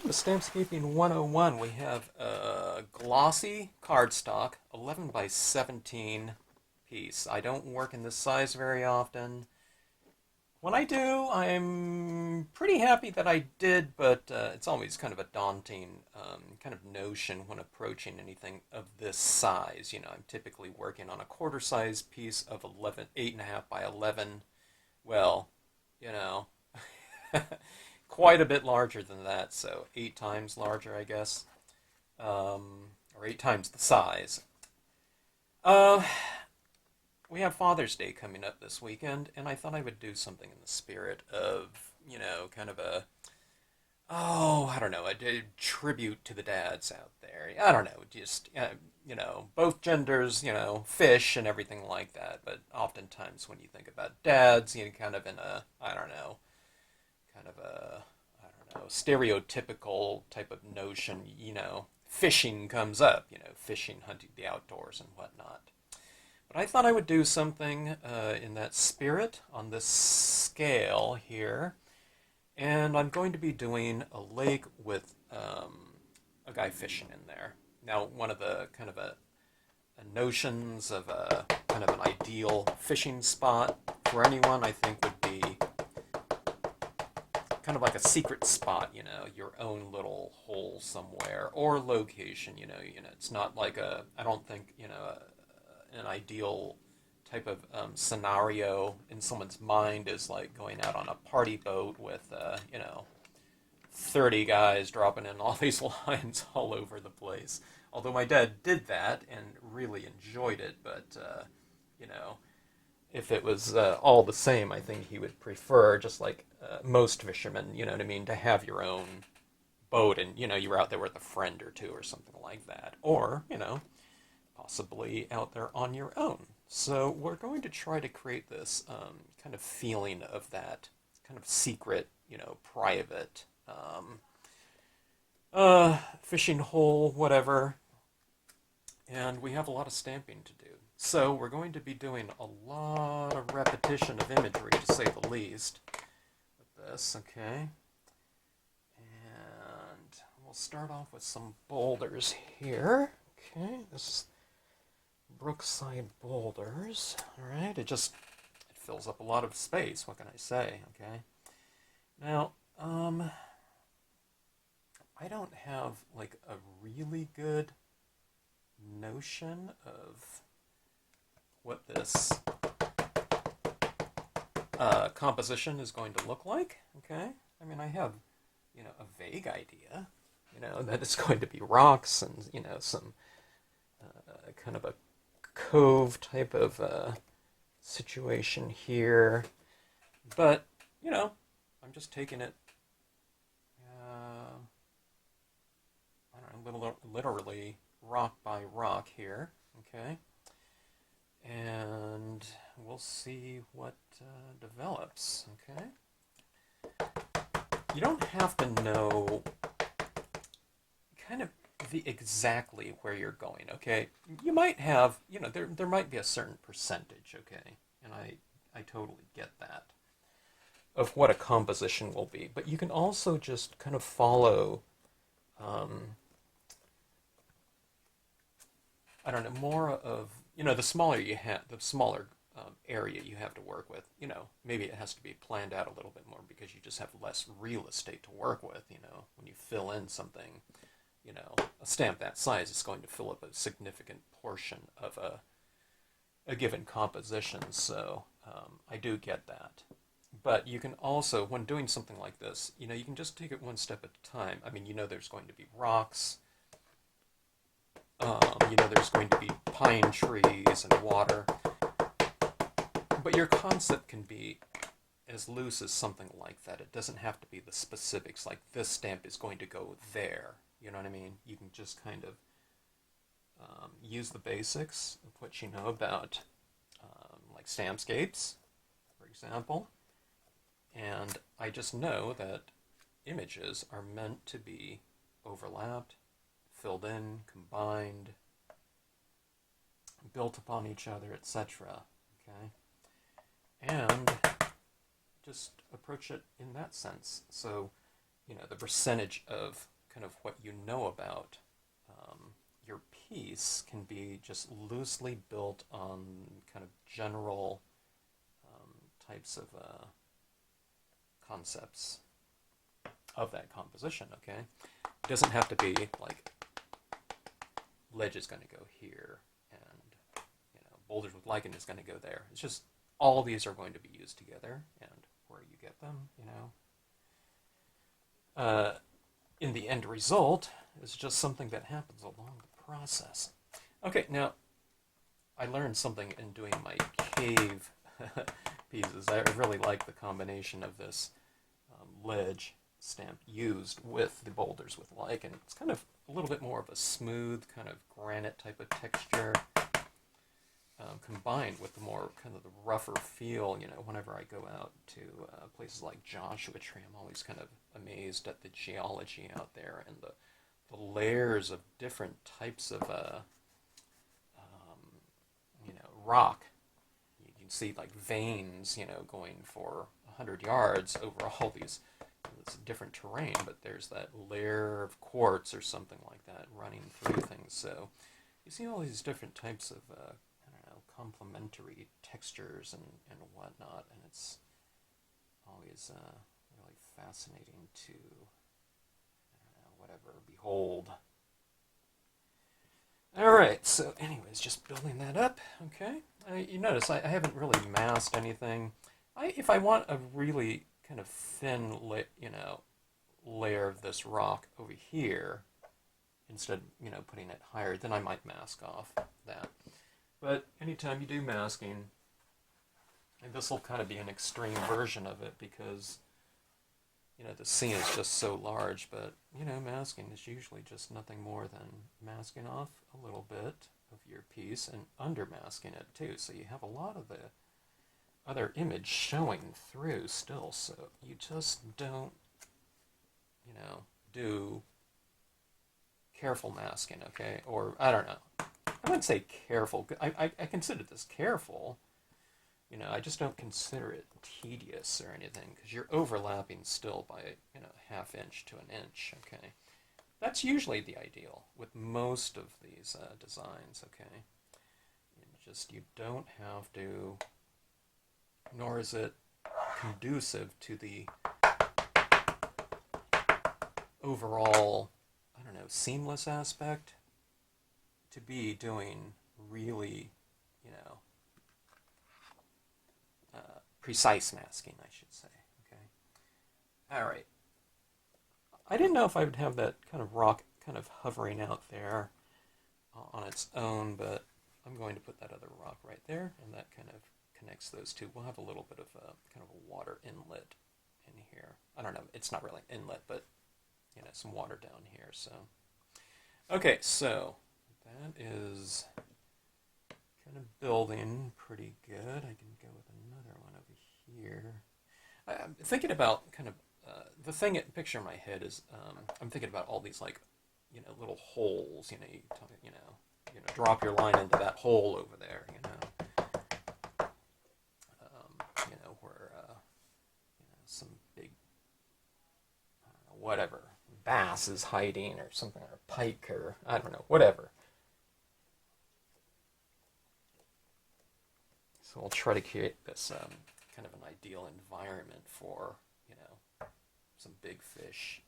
to Stampscaping 101. We have a glossy cardstock, 11 by 17 piece. I don't work in this size very often. When I do, I'm pretty happy that I did, but it's always kind of a daunting kind of notion when approaching anything of this size. I'm typically working on a quarter size piece of 11, 8.5 by 11. Well, you know, quite a bit larger than that, so 8 times larger, I guess, or 8 times the size. Uh, we have Father's Day coming up this weekend, and I thought I would do something in the spirit of, kind of I don't know, a tribute to the dads out there. I don't know, just, both genders, fish and everything like that, but oftentimes when you think about dads, kind of in a, I don't know, kind of a, I don't know, stereotypical type of notion, fishing comes up, fishing, hunting, the outdoors, and whatnot. But I thought I would do something in that spirit on this scale here. And I'm going to be doing a lake with a guy fishing in there. Now, one of the kind of a notions of a kind of an ideal fishing spot for anyone, I think, would be kind of like a secret spot, your own little hole somewhere or location, it's not like I don't think, an ideal type of scenario in someone's mind is like going out on a party boat with, 30 guys dropping in all these lines all over the place. Although my dad did that and really enjoyed it, but, you know, if it was all the same, I think he would prefer, just like most fishermen, you know what I mean, to have your own boat and, you're out there with a friend or two or something like that. Or, possibly out there on your own. So we're going to try to create this kind of feeling of that kind of secret, private fishing hole, whatever. And we have a lot of stamping to do. So we're going to be doing a lot of repetition of imagery, to say the least, with this, okay? And we'll start off with some boulders here. Okay, this is Brookside Boulders. Alright, it fills up a lot of space, what can I say, okay? Now, I don't have like a really good notion of what this composition is going to look like, okay? I mean, I have, a vague idea, that it's going to be rocks and, some kind of a cove type of situation here. But, I'm just taking it, I don't know, literally rock by rock here, okay? And we'll see what develops, okay? You don't have to know kind of exactly where you're going, okay? You might have, there might be a certain percentage, okay? And I totally get that, of what a composition will be. But you can also just kind of follow, I don't know, more of, the smaller you have, the smaller area you have to work with, maybe it has to be planned out a little bit more because you just have less real estate to work with, when you fill in something, a stamp that size is going to fill up a significant portion of a given composition, so I do get that. But you can also, when doing something like this, you can just take it one step at a time. I mean, there's going to be rocks, there's going to be pine trees and water, but your concept can be as loose as something like that. It doesn't have to be the specifics, like this stamp is going to go there. You know what I mean? You can just kind of use the basics of what you know about, like Stampscapes, for example. And I just know that images are meant to be overlapped, filled in, combined, built upon each other, etc. Okay? And just approach it in that sense. So, the percentage of kind of what you know about your piece can be just loosely built on kind of general types of concepts of that composition, okay? It doesn't have to be like ledge is going to go here and boulders with lichen is going to go there. It's just all these are going to be used together, and where you get them, in the end result is just something that happens along the process. Okay, now I learned something in doing my cave pieces. I really like the combination of this ledge stamp used with the boulders with lichen. It's kind of a little bit more of a smooth kind of granite type of texture, combined with the more kind of the rougher feel. Whenever I go out to places like Joshua Tree, I'm always kind of amazed at the geology out there and the layers of different types of rock. You can see like veins, going for 100 yards over all these this different terrain, but there's that layer of quartz or something like that running through things. So you see all these different types of complementary textures and whatnot, and it's always really fascinating to behold. Alright, so anyways, just building that up, okay? You notice I haven't really masked anything. If I want a really kind of thin layer of this rock over here, instead of putting it higher, then I might mask off that. But anytime you do masking, and this will kind of be an extreme version of it because the scene is just so large, but masking is usually just nothing more than masking off a little bit of your piece and under masking it too, so you have a lot of the other image showing through still, so you just don't do careful masking, okay? Or I don't know, I wouldn't say careful. I consider this careful. I just don't consider it tedious or anything, because you're overlapping still by ½ inch to an inch, okay? That's usually the ideal with most of these designs, okay? You don't have to, nor is it conducive to the overall, seamless aspect to be doing really, precise masking, I should say. Okay. All right. I didn't know if I would have that kind of rock kind of hovering out there on its own, but I'm going to put that other rock right there, and that kind of connects those two. We'll have a little bit of a kind of a water inlet in here. I don't know. It's not really an inlet, but some water down here. So, okay. So that is kind of building pretty good. I can go with another one over here. I'm thinking about kind of the thing at picture in my head is I'm thinking about all these like little holes. You drop your line into that hole over there. Where some big whatever bass is hiding or something, or pike, or I don't know, whatever. So I'll try to create this kind of an ideal environment for, some big fish.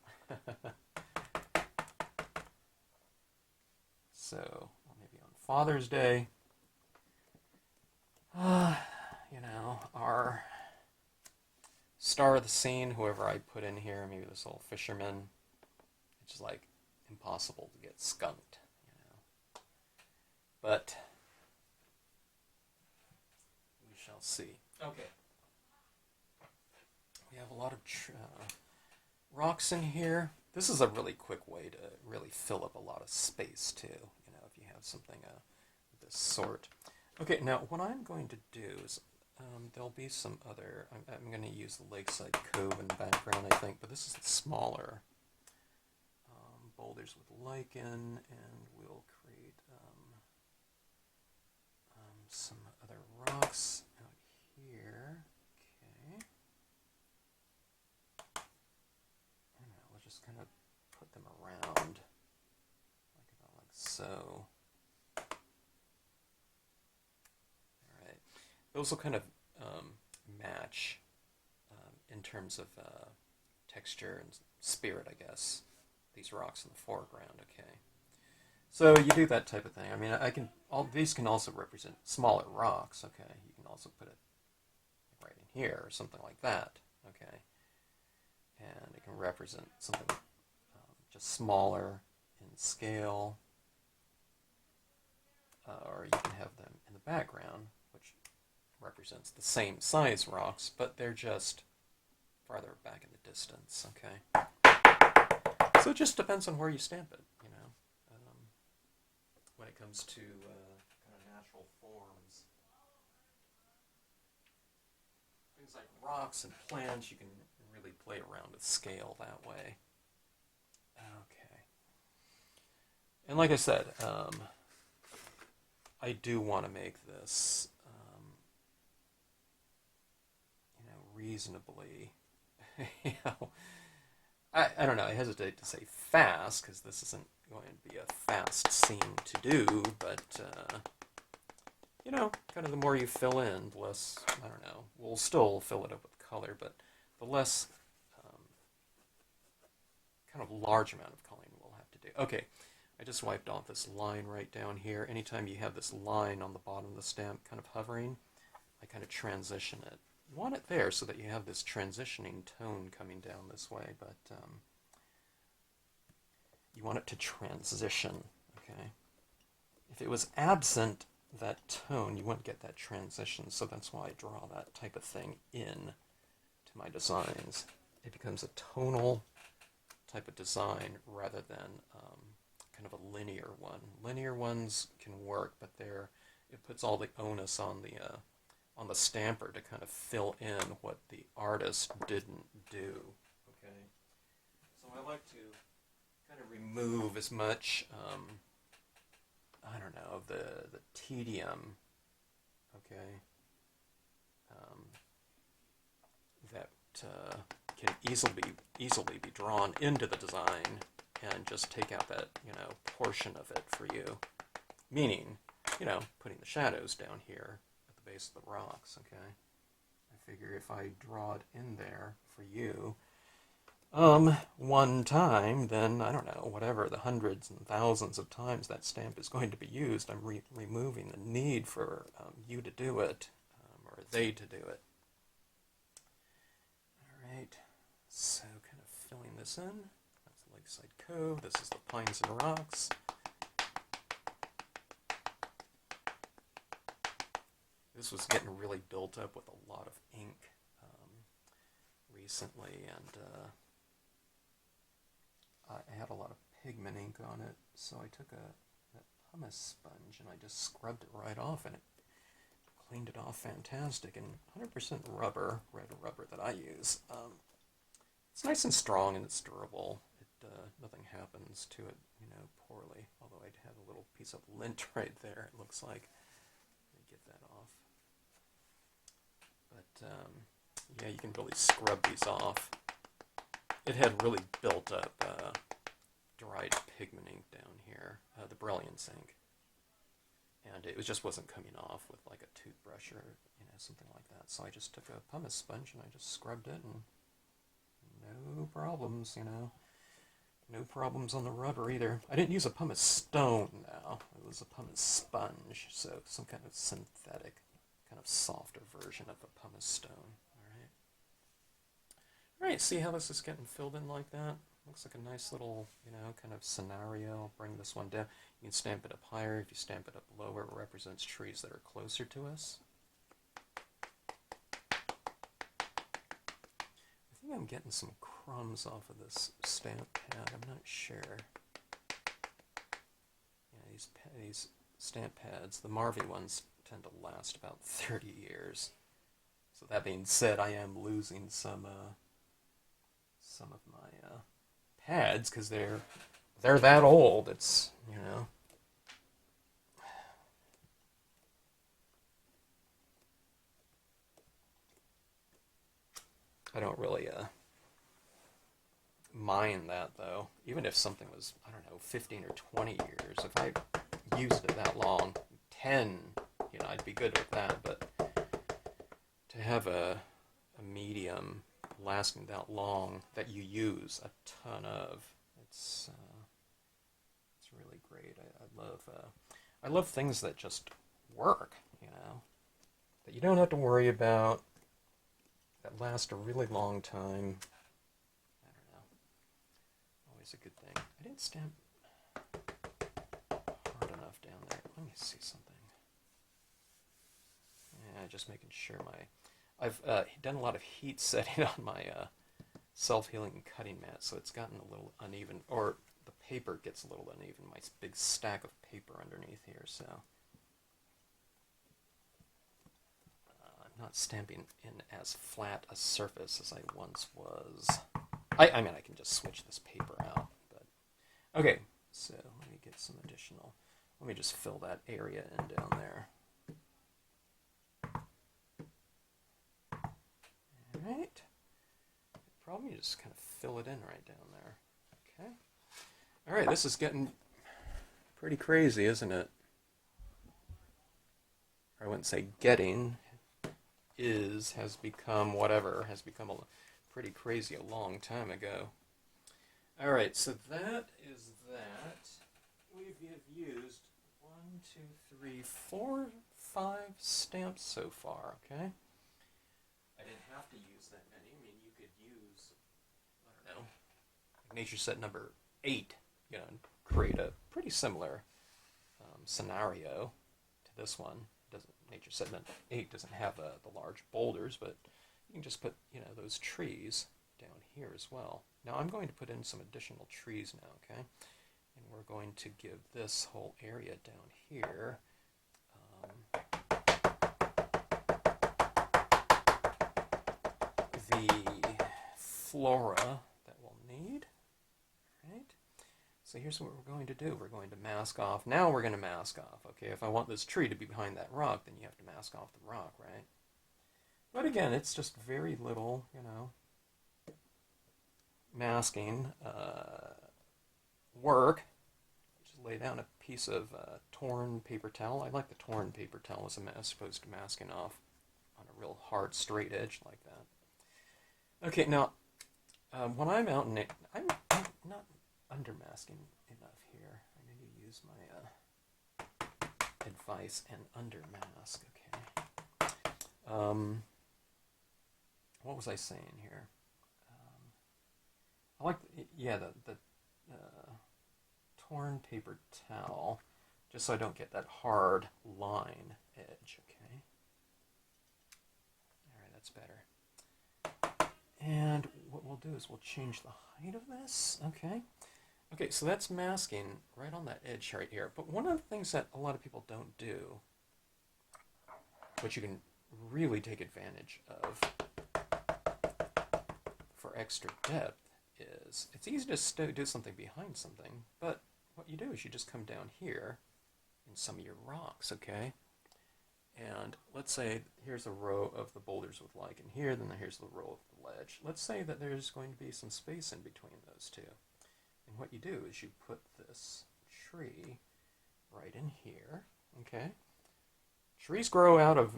So maybe on Father's Day, our star of the scene, whoever I put in here, maybe this little fisherman, it's just like impossible to get skunked, But we shall see. Okay. We have a lot of rocks in here. This is a really quick way to really fill up a lot of space too, if you have something of this sort. Okay, now what I'm going to do is there'll be some other, I'm going to use the Lakeside Cove in the background, I think, but this is the smaller boulders with lichen, and we'll create some other rocks out here. Okay. And we'll just kind of put them around So, all right, those will kind of match in terms of texture and spirit, I guess. These rocks in the foreground, okay. So you do that type of thing. I mean, I can. All these can also represent smaller rocks. Okay, you can also put it right in here or something like that. Okay, and it can represent something just smaller in scale, or you can have them in the background, which represents the same size rocks, but they're just farther back in the distance. Okay, so it just depends on where you stamp it. You know. When it comes to kind of natural forms. Things like rocks and plants, you can really play around with scale that way. Okay. And like I said, I do want to make this, reasonably, you know, I don't know, I hesitate to say fast, because this isn't going to be a fast scene to do, but, kind of the more you fill in, the less, I don't know, we'll still fill it up with color, but the less kind of large amount of coloring we'll have to do. Okay, I just wiped off this line right down here. Anytime you have this line on the bottom of the stamp kind of hovering, I kind of transition it. You want it there so that you have this transitioning tone coming down this way, but you want it to transition, okay? If it was absent that tone, you wouldn't get that transition, so that's why I draw that type of thing in to my designs. It becomes a tonal type of design rather than kind of a linear one. Linear ones can work, but it puts all the onus on the stamper to kind of fill in what the artist didn't do. Okay, so I like to kind of remove as much I don't know, the tedium, okay, that can easily be drawn into the design, and just take out that, portion of it for you. Meaning, putting the shadows down here at the base of the rocks, okay? I figure if I draw it in there for you, one time, then, I don't know, whatever, the hundreds and thousands of times that stamp is going to be used, I'm removing the need for you to do it, or they to do it. Alright, so kind of filling this in. That's the Lakeside Cove, this is the Pines and Rocks. This was getting really built up with a lot of ink recently, and I had a lot of pigment ink on it, so I took a pumice sponge and I just scrubbed it right off, and it cleaned it off fantastic. And 100% rubber, red rubber that I use. It's nice and strong and it's durable. Nothing happens to it, poorly. Although I have a little piece of lint right there, it looks like. Let me get that off. But yeah, you can really scrub these off. It had really built up dried pigment ink down here, the Brilliance ink, and it just wasn't coming off with like a toothbrush or something like that. So I just took a pumice sponge and I just scrubbed it, and no problems, no problems on the rubber either. I didn't use a pumice stone now; it was a pumice sponge, so some kind of synthetic, kind of softer version of a pumice stone. Alright, see how this is getting filled in like that? Looks like a nice little, kind of scenario. I'll bring this one down. You can stamp it up higher. If you stamp it up lower, it represents trees that are closer to us. I think I'm getting some crumbs off of this stamp pad. I'm not sure. Yeah, these stamp pads, the Marvy ones, tend to last about 30 years. So that being said, I am losing some of my pads, because they're that old. It's, I don't really mind that though. Even if something was, I don't know, 15 or 20 years, if I used it that long, 10, I'd be good with that. But to have a medium lasting that long that you use a ton of, it's really great. I love things that just work, that you don't have to worry about, that last a really long time. I don't know. Always a good thing. I didn't stamp hard enough down there. Let me see something. Yeah, just making sure I've done a lot of heat setting on my self-healing cutting mat, so it's gotten a little uneven, or the paper gets a little uneven, my big stack of paper underneath here, so I'm not stamping in as flat a surface as I once was. I mean, I can just switch this paper out, but okay, so let me get some additional, let me just fill that area in down there. Alright, probably just kind of fill it in right down there. Okay. Alright, this is getting pretty crazy, isn't it? Or I wouldn't say getting, has become whatever, has become pretty crazy a long time ago. Alright, so that is that. We've used 1, 2, 3, 4, 5 stamps so far, okay? I didn't have to use that many. I mean, you could use, I don't know, nature set number 8, and create a pretty similar scenario to this one. Nature set number 8 doesn't have the large boulders, but you can just put, those trees down here as well. Now I'm going to put in some additional trees now, okay? And we're going to give this whole area down here the flora that we'll need. Right? So here's what we're going to do. We're going to mask off. Now we're going to mask off. Okay, if I want this tree to be behind that rock, then you have to mask off the rock, right? But again, it's just very little, masking work. Just lay down a piece of torn paper towel. I like the torn paper towel as opposed to masking off on a real hard, straight edge like that. Okay, now, when I'm out in it, I'm not under-masking enough here. I need to use my advice and under-mask, okay. What was I saying here? I like, the torn paper towel, just so I don't get that hard line edge, okay? Alright, that's better. And what we'll do is we'll change the height of this, okay? Okay, so that's masking right on that edge right here. But one of the things that a lot of people don't do, which you can really take advantage of for extra depth, is it's easy to do something behind something, but what you do is you just come down here in some of your rocks, okay? And let's say here's a row of the boulders with lichen here, then here's the row of the ledge. Let's say that there's going to be some space in between those two. And what you do is you put this tree right in here, okay? Trees grow out of,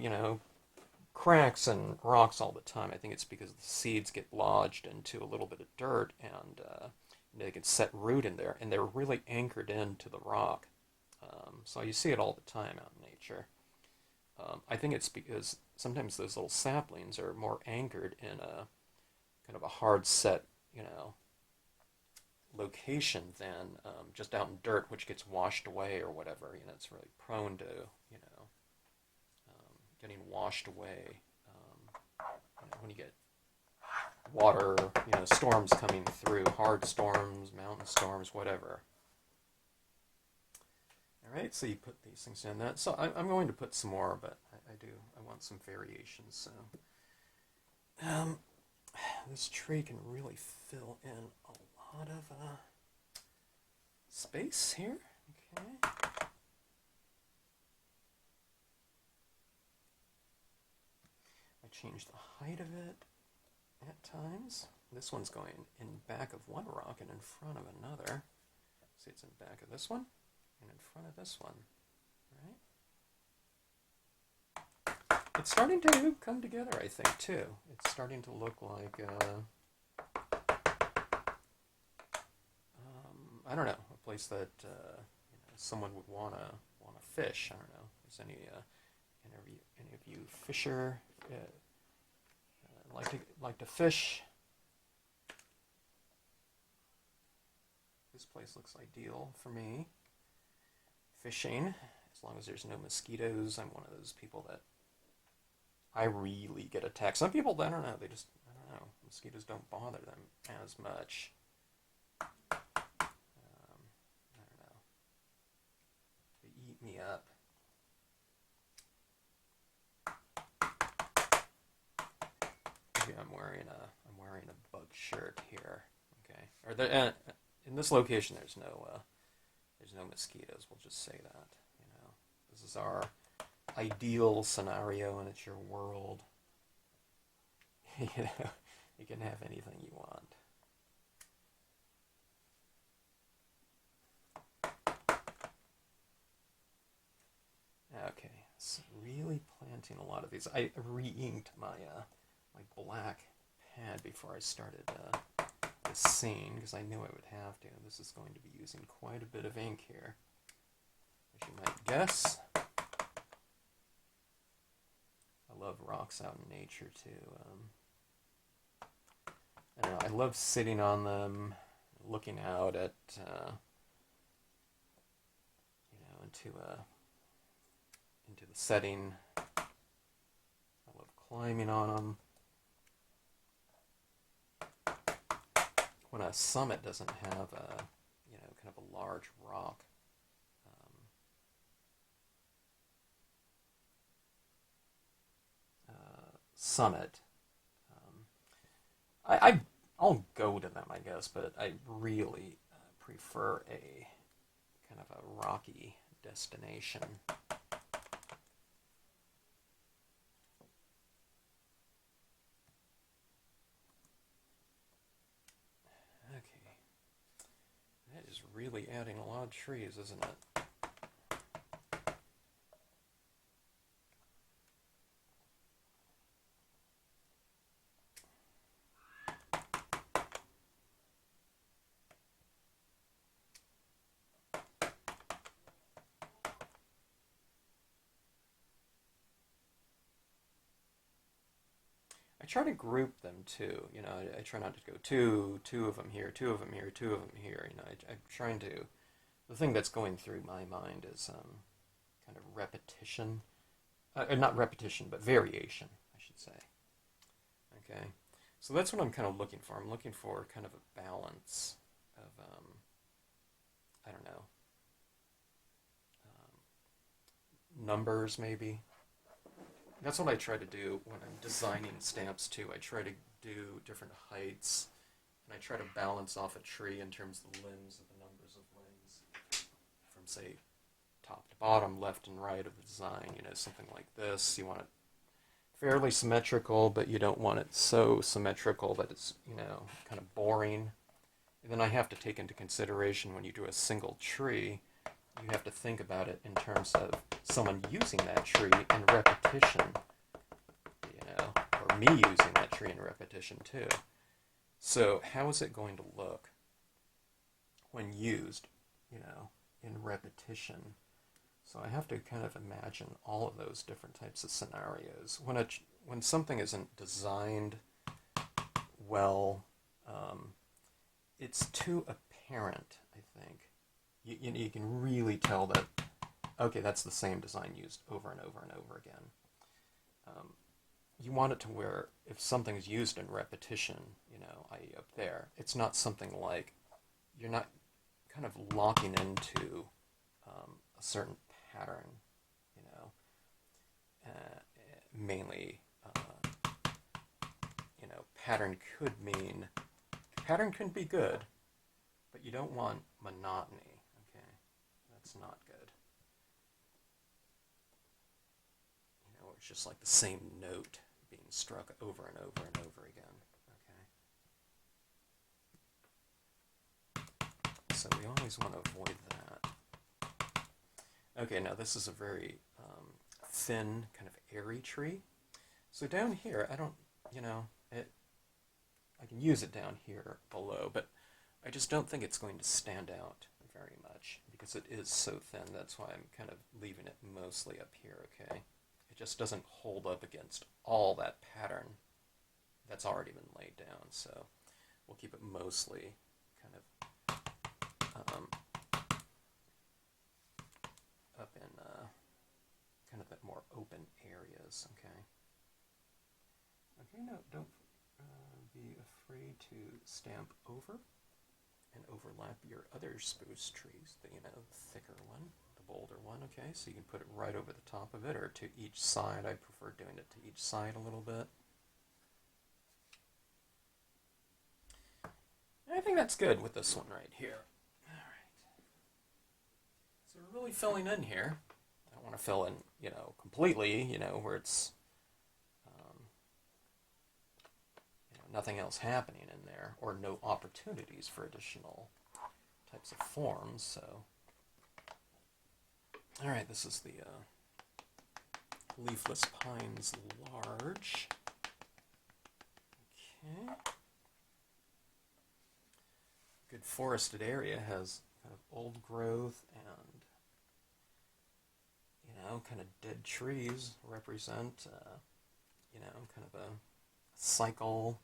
cracks and rocks all the time. I think it's because the seeds get lodged into a little bit of dirt and they can set root in there, and they're really anchored into the rock. So you see it all the time out in nature. I think it's because sometimes those little saplings are more anchored in a kind of a hard set, location than just out in dirt, which gets washed away or whatever. It's really prone to, getting washed away when you get water, storms coming through, hard storms, mountain storms, whatever. Alright, so you put these things in that. So I'm going to put some more, but I want some variations. So this tree can really fill in a lot of space here. Okay. I change the height of it at times. This one's going in back of one rock and in front of another. See, it's in back of this one and in front of this one, right? It's starting to come together, I think, too. It's starting to look like, I don't know, a place that someone would want to fish. I don't know. Is any of you fisher like to fish? This place looks ideal for me. Fishing, as long as there's no mosquitoes. I'm one of those people that I really get attacked. Some people, I don't know, I don't know, mosquitoes don't bother them as much. I don't know. They eat me up. Maybe I'm wearing a bug shirt here. Okay, or in this location, there's no mosquitoes. We'll just say that. This is our ideal scenario, and it's your world. You can have anything you want. Okay, so really planting a lot of these. I re-inked my black pad before I started this scene because I knew I would have to. This is going to be using quite a bit of ink here, as you might guess. I love rocks out in nature too. I don't know. I love sitting on them, looking out at into the setting. I love climbing on them. When a summit doesn't have a kind of a large rock, summit, I'll go to them, I guess, but I really prefer a kind of a rocky destination. Okay, that is really adding a lot of trees, isn't it? I try to group them too. I try not to go two of them here, two of them here, two of them here. I'm trying to. The thing that's going through my mind is kind of repetition, not repetition, but variation, I should say. Okay, so that's what I'm kind of looking for. I'm looking for kind of a balance of, I don't know, numbers maybe. That's what I try to do when I'm designing stamps too. I try to do different heights, and I try to balance off a tree in terms of the limbs of the numbers of limbs, from say top to bottom, left and right of the design. Something like this. You want it fairly symmetrical, but you don't want it so symmetrical that it's kind of boring. And then I have to take into consideration when you do a single tree, you have to think about it in terms of someone using that tree in repetition, or me using that tree in repetition too. So how is it going to look when used, in repetition? So I have to kind of imagine all of those different types of scenarios. When something isn't designed well, it's too apparent, I think. You can really tell that, okay, that's the same design used over and over and over again. You want it to where if something's used in repetition, i.e. up there, it's not something like you're not kind of locking into a certain pattern, mainly, pattern can be good, but you don't want monotony, okay? That's not good. It's just like the same note being struck over and over and over again, okay? so we always want to avoid that. Okay, now this is a very thin, kind of airy tree. So down here, I don't, I can use it down here below, but I just don't think it's going to stand out very much because it is so thin. That's why I'm kind of leaving it mostly up here, okay? It just doesn't hold up against all that pattern that's already been laid down, so we'll keep it mostly kind of up in kind of the more open areas, okay? Okay, no, don't be afraid to stamp over and overlap your other spruce trees, the thicker one, the bolder one, okay? So you can put it right over the top of it or to each side. I prefer doing it to each side a little bit. And I think that's good with this one right here. All right. So we're really filling in here. I don't want to fill in, completely, where it's nothing else happening in there, or no opportunities for additional types of forms, so. Alright, this is the leafless pines large. Okay. Good forested area has kind of old growth and, kind of dead trees represent, kind of a cycle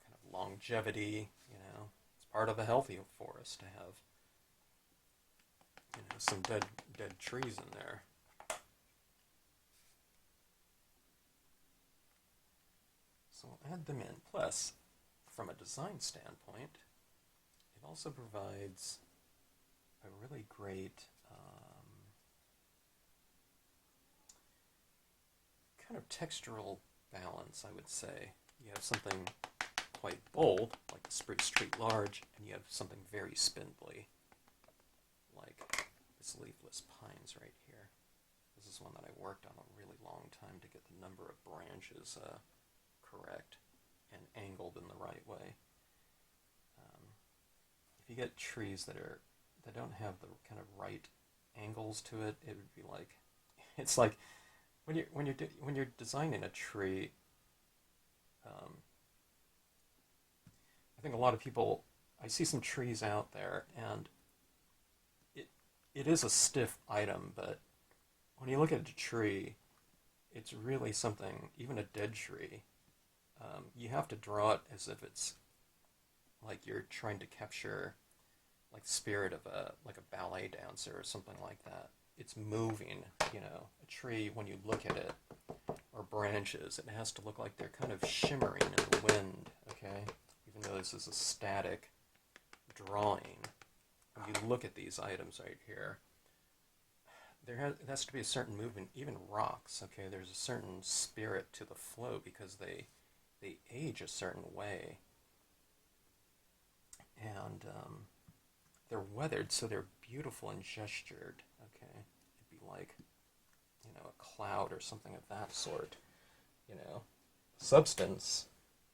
kind of longevity, it's part of a healthy forest to have, some dead trees in there. So we'll add them in. Plus, from a design standpoint, it also provides a really great kind of textural balance, I would say. You have something quite bold, like the spruce tree large, and you have something very spindly, like this leafless pines right here. This is one that I worked on a really long time to get the number of branches correct and angled in the right way. If you get trees that don't have the kind of right angles to it, it would be like, it's like when you're designing a tree. I think a lot of people, I see some trees out there, and it is a stiff item, but when you look at a tree, it's really something, even a dead tree, you have to draw it as if it's like you're trying to capture like the spirit of a ballet dancer or something like that. It's moving, a tree, when you look at it, or branches, it has to look like they're kind of shimmering in the wind, okay? Even though this is a static drawing, when you look at these items right here, there has to be a certain movement. Even rocks, okay, there's a certain spirit to the flow because they age a certain way, and they're weathered, so they're beautiful and gestured, okay? It'd be like, a cloud or something of that sort, Substance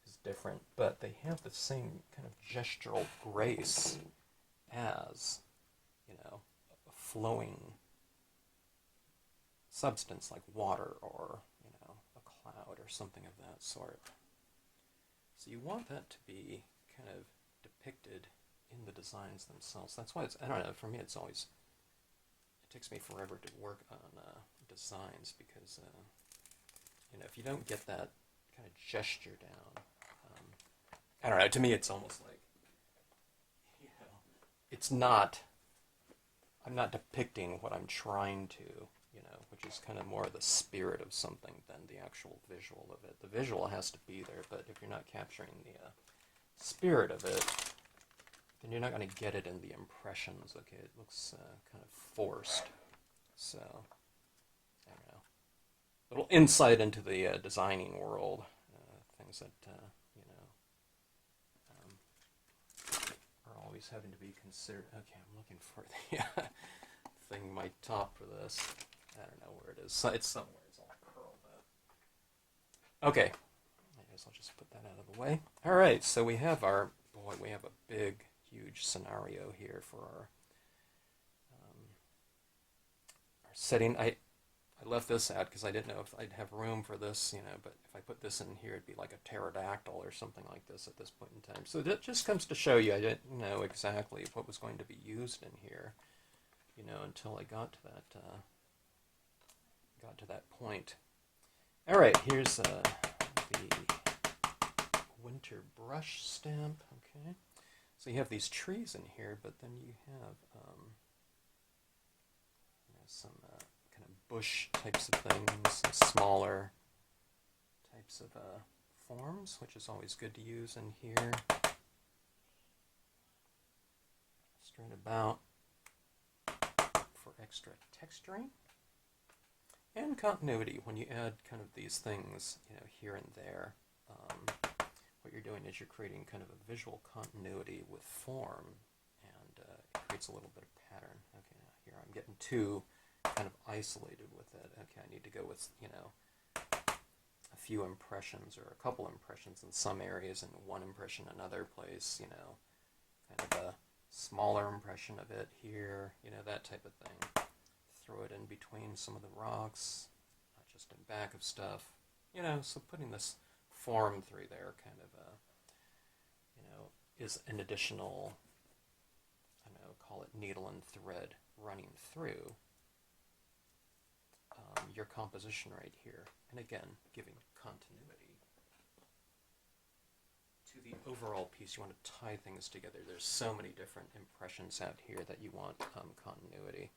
is different, but they have the same kind of gestural grace as, a flowing substance like water or, a cloud or something of that sort. So you want that to be kind of depicted in the designs themselves. That's why I don't know, for me it takes me forever to work on designs because, if you don't get that kind of gesture down, I don't know, to me it's almost like, it's not, I'm not depicting what I'm trying to, which is kind of more the spirit of something than the actual visual of it. The visual has to be there, but if you're not capturing the spirit of it, then you're not going to get it in the impressions, okay? It looks kind of forced. So, I don't know. A little insight into the designing world, things that, are always having to be considered. Okay, I'm looking for the thing, my top for this. I don't know where it is. It's somewhere. It's all curled up. Okay. guess I'll just put that out of the way. All right, so we have we have a big, huge scenario here for our setting. I left this out because I didn't know if I'd have room for this, but if I put this in here, it'd be like a pterodactyl or something like this at this point in time. So that just comes to show you I didn't know exactly what was going to be used in here, until I got to that point. All right, here's the winter brush stamp. Okay, so you have these trees in here, but then you have some kind of bush types of things, some smaller types of forms, which is always good to use in here. Straight about for extra texturing. And continuity, when you add kind of these things, here and there, what you're doing is you're creating kind of a visual continuity with form, and it creates a little bit of pattern. Okay, now here I'm getting too kind of isolated with it. Okay, I need to go with, a few impressions or a couple impressions in some areas and one impression in another place, kind of a smaller impression of it here, that type of thing. Throw it in between some of the rocks, just in back of stuff, so putting this form through there kind of, is an additional, call it needle and thread running through your composition right here. And again, giving continuity to the overall piece. You want to tie things together. There's so many different impressions out here that you want continuity.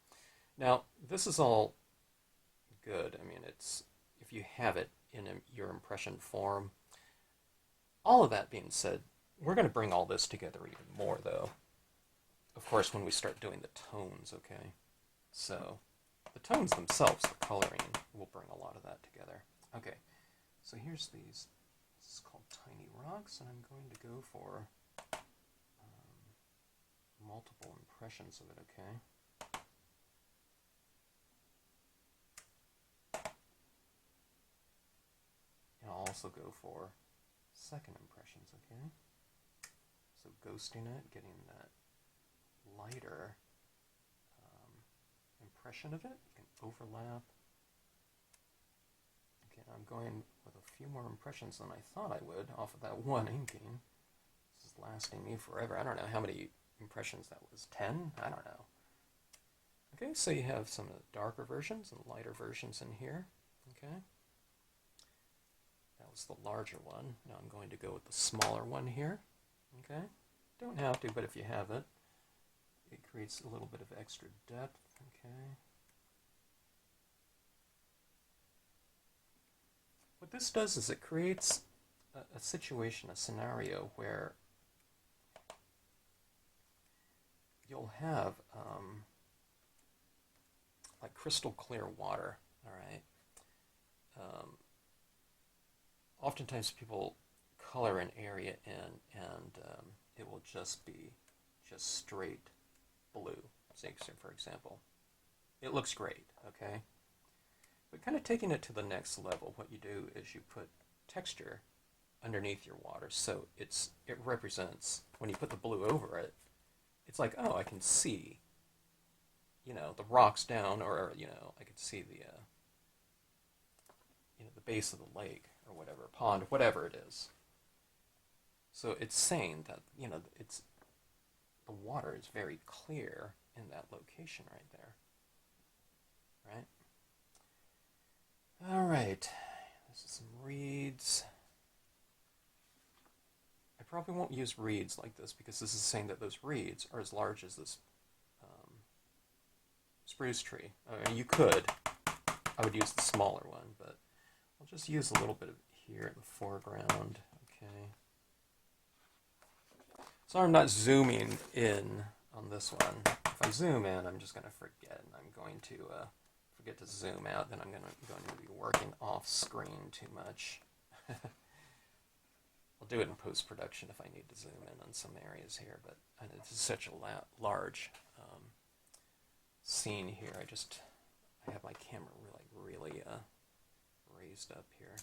Now, this is all good. I mean, it's if you have it in your impression form. All of that being said, we're going to bring all this together even more, though. Of course, when we start doing the tones, okay? So, the tones themselves, the coloring, will bring a lot of that together. Okay, so here's these. This is called Tiny Rocks, and I'm going to go for multiple impressions of it, okay? And I'll also go for second impressions, okay? So ghosting it, getting that lighter impression of it. You can overlap. Okay, I'm going with a few more impressions than I thought I would off of that one inking. This is lasting me forever. I don't know how many impressions that was. 10? I don't know. Okay, so you have some of the darker versions and lighter versions in here. Okay. That was the larger one. Now I'm going to go with the smaller one here. Okay. Don't have to, but if you have it, it creates a little bit of extra depth. Okay. What this does is it creates a situation, a scenario where you'll have like crystal clear water, all right? Oftentimes people color an area in and it will just be just straight blue, say, for example. It looks great, okay? But kind of taking it to the next level, what you do is you put texture underneath your water, so it represents, when you put the blue over it, it's like, oh, I can see, the rocks down, or, I can see the, the base of the lake, or whatever, pond, whatever it is. So it's saying that, it's, the water is very clear in that location right there, right? All right, this is some reeds. I probably won't use reeds like this because this is saying that those reeds are as large as this spruce tree. You could. I would use the smaller one, but I'll just use a little bit of here in the foreground. Okay. So I'm not zooming in on this one. If I zoom in, I'm just going to forget, and I'm going to forget to zoom out, then I'm going to be working off screen too much. I'll do it in post-production if I need to zoom in on some areas here, but this is such a large scene here. I have my camera really raised up here.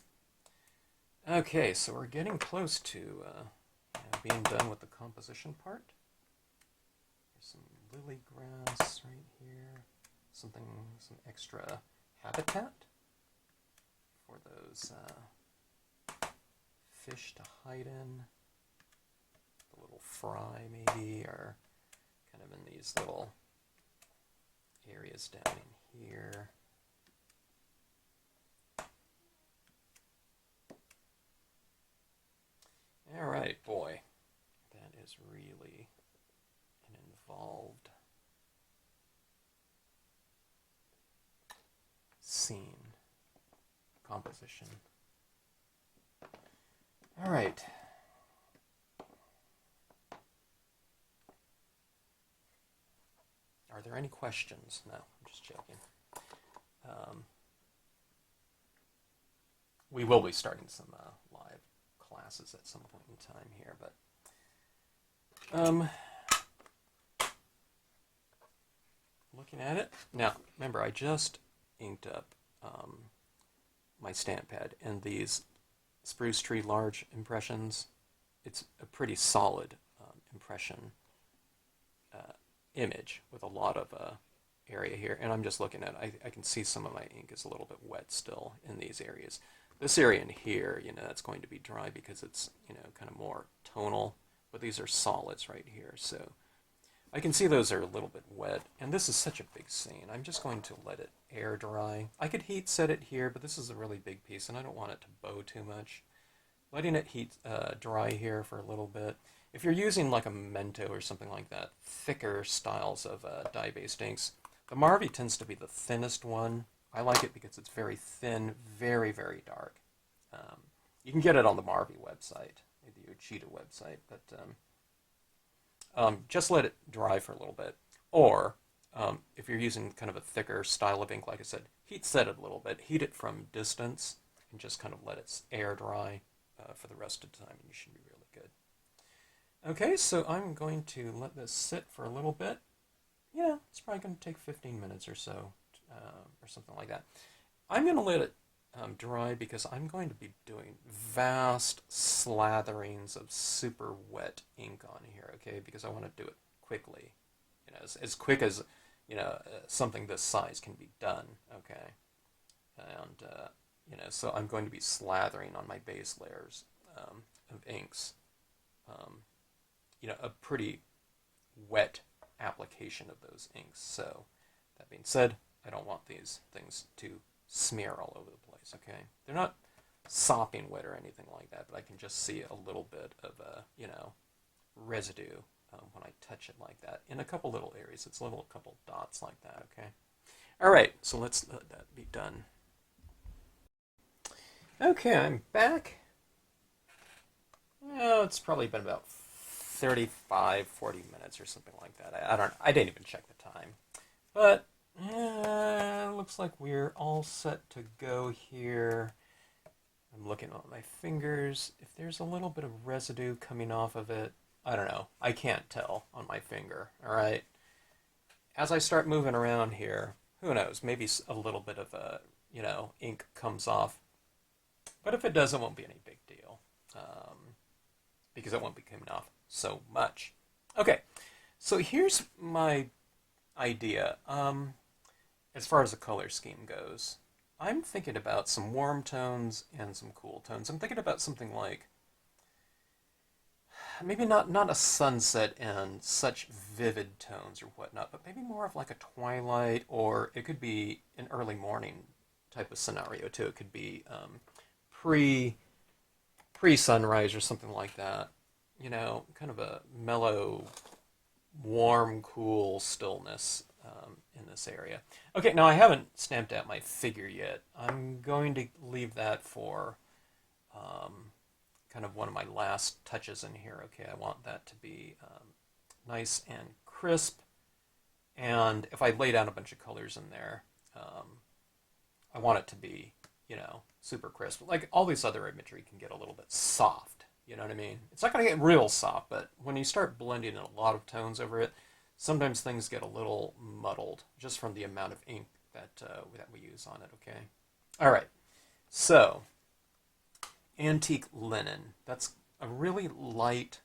Okay, so we're getting close to being done with the composition part. There's some lily grass right here, some extra habitat for those fish to hide in. The little fry maybe are kind of in these little areas down in here. All right, boy, that is really an involved scene composition. All right. Are there any questions? No, I'm just joking. We will be starting some live classes at some point in time here, but looking at it now. Remember, I just inked up my stamp pad, and these spruce tree large impressions. It's a pretty solid impression image with a lot of area here, and I'm just looking at it. I can see some of my ink is a little bit wet still in these areas. This area in here, that's going to be dry because it's, kind of more tonal, but these are solids right here, so I can see those are a little bit wet, and this is such a big scene. I'm just going to let it air dry. I could heat set it here, but this is a really big piece, and I don't want it to bow too much. Letting it heat dry here for a little bit. If you're using like a Mento or something like that, thicker styles of dye-based inks, the Marvy tends to be the thinnest one. I like it because it's very thin, very, very dark. You can get it on the Marvy website, the Uchida website, but just let it dry for a little bit. Or if you're using kind of a thicker style of ink, like I said, heat set it a little bit. Heat it from distance and just kind of let it air dry for the rest of the time, and you should be really good. Okay, so I'm going to let this sit for a little bit. It's probably going to take 15 minutes or so, or something like that. I'm going to let it dry because I'm going to be doing vast slatherings of super wet ink on here, okay? Because I want to do it quickly, as quick as, something this size can be done, okay? And, so I'm going to be slathering on my base layers of inks, a pretty wet application of those inks. So that being said, I don't want these things to smear all over the place, okay? They're not sopping wet or anything like that, but I can just see a little bit of, residue when I touch it like that in a couple little areas. It's a couple dots like that, okay? All right, so let's let that be done. Okay, I'm back. It's probably been about 35, 40 minutes or something like that. I didn't even check the time. But looks like we're all set to go here. I'm looking at my fingers. If there's a little bit of residue coming off of it, I don't know. I can't tell on my finger, all right? As I start moving around here, who knows? Maybe a little bit of, ink comes off. But if it does, it won't be any big deal, because it won't be coming off so much. Okay, so here's my idea. As far as the color scheme goes, I'm thinking about some warm tones and some cool tones. I'm thinking about something like, maybe not a sunset and such vivid tones or whatnot, but maybe more of like a twilight, or it could be an early morning type of scenario too. It could be pre-sunrise or something like that. Kind of a mellow, warm, cool stillness in this area. Okay, now I haven't stamped out my figure yet. I'm going to leave that for kind of one of my last touches in here. Okay, I want that to be nice and crisp. And if I lay down a bunch of colors in there, I want it to be, super crisp. Like all these other imagery can get a little bit soft. You know what I mean? It's not going to get real soft, but when you start blending in a lot of tones over it, sometimes things get a little muddled just from the amount of ink that we use on it, okay? All right. So antique linen. That's a really light,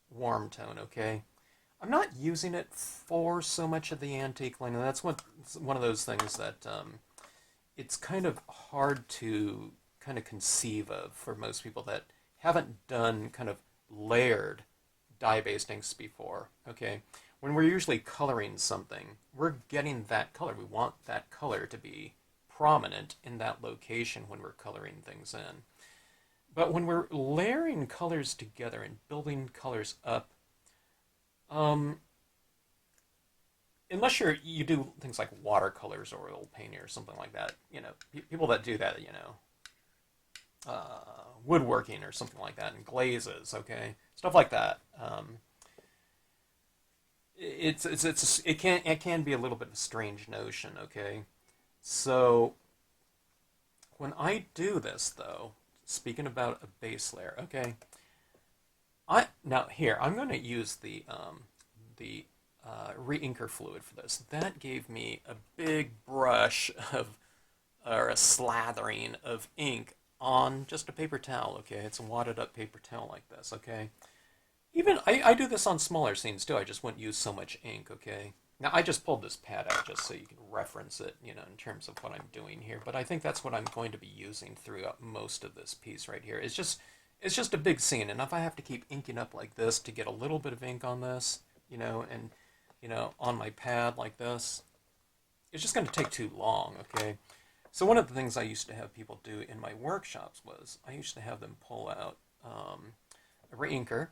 warm tone, okay? I'm not using it for so much of the antique linen. That's one of those things that it's kind of hard to kind of conceive of for most people that haven't done kind of layered dye-based inks before, okay? When we're usually coloring something, we're getting that color. We want that color to be prominent in that location when we're coloring things in. But when we're layering colors together and building colors up, um, unless you do things like watercolors or oil painting or something like that, people that do that, woodworking or something like that, and glazes, okay, stuff like that. It can be a little bit of a strange notion, okay. So when I do this, though, speaking about a base layer, okay, now here I'm going to use the re-inker fluid for this. That gave me a big brush or a slathering of ink on just a paper towel, okay? It's a wadded up paper towel like this, okay? Even, I do this on smaller scenes too, I just wouldn't use so much ink, okay? Now, I just pulled this pad out just so you can reference it, in terms of what I'm doing here, but I think that's what I'm going to be using throughout most of this piece right here. It's just a big scene, and if I have to keep inking up like this to get a little bit of ink on this, and on my pad like this, it's just going to take too long, okay? So one of the things I used to have people do in my workshops was I used to have them pull out a re-inker,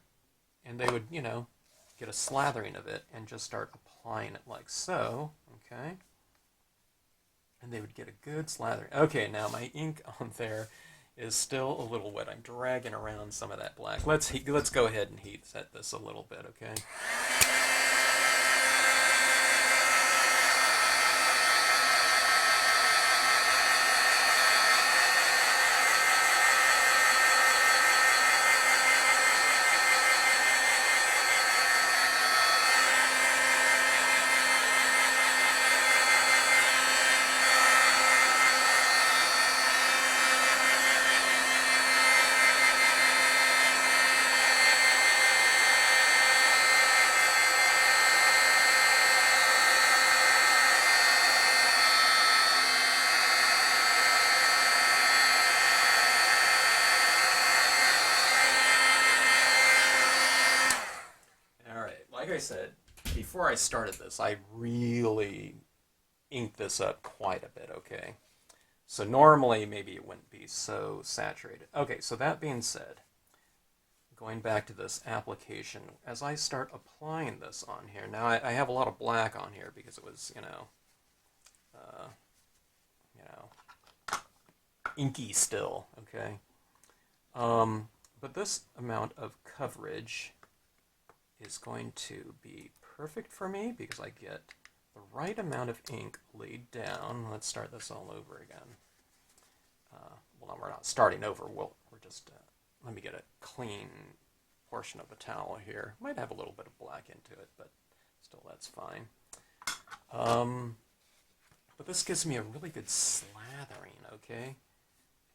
and they would, get a slathering of it and just start applying it like so, okay? And they would get a good slathering. Okay, now my ink on there is still a little wet. I'm dragging around some of that black. Let's go ahead and heat set this a little bit, okay? Like I said, before I started this, I really inked this up quite a bit, okay? So normally, maybe it wouldn't be so saturated. Okay, so that being said, going back to this application, as I start applying this on here, now I have a lot of black on here because it was, uh, you know, inky still, okay? But this amount of coverage is going to be perfect for me because I get the right amount of ink laid down. Let's start this all over again. Well, no, we're not starting over. We're just, let me get a clean portion of the towel here. Might have a little bit of black into it, but still that's fine. But this gives me a really good slathering, okay?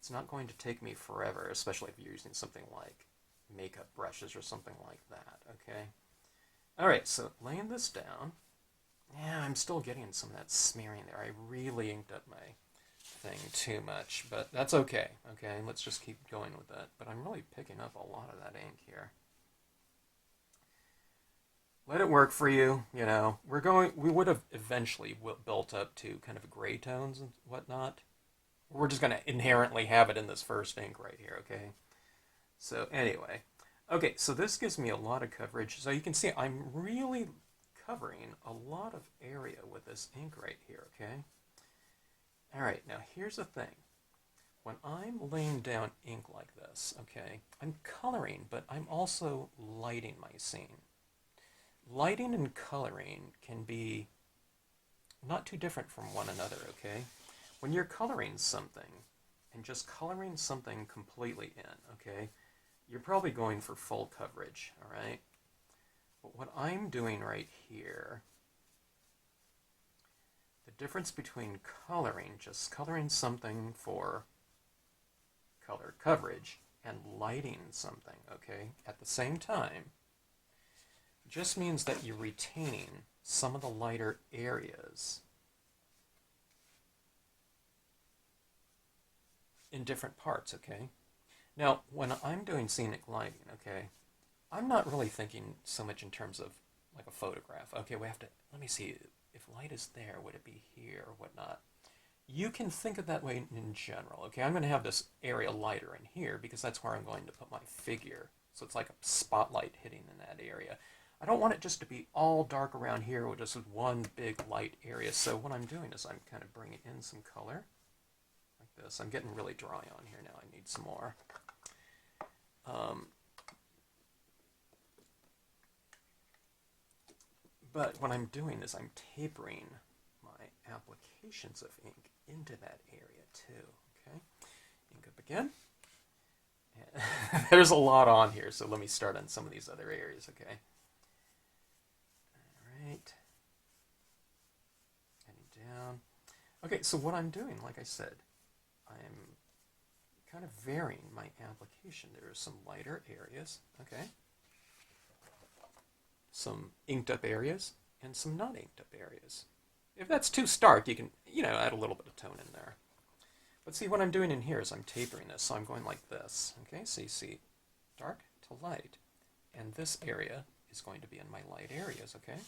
It's not going to take me forever, especially if you're using something like makeup brushes or something like that, okay? Alright, so laying this down. Yeah, I'm still getting some of that smearing there. I really inked up my thing too much, but that's okay, okay? Let's just keep going with that. But I'm really picking up a lot of that ink here. Let it work for you, we would have eventually built up to kind of gray tones and whatnot. We're just going to inherently have it in this first ink right here, okay? So anyway, okay, so this gives me a lot of coverage. So you can see I'm really covering a lot of area with this ink right here, okay? All right, now here's the thing. When I'm laying down ink like this, okay, I'm coloring, but I'm also lighting my scene. Lighting and coloring can be not too different from one another, okay? When you're coloring something, and just coloring something completely in, okay, you're probably going for full coverage, all right? But what I'm doing right here, the difference between coloring, just coloring something for color coverage, and lighting something, okay, at the same time, just means that you're retaining some of the lighter areas in different parts, okay? Now, when I'm doing scenic lighting, okay, I'm not really thinking so much in terms of like a photograph. Okay, we have to, let me see, if light is there, would it be here or whatnot? You can think of that way in general. Okay, I'm going to have this area lighter in here because that's where I'm going to put my figure. So it's like a spotlight hitting in that area. I don't want it just to be all dark around here with just one big light area. So what I'm doing is I'm kind of bringing in some color like this. I'm getting really dry on here now. I need some more. But what I'm doing is I'm tapering my applications of ink into that area too. Okay, ink up again. There's a lot on here, so let me start on some of these other areas. Okay. All right. Heading down. Okay, so what I'm doing, like I said, I'm kind of varying my application. There are some lighter areas. Okay. Some inked up areas and some not inked up areas. If that's too stark, you can, add a little bit of tone in there. But see, what I'm doing in here is I'm tapering this, so I'm going like this. Okay, so you see dark to light. And this area is going to be in my light areas, okay?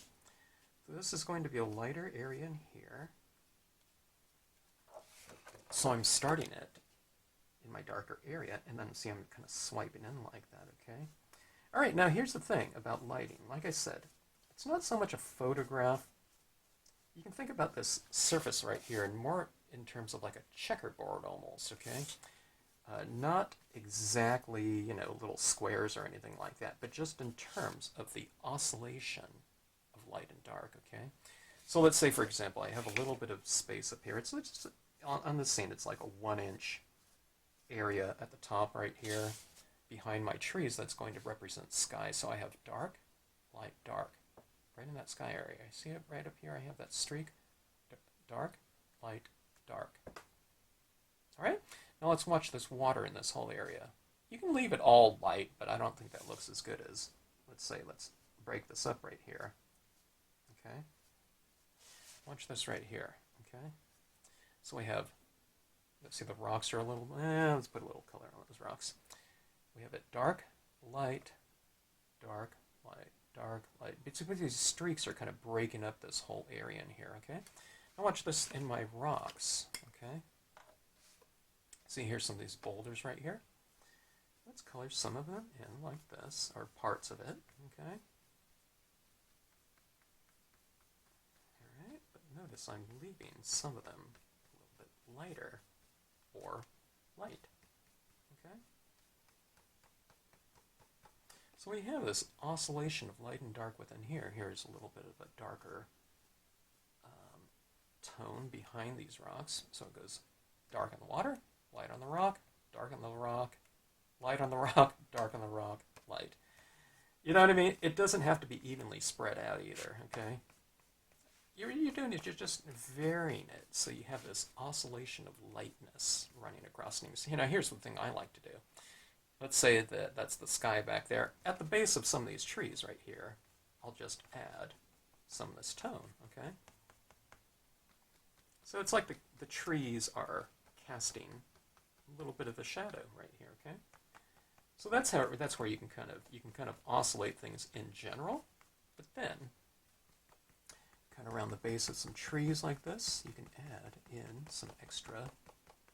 So this is going to be a lighter area in here. So I'm starting it in my darker area, and then see I'm kind of swiping in like that, okay? All right, now here's the thing about lighting. Like I said, it's not so much a photograph. You can think about this surface right here and more in terms of like a checkerboard almost, okay? Not exactly, little squares or anything like that, but just in terms of the oscillation of light and dark, okay? So let's say, for example, I have a little bit of space up here. It's just, on the scene, it's like a 1-inch area at the top right here. Behind my trees, that's going to represent sky. So I have dark, light, dark, right in that sky area. I see it right up here. I have that streak, dark, light, dark. All right, now let's watch this water in this whole area. You can leave it all light, but I don't think that looks as good as, let's break this up right here. Okay, watch this right here. Okay, so we have, let's see, the rocks are a little, let's put a little color on those rocks. We have it dark, light, dark, light, dark, light. Basically, these streaks are kind of breaking up this whole area in here, okay? Now watch this in my rocks, okay? See, here's some of these boulders right here. Let's color some of them in like this, or parts of it, okay? All right, but notice I'm leaving some of them a little bit lighter or light, okay? So we have this oscillation of light and dark within here. Here's a little bit of a darker tone behind these rocks. So it goes dark on the water, light on the rock, dark on the rock, light on the rock, dark on the rock, light. You know what I mean? It doesn't have to be evenly spread out either, okay? You're doing is you're just varying it so you have this oscillation of lightness running across. Here's something I like to do. Let's say that that's the sky back there. At the base of some of these trees right here, I'll just add some of this tone, okay? So it's like the trees are casting a little bit of a shadow right here, okay? So that's where you can kind of oscillate things in general, but then kind of around the base of some trees like this, you can add in some extra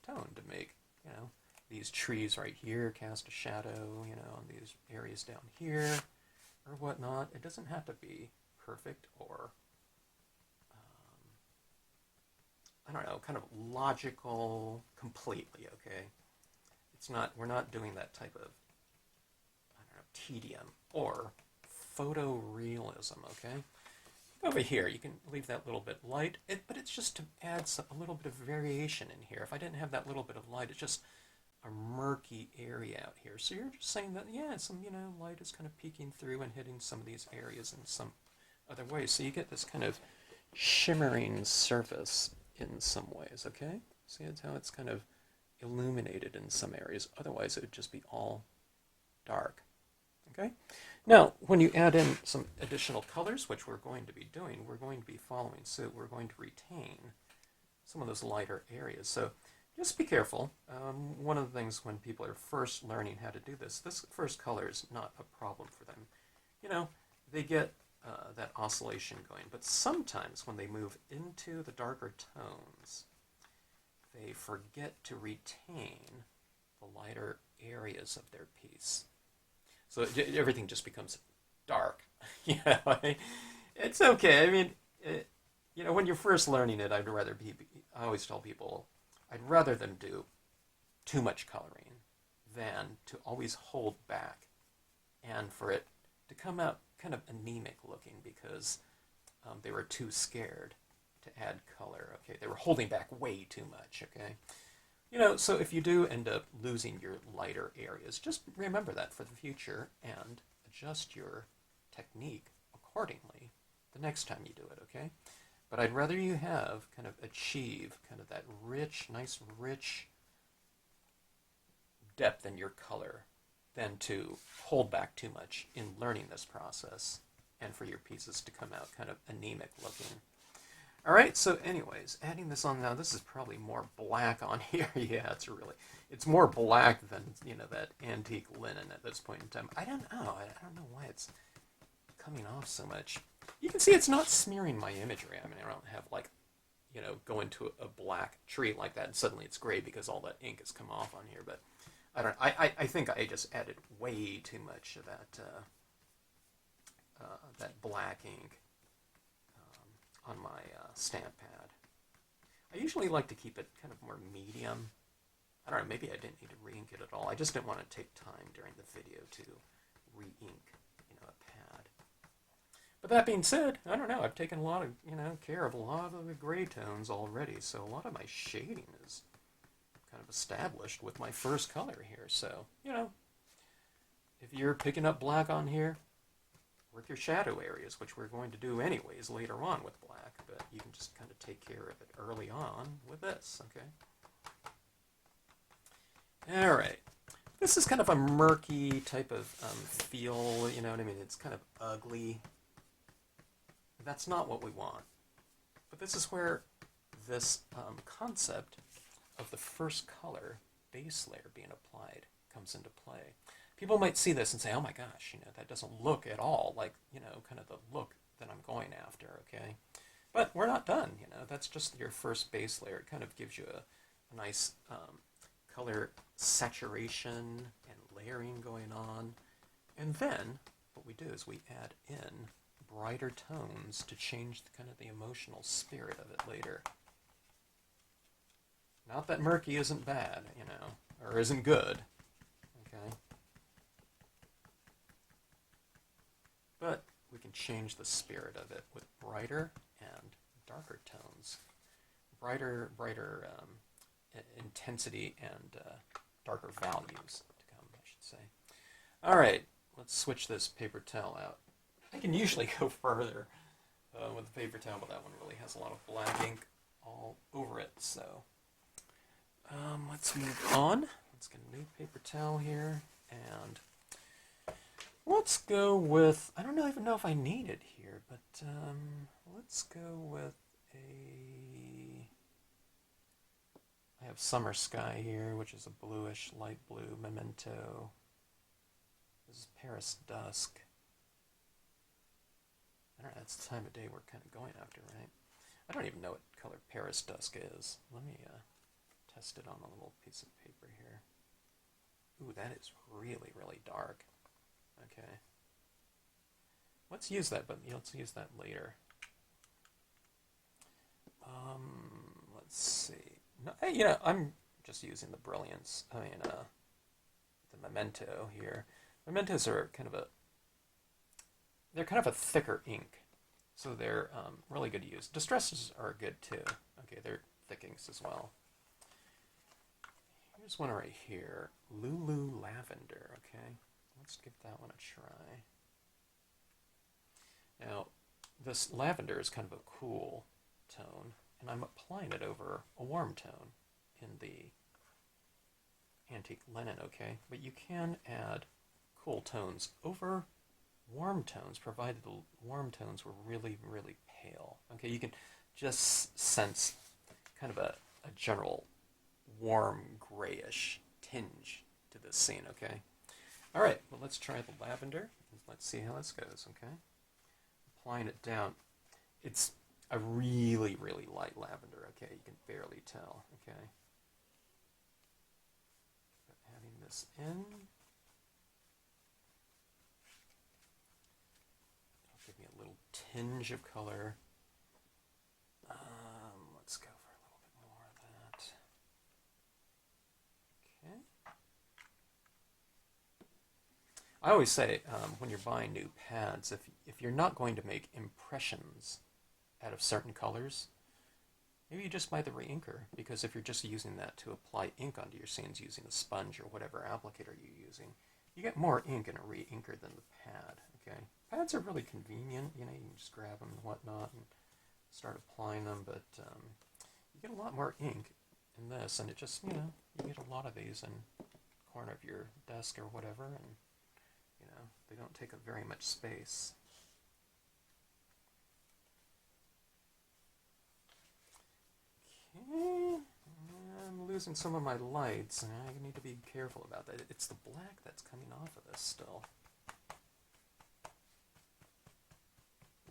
tone to make, these trees right here cast a shadow, on these areas down here or whatnot. It doesn't have to be perfect or, I don't know, kind of logical completely, okay? We're not doing that type of, I don't know, tedium or photorealism, okay? Over here, you can leave that little bit light, but it's just to add a little bit of variation in here. If I didn't have that little bit of light, it's just a murky area out here. So you're just saying that, yeah, some, light is kind of peeking through and hitting some of these areas in some other ways. So you get this kind of shimmering surface in some ways, okay? See how it's kind of illuminated in some areas. Otherwise, it would just be all dark. Okay? Now, when you add in some additional colors, which we're going to be doing, we're going to be following suit. We're going to retain some of those lighter areas. So just be careful. One of the things when people are first learning how to do this first color is not a problem for them. You know, they get that oscillation going, but sometimes when they move into the darker tones, they forget to retain the lighter areas of their piece. So everything just becomes dark. It's okay. I mean, when you're first learning it, I always tell people, I'd rather them do too much coloring than to always hold back and for it to come out kind of anemic looking because they were too scared to add color. Okay, they were holding back way too much. Okay, so if you do end up losing your lighter areas, just remember that for the future and adjust your technique accordingly the next time you do it. Okay, but I'd rather you have kind of achieve kind of that nice rich depth in your color than to hold back too much in learning this process and for your pieces to come out kind of anemic looking. All right, so anyways, adding this on now, this is probably more black on here. Yeah, it's more black than, that antique linen at this point in time. I don't know. I don't know why it's coming off so much. You can see it's not smearing my imagery. I mean, I don't have go into a black tree like that and suddenly it's gray because all that ink has come off on here. But I think I just added way too much of that black ink on my stamp pad. I usually like to keep it kind of more medium. I don't know, maybe I didn't need to re-ink it at all. I just didn't want to take time during the video to re-ink, a pad. But that being said, I don't know, I've taken a lot of, care of a lot of the gray tones already, so a lot of my shading is kind of established with my first color here. So, if you're picking up black on here, work your shadow areas, which we're going to do anyways later on with black, but you can just kind of take care of it early on with this, okay? All right. This is kind of a murky type of feel, you know what I mean? It's kind of ugly. That's not what we want. But this is where this concept of the first color base layer being applied comes into play. People might see this and say, oh my gosh, that doesn't look at all like, kind of the look that I'm going after, okay? But we're not done, that's just your first base layer. It kind of gives you a nice color saturation and layering going on. And then what we do is we add in brighter tones to change kind of the emotional spirit of it later. Not that murky isn't bad, or isn't good, okay? But we can change the spirit of it with brighter and darker tones. Brighter intensity and darker values to come, I should say. All right, let's switch this paper towel out. I can usually go further with the paper towel, but that one really has a lot of black ink all over it. So let's move on. Let's get a new paper towel here, and let's go with, I don't even know if I need it here, but let's go with I have Summer Sky here, which is a bluish, light blue Memento. This is Paris Dusk. I don't know, that's the time of day we're kind of going after, right? I don't even know what color Paris Dusk is. Let me test it on a little piece of paper here. Ooh, that is really, really dark. Okay. Let's use that, but let's use that later. Let's see. No, I'm just using the Brilliance. The Memento here. Mementos are they're kind of a thicker ink, so they're really good to use. Distresses are good too. Okay, they're thick inks as well. Here's one right here, Lulu Lavender. Okay, let's give that one a try. Now, this lavender is kind of a cool tone, and I'm applying it over a warm tone in the antique linen, okay? But you can add cool tones over warm tones, provided the warm tones were really, really pale. Okay, you can just sense kind of a general warm grayish tinge to this scene, okay? All right, well, let's try the lavender. Let's see how this goes, okay? Applying it down. It's a really, really light lavender, okay? You can barely tell, okay? But adding this in. It'll give me a little tinge of color. Let's go for a little bit more of that. Okay. I always say when you're buying new pads, if you're not going to make impressions out of certain colors, maybe you just buy the reinker, because if you're just using that to apply ink onto your scenes using a sponge or whatever applicator you're using, you get more ink in a reinker than the pad, okay? Pads are really convenient, you know, you can just grab them and whatnot and start applying them, but you get a lot more ink in this, and it just, you know, you get a lot of these in the corner of your desk or whatever, and you know, they don't take up very much space. Okay, I'm losing some of my lights. I need to be careful about that. It's the black that's coming off of this still.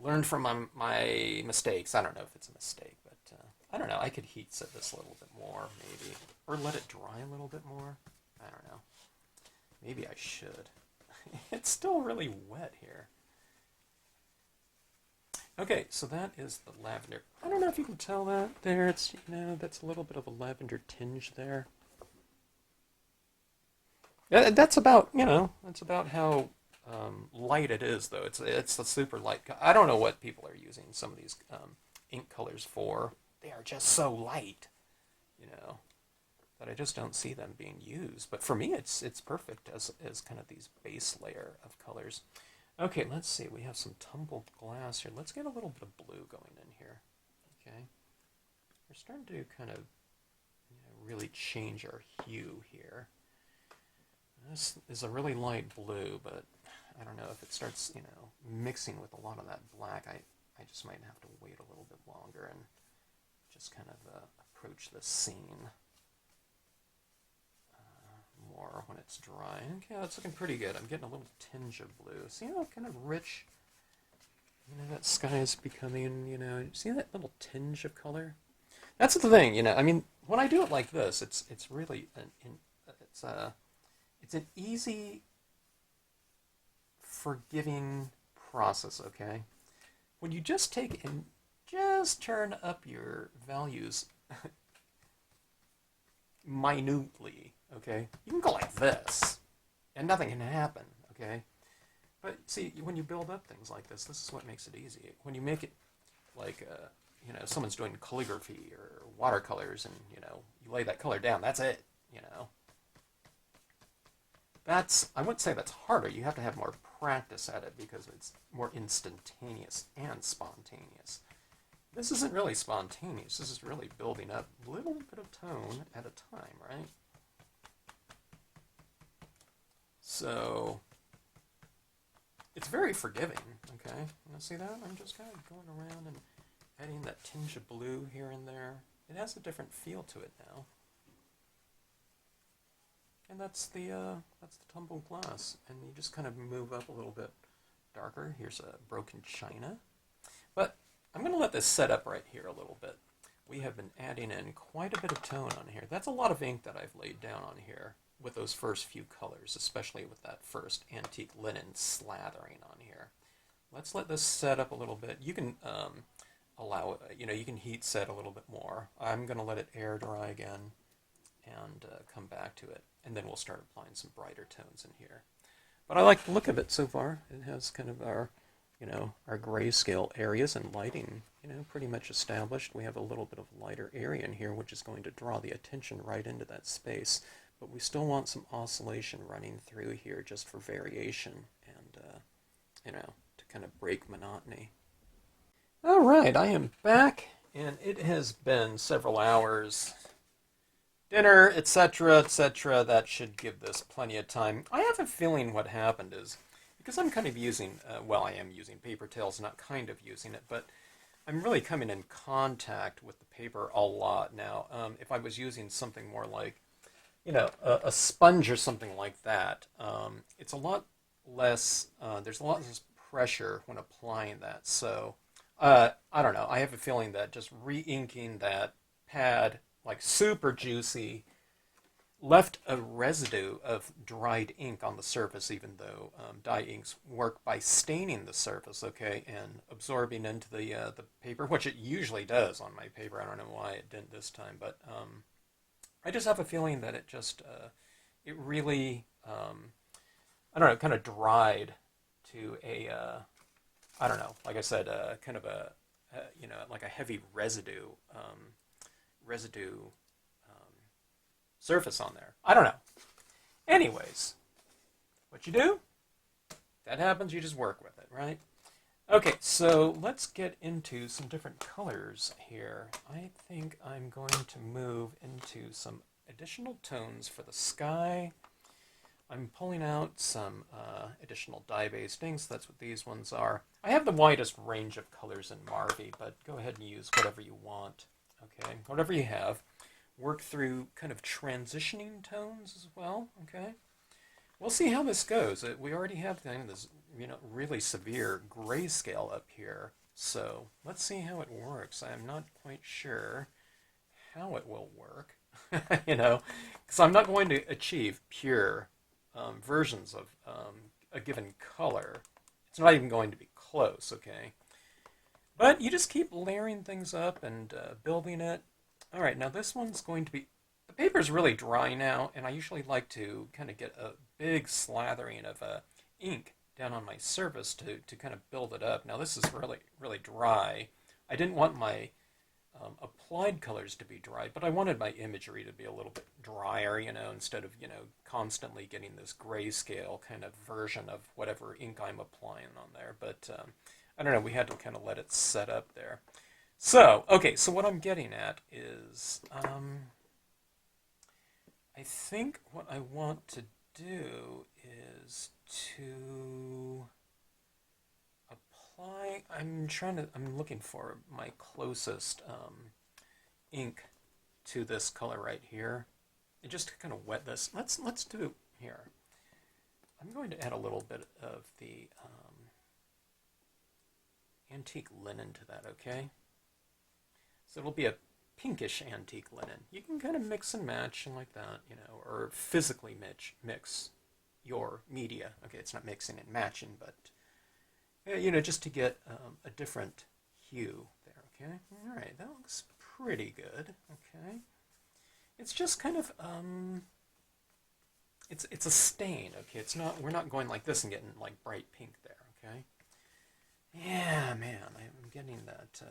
Learned from my mistakes. I don't know if it's a mistake, but I don't know. I could heat set this a little bit more, maybe. Or let it dry a little bit more. I don't know. Maybe I should. It's still really wet here. Okay, so that is the lavender. I don't know if you can tell that there. It's, you know, that's a little bit of a lavender tinge there. That's about, you know, that's about how light it is, though. It's a super light. I don't know what people are using some of these ink colors for. They are just so light, you know, that I just don't see them being used. But for me, it's perfect as kind of these base layer of colors. Okay, let's see. We have some tumbled glass here. Let's get a little bit of blue going in here. Okay, we're starting to kind of, you know, really change our hue here. This is a really light blue, but I don't know if it starts, you know, mixing with a lot of that black. I just might have to wait a little bit longer and just kind of approach the scene more when it's dry. Okay, that's looking pretty good. I'm getting a little tinge of blue. See how kind of rich, you know, that sky is becoming, you know, see that little tinge of color? That's the thing, you know, I mean, when I do it like this, it's really, it's an easy, forgiving process, okay? When you just take and just turn up your values minutely, okay? You can go like this, and nothing can happen, okay? But see, when you build up things like this is what makes it easy. When you make it like, you know, someone's doing calligraphy or watercolors, and, you know, you lay that color down, that's it, you know? I wouldn't say that's harder. You have to have more practice at it because it's more instantaneous and spontaneous. This isn't really spontaneous. This is really building up a little bit of tone at a time, right? So it's very forgiving, okay? You see that? I'm just kind of going around and adding that tinge of blue here and there. It has a different feel to it now. And that's the tumbled glass. And you just kind of move up a little bit darker. Here's a broken china. But I'm going to let this set up right here a little bit. We have been adding in quite a bit of tone on here. That's a lot of ink that I've laid down on here with those first few colors, especially with that first antique linen slathering on here. Let's let this set up a little bit. You can allow it, you know, you can heat set a little bit more. I'm going to let it air dry again and come back to it. And then we'll start applying some brighter tones in here. But I like the look of it so far. It has kind of our, you know, our grayscale areas and lighting, you know, pretty much established. We have a little bit of lighter area in here, which is going to draw the attention right into that space. But we still want some oscillation running through here just for variation and, you know, to kind of break monotony. All right, I am back, and it has been several hours dinner, etc., etc. That should give this plenty of time. I have a feeling what happened is because I'm kind of using, well, I am using paper tails, not kind of using it, but I'm really coming in contact with the paper a lot now. If I was using something more like, a sponge or something like that, it's a lot less, there's a lot less pressure when applying that. So, I don't know. I have a feeling that just re-inking that pad, like super juicy, left a residue of dried ink on the surface, even though dye inks work by staining the surface, okay, and absorbing into the paper, which it usually does on my paper. I don't know why it didn't this time, but I just have a feeling that it really, I don't know, kind of dried to I don't know, like I said, kind of like a heavy residue surface on there. I don't know. Anyways, what you do, that happens, you just work with it, right? Okay, so let's get into some different colors here. I think I'm going to move into some additional tones for the sky. I'm pulling out some additional dye-based inks. That's what these ones are. I have the widest range of colors in Marvy, but go ahead and use whatever you want. Okay, whatever you have. Work through kind of transitioning tones as well. Okay, we'll see how this goes. We already have this, really severe grayscale up here. So let's see how it works. I'm not quite sure how it will work, because I'm not going to achieve pure versions of a given color. It's not even going to be close, okay? But you just keep layering things up and building it. All right, now this one's going to be... The paper's really dry now, and I usually like to kind of get a big slathering of ink down on my surface to kind of build it up. Now this is really, really dry. I didn't want my applied colors to be dry, but I wanted my imagery to be a little bit drier, instead of, constantly getting this grayscale kind of version of whatever ink I'm applying on there. But I don't know, we had to kind of let it set up there. So, okay, so what I'm getting at is, I think what I want to do is to apply, I'm looking for my closest ink to this color right here. And just to kind of wet this, let's do here. I'm going to add a little bit of the antique linen to that, okay? So it'll be a pinkish antique linen. You can kind of mix and match and like that, or physically mix your media. Okay, it's not mixing and matching, but just to get a different hue there, okay? All right, that looks pretty good, okay? It's just kind of, it's a stain, okay? We're not going like this and getting like bright pink there, okay? Yeah, man, I'm getting that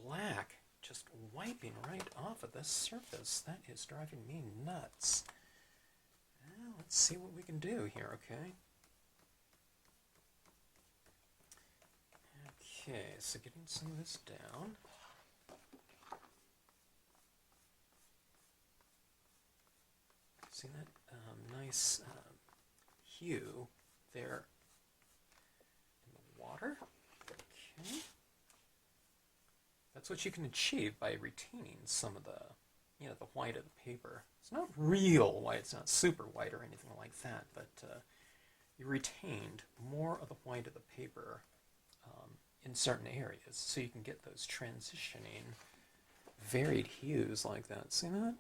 black just wiping right off of this surface. That is driving me nuts. Well, let's see what we can do here, okay? Okay, so getting some of this down. See that nice hue there in the water? Okay. That's what you can achieve by retaining some of the, the white of the paper. It's not real white, it's not super white or anything like that, but you retained more of the white of the paper in certain areas, so you can get those transitioning varied hues like that. See that?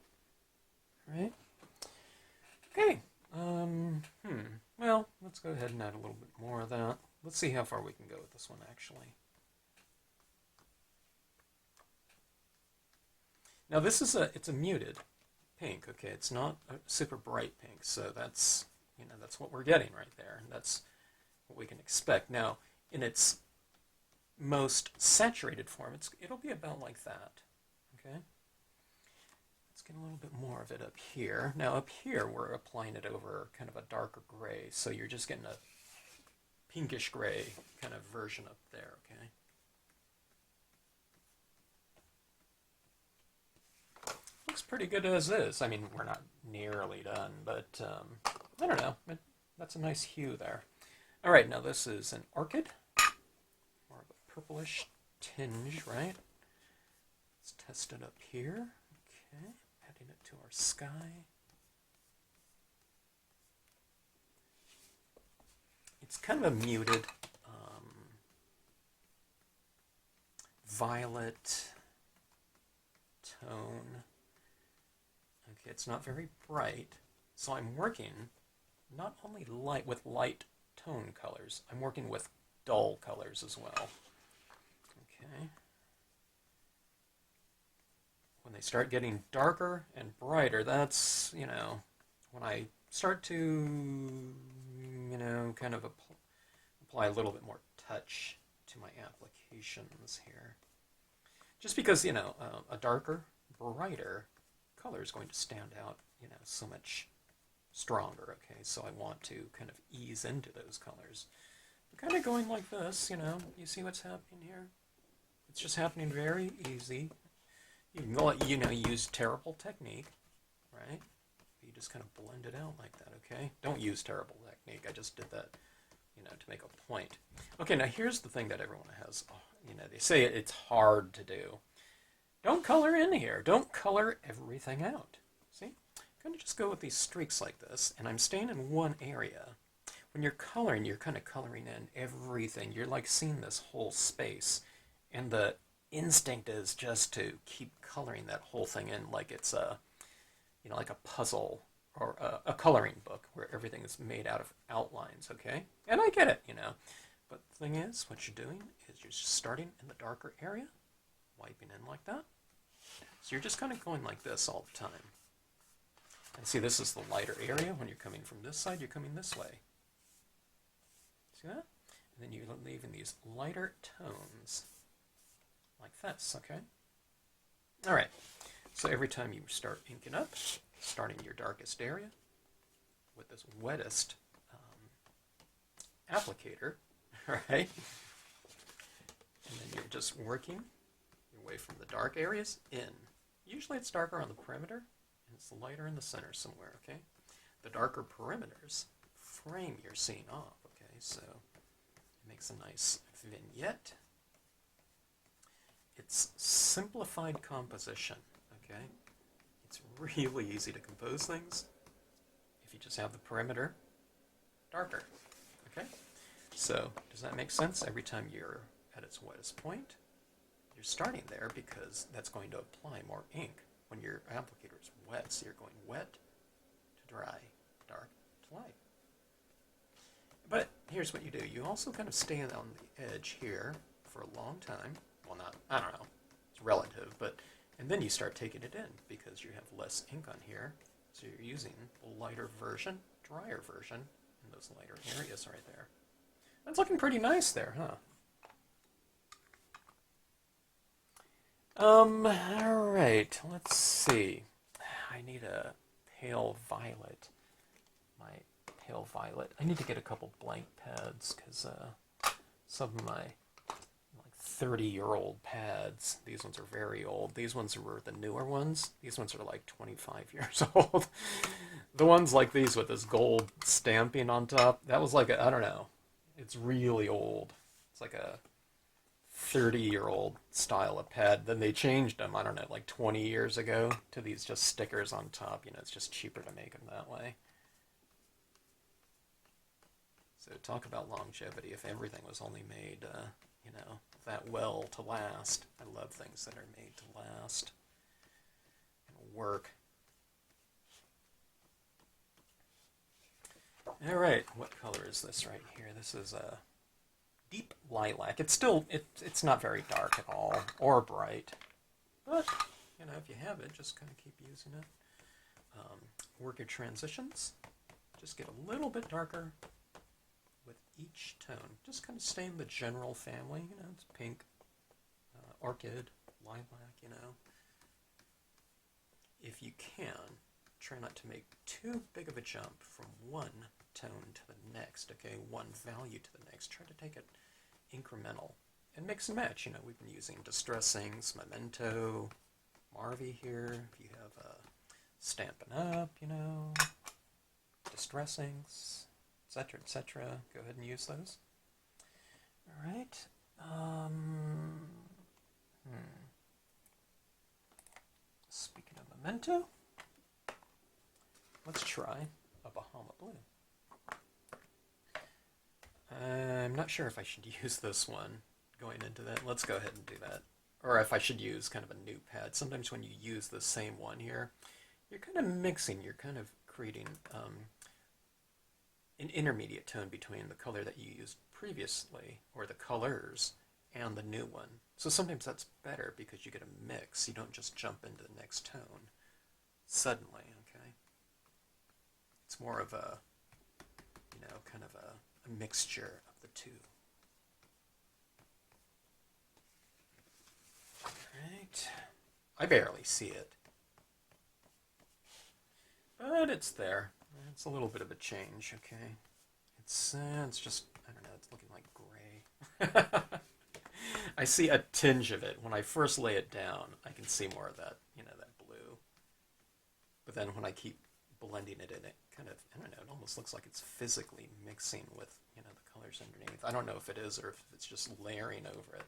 Right? Okay. Well, let's go ahead and add a little bit more of that. Let's see how far we can go with this one, actually. Now this is it's a muted pink, okay? It's not a super bright pink, so that's what we're getting right there. That's what we can expect. Now, in its most saturated form, it'll be about like that, okay? Let's get a little bit more of it up here. Now up here, we're applying it over kind of a darker gray, so you're just getting a pinkish gray kind of version up there, okay? Looks pretty good as is. I mean, we're not nearly done, but I don't know. That's a nice hue there. All right, now this is an orchid, more of a purplish tinge, right? Let's test it up here. Okay, adding it to our sky. It's kind of a muted violet tone. Okay, it's not very bright, so I'm working not only with light tone colors, I'm working with dull colors as well. Okay. When they start getting darker and brighter, that's, when I start to, kind of apply a little bit more touch to my applications here. Just because, a darker, brighter color is going to stand out, so much stronger, okay? So I want to kind of ease into those colors. I'm kind of going like this, you see what's happening here? It's just happening very easy. You can go, use terrible technique, right? You just kind of blend it out like that, okay? Don't use terrible technique. I just did that, to make a point. Okay, now here's the thing that everyone has. They say it's hard to do. Don't color in here. Don't color everything out. See? I'm going to just go with these streaks like this, and I'm staying in one area. When you're coloring, you're kind of coloring in everything. You're like seeing this whole space, and the instinct is just to keep coloring that whole thing in like it's a, like a puzzle or a coloring book where everything is made out of outlines, okay? And I get it, But the thing is, what you're doing is you're just starting in the darker area, wiping in like that. So you're just kind of going like this all the time. And see, this is the lighter area. When you're coming from this side, you're coming this way. See that? And then you're leaving these lighter tones like this, okay? All right. So every time you start inking up, starting your darkest area with this wettest applicator, right? And then you're just working your way from the dark areas in. Usually it's darker on the perimeter, and it's lighter in the center somewhere, okay? The darker perimeters frame your scene off, okay? So it makes a nice vignette. It's simplified composition, okay? It's really easy to compose things if you just have the perimeter darker, okay? So, does that make sense? Every time you're at its wettest point, you're starting there because that's going to apply more ink when your applicator is wet. So you're going wet to dry, dark to light. But here's what you do. You also kind of stay on the edge here for a long time. Well, I don't know, it's relative, and then you start taking it in because you have less ink on here, so you're using the lighter version, drier version, in those lighter areas right there. That's looking pretty nice there, huh? Alright, let's see. I need a pale violet. My pale violet. I need to get a couple blank pads, because some of my 30-year-old pads. These ones are very old. These ones were the newer ones. These ones are like 25 years old. The ones like these with this gold stamping on top, that was like I don't know. It's really old. It's like a 30-year-old style of pad. Then they changed them, I don't know, like 20 years ago to these just stickers on top. It's just cheaper to make them that way. So talk about longevity. If everything was only made, that well to last. I love things that are made to last and work. All right, what color is this right here? This is a deep lilac. It's still, it's not very dark at all or bright, but if you have it, just kind of keep using it. Work your transitions. Just get a little bit darker with each tone. Just kind of stay in the general family. It's pink, orchid, lilac. If you can, try not to make too big of a jump from one tone to the next, okay? One value to the next. Try to take it incremental and mix and match. We've been using Distress Inks, Memento, Marvy here. If you have Stampin' Up, you know, Distressings, etc., etc. Go ahead and use those. All right. Speaking of Memento, let's try a Bahama Blue. I'm not sure if I should use this one going into that. Let's go ahead and do that. Or if I should use kind of a new pad. Sometimes when you use the same one here, you're kind of mixing, you're kind of creating an intermediate tone between the color that you used previously, or the colors, and the new one. So sometimes that's better because you get a mix. You don't just jump into the next tone suddenly, okay? It's more of a, you know, kind of a mixture of the two. All right. I barely see it, but it's there. It's a little bit of a change, okay? It's just, I don't know, it's looking like gray. I see a tinge of it. When I first lay it down, I can see more of that, you know, that blue. But then when I keep blending it in, it kind of, I don't know, it almost looks like it's physically mixing with, you know, the colors underneath. I don't know if it is or if it's just layering over it.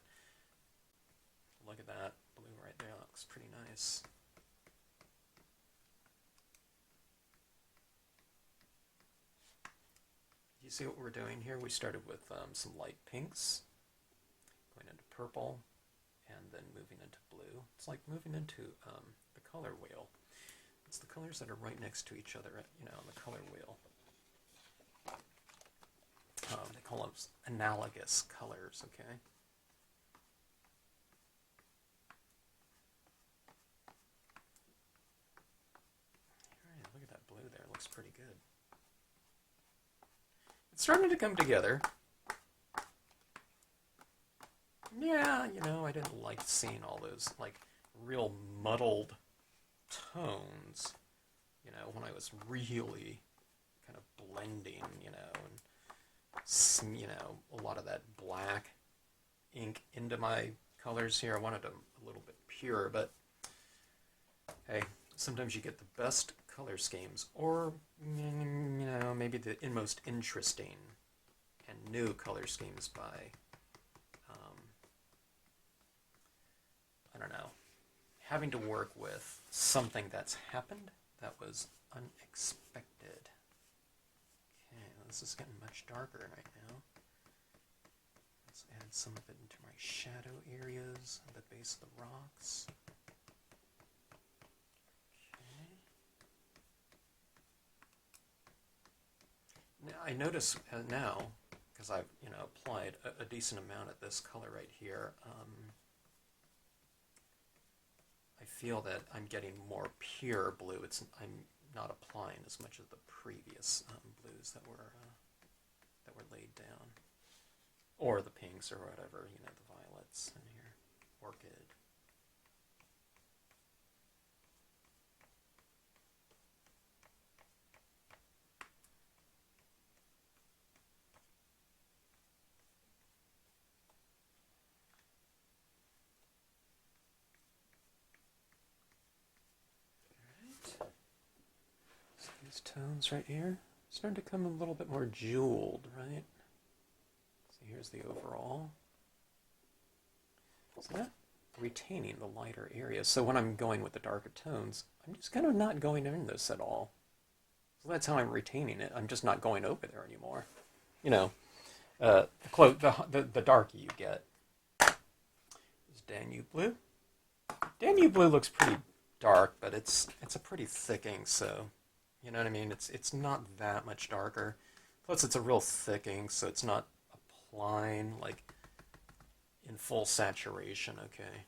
Look at that blue right there. That looks pretty nice. You see what we're doing here? We started with some light pinks, going into purple, and then moving into blue. It's like moving into the color wheel. It's the colors that are right next to each other, you know, on the color wheel. They call them analogous colors, okay? All right, look at that blue there. It looks pretty good. It's starting to come together. Yeah, you know, I didn't like seeing all those, like, real muddled tones, you know, when I was really kind of blending, you know, and, you know, a lot of that black ink into my colors here. I wanted them a little bit pure, but hey, sometimes you get the best color schemes, or, you know, maybe the most interesting and new color schemes by, I don't know, having to work with something that's happened that was unexpected. Okay, this is getting much darker right now. Let's add some of it into my shadow areas at the base of the rocks. Okay. Now I notice now, because I've, you know, applied a decent amount of this color right here, I feel that I'm getting more pure blue. I'm not applying as much of the previous blues that were laid down, or the pinks or whatever, you know, the violets in here, orchid. These tones right here starting to come a little bit more jeweled, right? So here's the overall. So that retaining the lighter areas. So when I'm going with the darker tones, I'm just kind of not going in this at all. So that's how I'm retaining it. I'm just not going over there anymore. You know, the darker you get. Is Danube Blue. Danube Blue looks pretty dark, but it's a pretty thick ink, so you know what I mean? It's not that much darker. Plus it's a real thick ink, so it's not applying like in full saturation, okay?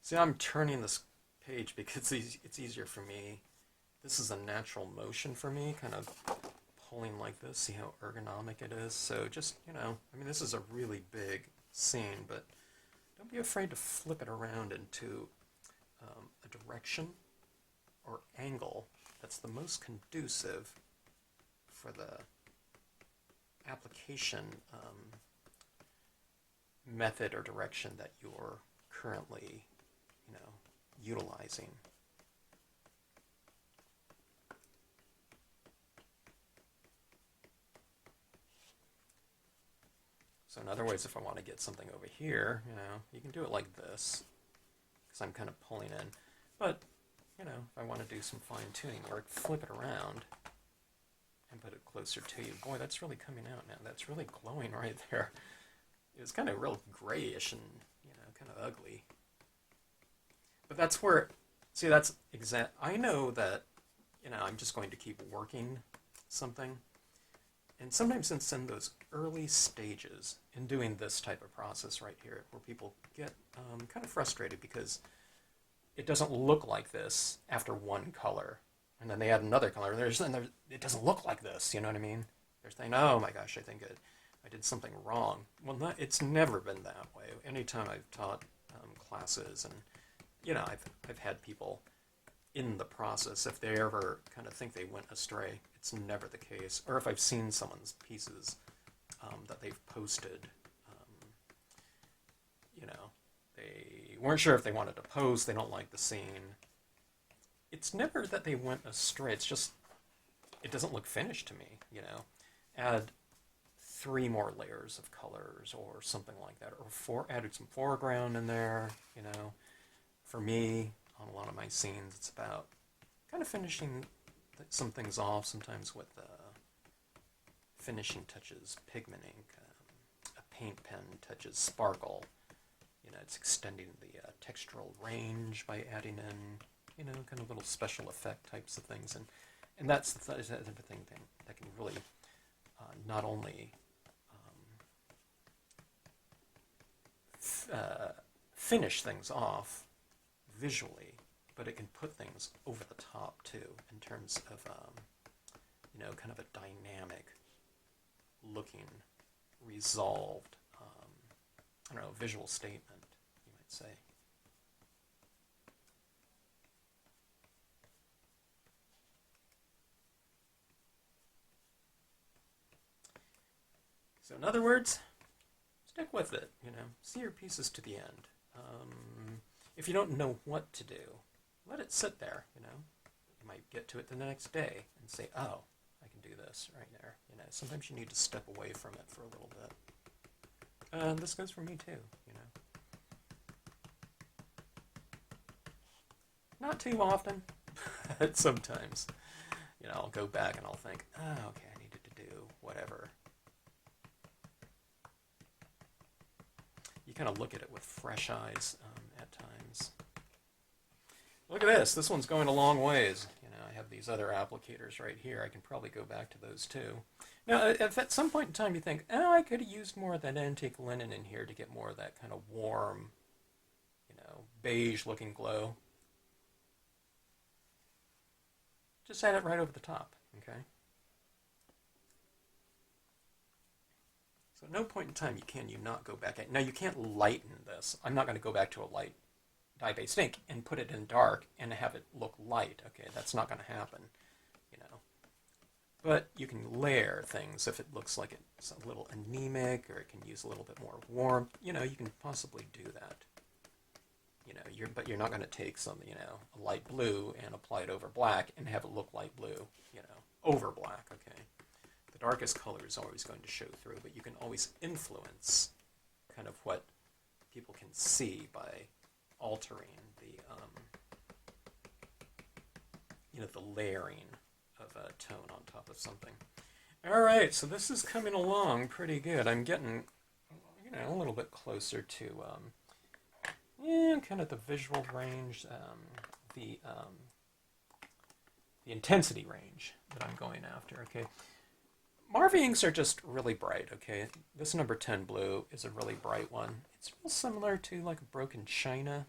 See, I'm turning this page because it's easier for me. This is a natural motion for me, kind of pulling like this. See how ergonomic it is? So just, I mean, this is a really big scene, but don't be afraid to flip it around into a direction or angle that's the most conducive for the application method or direction that you're currently, utilizing. So in other words, if I want to get something over here, you can do it like this, because I'm kind of pulling in. But, if I want to do some fine-tuning work, flip it around and put it closer to you. Boy, that's really coming out now. That's really glowing right there. It was kind of real grayish and, kind of ugly. But that's where, see, that's exact. I know that, I'm just going to keep working something. And sometimes it's in those early stages in doing this type of process right here where people get kind of frustrated because it doesn't look like this after one color. And then they add another color. It doesn't look like this, you know what I mean? They're saying, oh my gosh, I think I did something wrong. Well, it's never been that way. Anytime I've taught classes and, I've had people in the process, if they ever kind of think they went astray, it's never the case. Or if I've seen someone's pieces that they've posted, they weren't sure if they wanted to post, they don't like the scene. It's never that they went astray, it's just, it doesn't look finished to me, Add 3 more layers of colors or something like that, or added some foreground in there, For me, on a lot of my scenes, it's about kind of finishing some things off, sometimes with finishing touches, pigment ink, a paint pen touches sparkle. It's extending the textural range by adding in, kind of little special effect types of things. And that's the thing that can really not only finish things off visually, but it can put things over the top too in terms of kind of a dynamic looking, resolved visual statement, you might say. So in other words, stick with it, see your pieces to the end. If you don't know what to do, let it sit there, You might get to it the next day and say, oh, I can do this right there. Sometimes you need to step away from it for a little bit. This goes for me too, Not too often, but sometimes, I'll go back and I'll think, oh, okay, I needed to do whatever. You kind of look at it with fresh eyes at times. Look at this. This one's going a long ways. I have these other applicators right here. I can probably go back to those too. Now, if at some point in time you think, oh, I could have used more of that antique linen in here to get more of that kind of warm, beige-looking glow, just add it right over the top, okay? So at no point in time can you not go back. Now, you can't lighten this. I'm not going to go back to a light dye-based ink and put it in dark and have it look light. Okay, that's not going to happen, But you can layer things if it looks like it's a little anemic or it can use a little bit more warmth. You can possibly do that. But you're not going to take some, a light blue and apply it over black and have it look light blue, over black, okay? The darkest color is always going to show through, but you can always influence kind of what people can see by altering the layering of a tone on top of something. All right, so this is coming along pretty good. I'm getting, a little bit closer to, kind of the visual range, the intensity range that I'm going after. Okay, Morphe inks are just really bright. Okay, this number 10 blue is a really bright one. It's real similar to like a Broken China.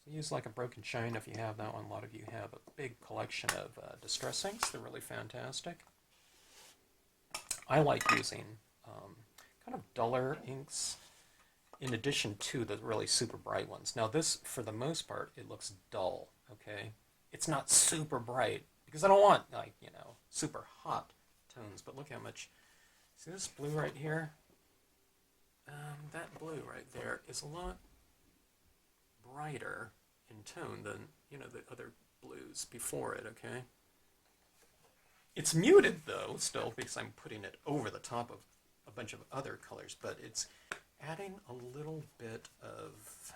So use like a Broken China if you have that one. A lot of you have a big collection of Distress inks. They're really fantastic. I like using kind of duller inks in addition to the really super bright ones. Now this, for the most part, it looks dull, okay? It's not super bright because I don't want, like, you know, super hot tones, but look how much, see this blue right here? That blue right there is a lot brighter in tone than, you know, the other blues before it, okay? It's muted, though, still, because I'm putting it over the top of a bunch of other colors, but it's adding a little bit of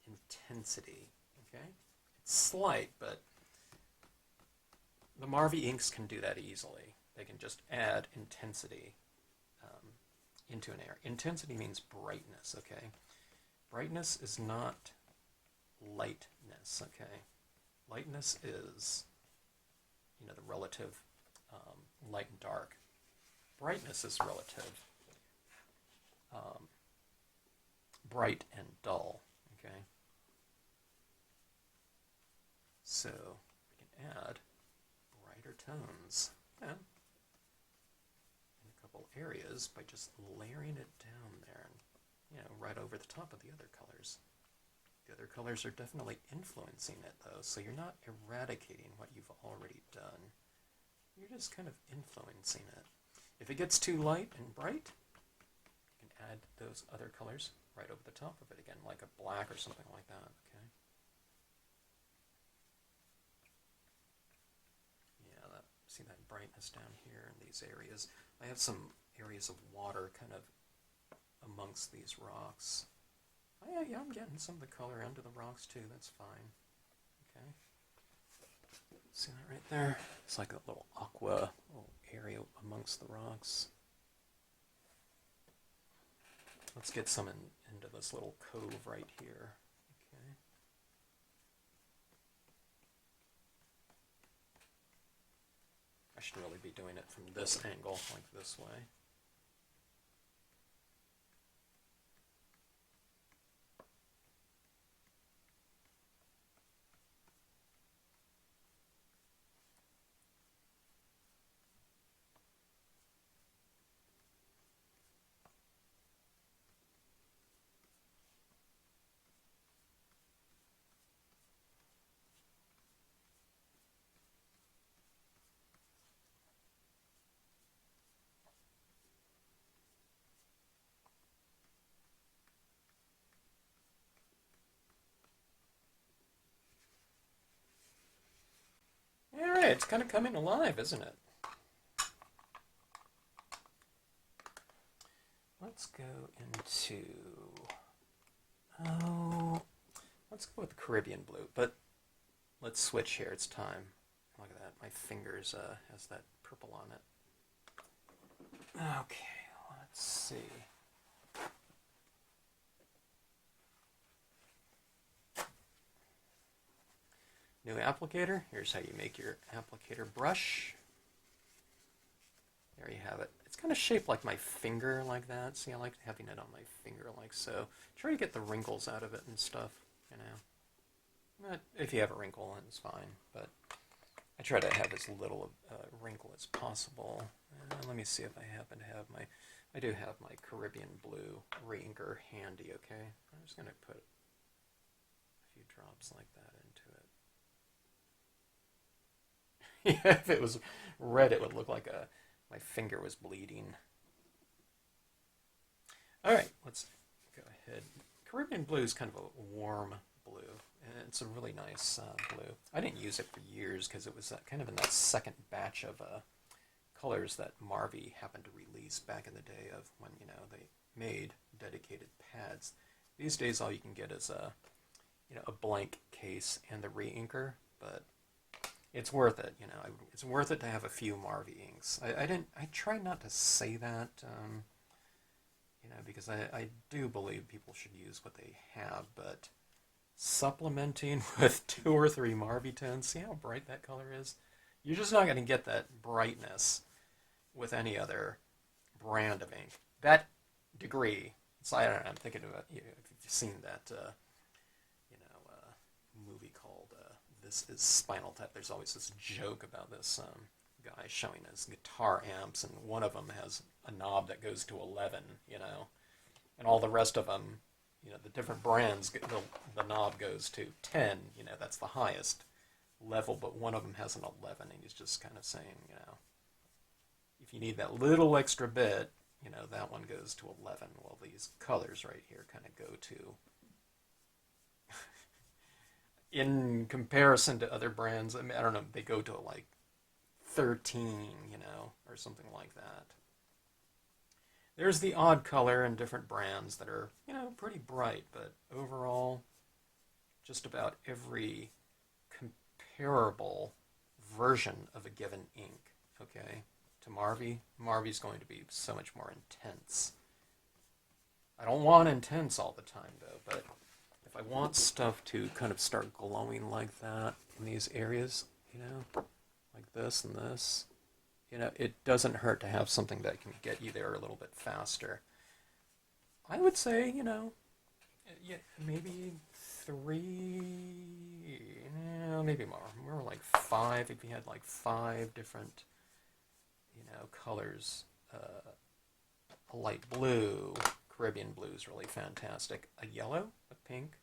intensity, okay? It's slight, but the Marvy inks can do that easily. They can just add intensity into an area. Intensity means brightness, okay? Brightness is not lightness, okay? Lightness is, you know, the relative light and dark. Brightness is relative. Bright and dull, okay? So we can add brighter tones in a couple areas by just layering it down there and, you know, right over the top of the other colors. The other colors are definitely influencing it, though, so you're not eradicating what you've already done. You're just kind of influencing it. If it gets too light and bright, you can add those other colors right over the top of it again, like a black or something like that, okay? Yeah, see that brightness down here in these areas. I have some areas of water kind of amongst these rocks. Oh, yeah, I'm getting some of the color under the rocks too, that's fine. Okay. See that right there? It's like a little aqua little area amongst the rocks. Let's get some into this little cove right here. Okay. I should really be doing it from this angle, like this way. Alright, it's kind of coming alive, isn't it? Let's go into... Oh, let's go with Caribbean blue, but let's switch here. It's time. Look at that. My fingers has that purple on it. Okay, let's see. New applicator. Here's how you make your applicator brush. There you have it. It's kind of shaped like my finger, like that. See, I like having it on my finger like so. Try to get the wrinkles out of it and stuff, you know. If you have a wrinkle, then it's fine, but I try to have as little wrinkle as possible. Let me see if I happen to have I do have my Caribbean blue reinker handy, okay? I'm just going to put a few drops like that into it. Yeah, if it was red, it would look like my finger was bleeding. All right, let's go ahead. Caribbean blue is kind of a warm blue, and it's a really nice blue. I didn't use it for years because it was kind of in that second batch of colors that Marvy happened to release back in the day of when, you know, they made dedicated pads. These days, all you can get is a blank case and the reinker, but it's worth it. You know, it's worth it to have a few Marvy inks. I try not to say that, you know, because I do believe people should use what they have, but supplementing with 2 or 3 Marvy tones, see how bright that color is? You're just not going to get that brightness with any other brand of ink. That degree, I don't know, I'm thinking about, if you've seen that, movie called This Is Spinal Tap. There's always this joke about this guy showing his guitar amps, and one of them has a knob that goes to 11, and all the rest of them, the different brands, the knob goes to 10, that's the highest level, but one of them has an 11, and he's just kind of saying, if you need that little extra bit, that one goes to 11. Well, these colors right here kind of go to, in comparison to other brands, I mean, I don't know, they go to like 13, or something like that. There's the odd color in different brands that are, pretty bright, but overall, just about every comparable version of a given ink, okay, to Marvy, Marvy's going to be so much more intense. I don't want intense all the time, though, but if I want stuff to kind of start glowing like that in these areas, like this and this, it doesn't hurt to have something that can get you there a little bit faster. I would say, maybe 3, maybe more like 5, if you had like 5 different, colors. A light blue, Caribbean blue is really fantastic. A yellow, a pink,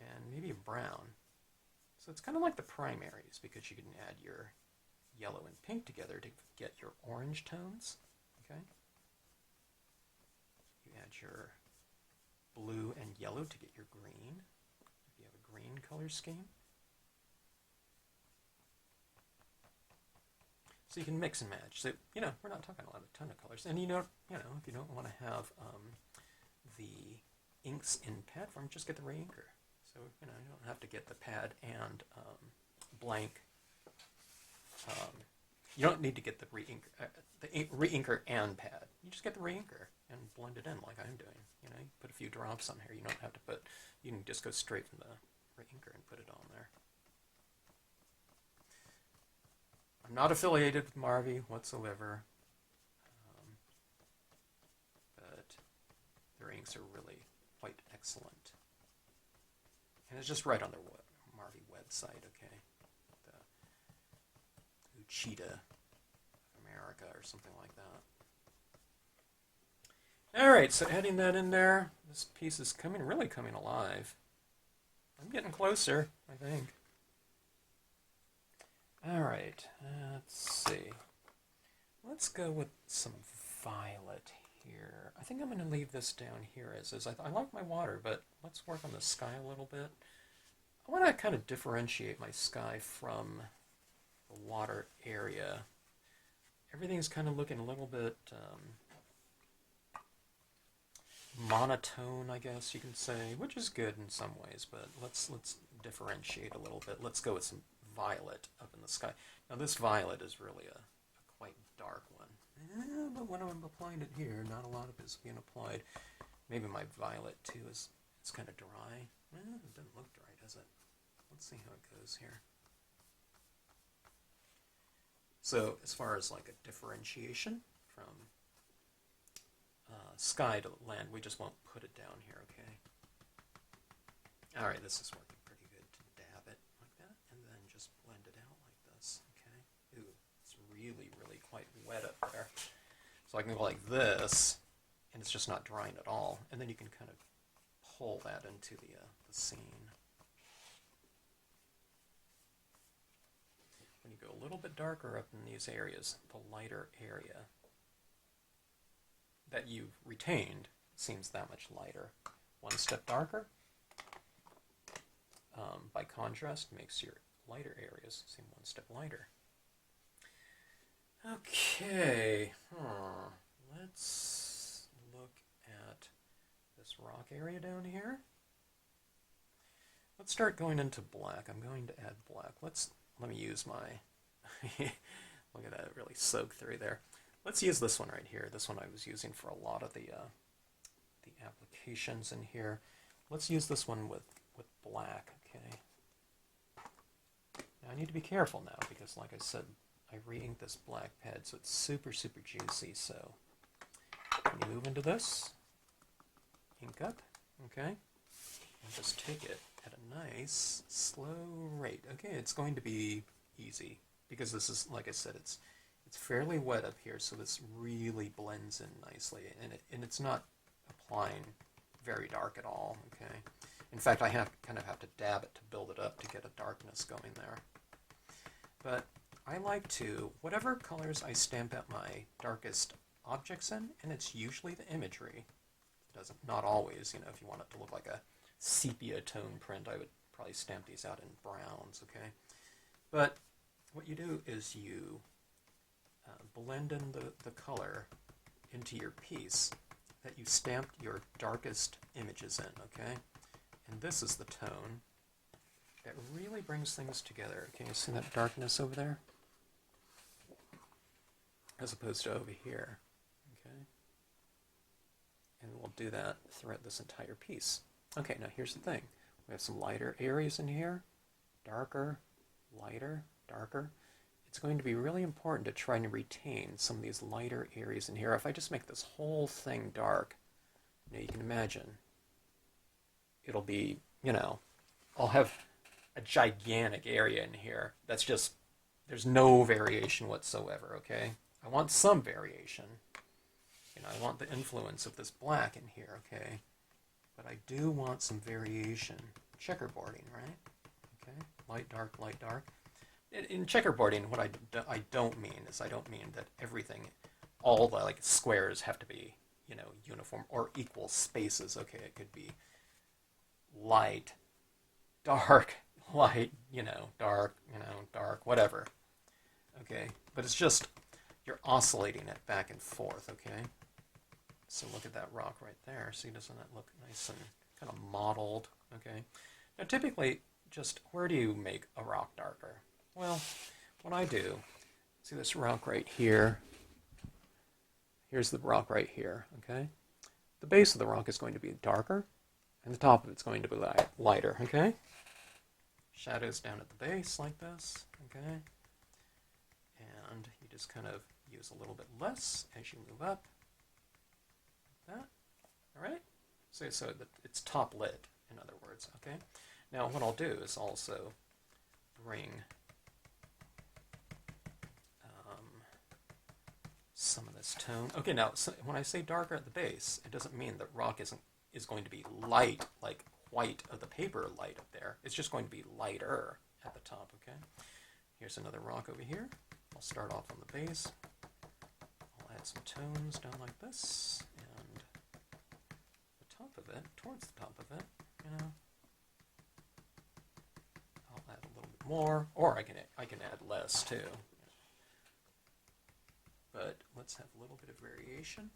and maybe a brown. So it's kind of like the primaries, because you can add your yellow and pink together to get your orange tones. Okay. You add your blue and yellow to get your green, if you have a green color scheme. So you can mix and match. So, we're not talking a ton of colors. And if you don't want to have the inks in pad form, just get the reinker. So, you don't have to get the pad and blank. You don't need to get the reinker and pad. You just get the reinker and blend it in like I'm doing. You put a few drops on here. You don't have to you can just go straight from the reinker and put it on there. I'm not affiliated with Marvy whatsoever, but their inks are really quite excellent. And it's just right on their Marvy website, okay? The Uchida America or something like that. Alright, so adding that in there, this piece is really coming alive. I'm getting closer, I think. Alright, let's see. Let's go with some violet here. I think I'm going to leave this down here as is. I like my water, but let's work on the sky a little bit. I want to kind of differentiate my sky from the water area. Everything's kind of looking a little bit monotone, I guess you can say, which is good in some ways, but let's differentiate a little bit. Let's go with some violet up in the sky. Now this violet is really a quite dark one. But when I'm applying it here, not a lot of it is being applied. Maybe my violet too it's kind of dry. It doesn't look dry, does it? Let's see how it goes here. So as far as like a differentiation from sky to land, we just won't put it down here, okay? Alright, this is working pretty good to dab it like that, and then just blend it out like this, okay? Ooh, it's really, really quite wet up there. So I can go like this, and it's just not drying at all, and then you can kind of pull that into the scene. When you go a little bit darker up in these areas, the lighter area that you've retained seems that much lighter. One step darker, by contrast, makes your lighter areas seem one step lighter. Okay, let's look at this rock area down here. Let's start going into black. I'm going to add black. Let me use my, look at that, it really soaked through there. Let's use this one right here. This one I was using for a lot of the applications in here. Let's use this one with black, okay? Now I need to be careful now because, like I said, I re-inked this black pad, so it's super, super juicy. So when you move into this, ink up, okay? And just take it at a nice, slow rate. Okay, it's going to be easy because this is, like I said, it's fairly wet up here, so this really blends in nicely, and it's not applying very dark at all. Okay, in fact, I kind of have to dab it to build it up to get a darkness going there. But I like to, whatever colors I stamp out my darkest objects in, and it's usually the imagery. It doesn't, not always, you know, if you want it to look like a sepia tone print, I would probably stamp these out in browns, okay? But what you do is you blend in the color into your piece that you stamped your darkest images in, okay? And this is the tone that really brings things together. Can you see that darkness over there? As opposed to over here, okay? And we'll do that throughout this entire piece. Okay, now here's the thing. We have some lighter areas in here, darker, lighter, darker. It's going to be really important to try and retain some of these lighter areas in here. If I just make this whole thing dark, you know, you can imagine it'll be, you know, I'll have a gigantic area in here that's just, there's no variation whatsoever, okay? I want some variation. You know, I want the influence of this black in here, okay? But I do want some variation. Checkerboarding, right? Okay, light, dark, light, dark. In checkerboarding, what I don't mean is I don't mean that everything, all the like squares have to be, you know, uniform or equal spaces. Okay, it could be light, dark, light, you know, dark, whatever. Okay, but it's just you're oscillating it back and forth. Okay, so look at that rock right there. See, doesn't that look nice and kind of mottled? Okay, now typically, just where do you make a rock darker? Well, what I do, see this rock right here. Here's the rock right here. Okay, the base of the rock is going to be darker, and the top of it's going to be lighter. Okay. Shadows down at the base like this, okay? And you just kind of use a little bit less as you move up, like that, all right? So that it's top lit, in other words, okay? Now what I'll do is also bring some of this tone. Okay, now so when I say darker at the base, it doesn't mean that rock is going to be light, like white of the paper light up there. It's just going to be lighter at the top, okay? Here's another rock over here. I'll start off on the base. I'll add some tones down like this, and the top of it, towards the top of it, you know, I'll add a little bit more, or I can add less too. But let's have a little bit of variation.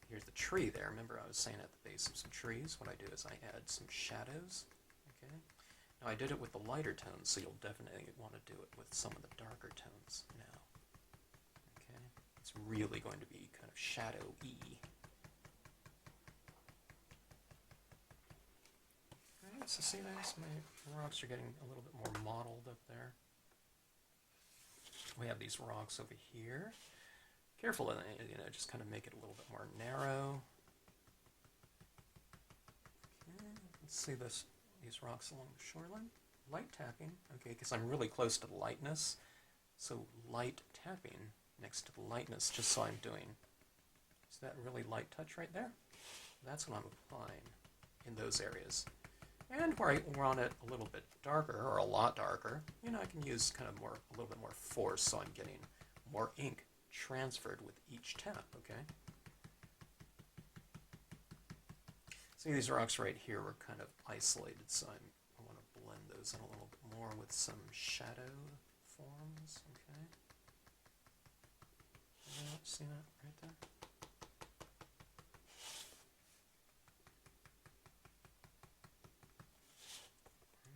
Here's the tree there. Remember I was saying at the base of some trees, what I do is I add some shadows. Okay. Now I did it with the lighter tones, so you'll definitely want to do it with some of the darker tones now. Okay. It's really going to be kind of shadow-y. Alright, so see this? My rocks are getting a little bit more mottled up there. We have these rocks over here. Careful, you know, just kind of make it a little bit more narrow. Okay, let's see these rocks along the shoreline. Light tapping, okay, because I'm really close to the lightness. So light tapping next to the lightness, just so I'm doing. Is that really light touch right there? That's what I'm applying in those areas. And where I want it a little bit darker, or a lot darker, you know, I can use kind of a little bit more force, so I'm getting more ink transferred with each tap, okay? See, these rocks right here were kind of isolated, so I want to blend those in a little bit more with some shadow forms, okay? Yeah, see that right there?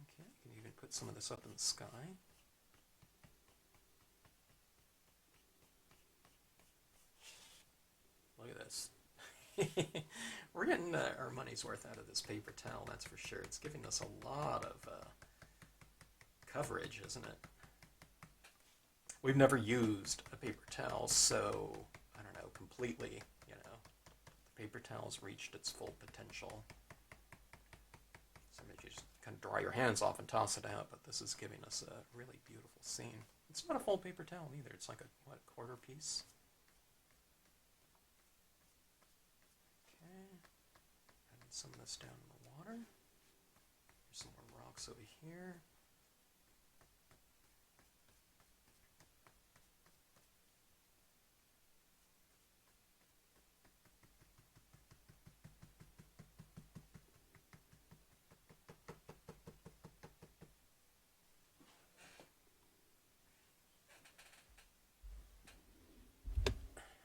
Okay, you can even put some of this up in the sky. Look at this. We're getting our money's worth out of this paper towel, that's for sure. It's giving us a lot of coverage, isn't it? We've never used a paper towel, so, I don't know, completely, you know, the paper towel's reached its full potential. So maybe just kind of dry your hands off and toss it out, but this is giving us a really beautiful scene. It's not a full paper towel either. It's like a, what, quarter piece? Okay. Adding some of this down in the water. There's some more rocks over here.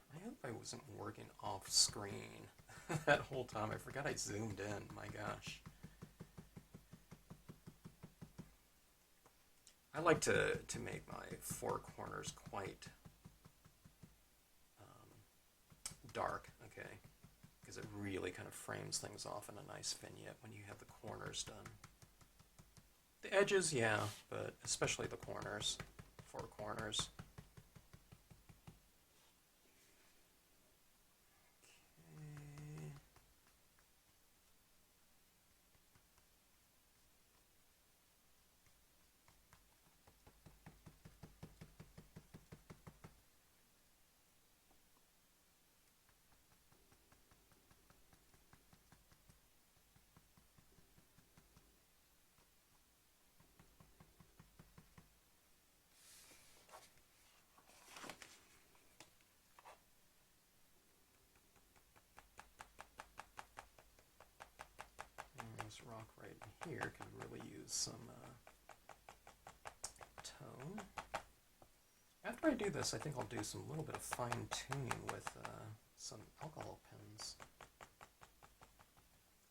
I hope I wasn't working off screen that whole time. I forgot I zoomed in. My gosh. I like to make my four corners quite dark, okay? Because it really kind of frames things off in a nice vignette when you have the corners done. The edges, yeah, but especially the corners, four corners. Okay. This rock right here could really use some tone. After I do this, I think I'll do some little bit of fine tuning with some alcohol pens.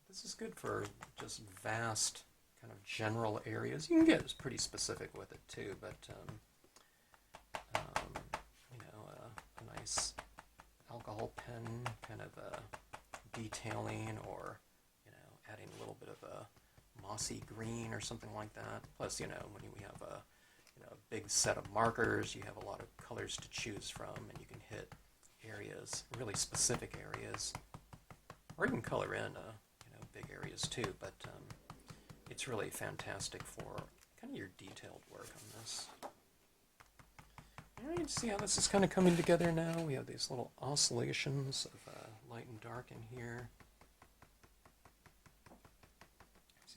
This is good for just vast kind of general areas. You can get pretty specific with it too, but you know, a nice alcohol pen kind of detailing, or adding a little bit of a mossy green or something like that. Plus, when we have a big set of markers, you have a lot of colors to choose from, and you can hit areas, really specific areas, or even color in big areas too. But it's really fantastic for kind of your detailed work on this. All right, see how this is kind of coming together now. We have these little oscillations of light and dark in here.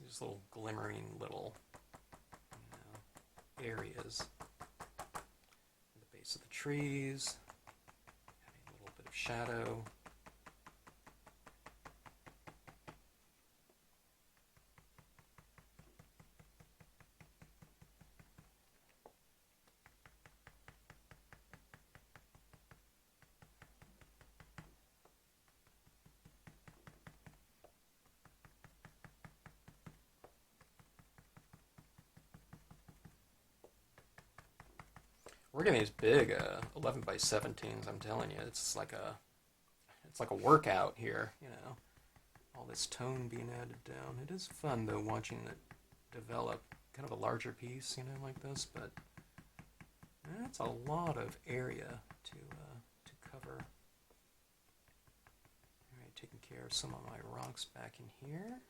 These little glimmering little areas at the base of the trees, adding a little bit of shadow. We're getting these big 11 by 17s. I'm telling you, it's like a workout here. All this tone being added down. It is fun though, watching it develop. Kind of a larger piece, like this, but that's a lot of area to cover. All right, taking care of some of my rocks back in here.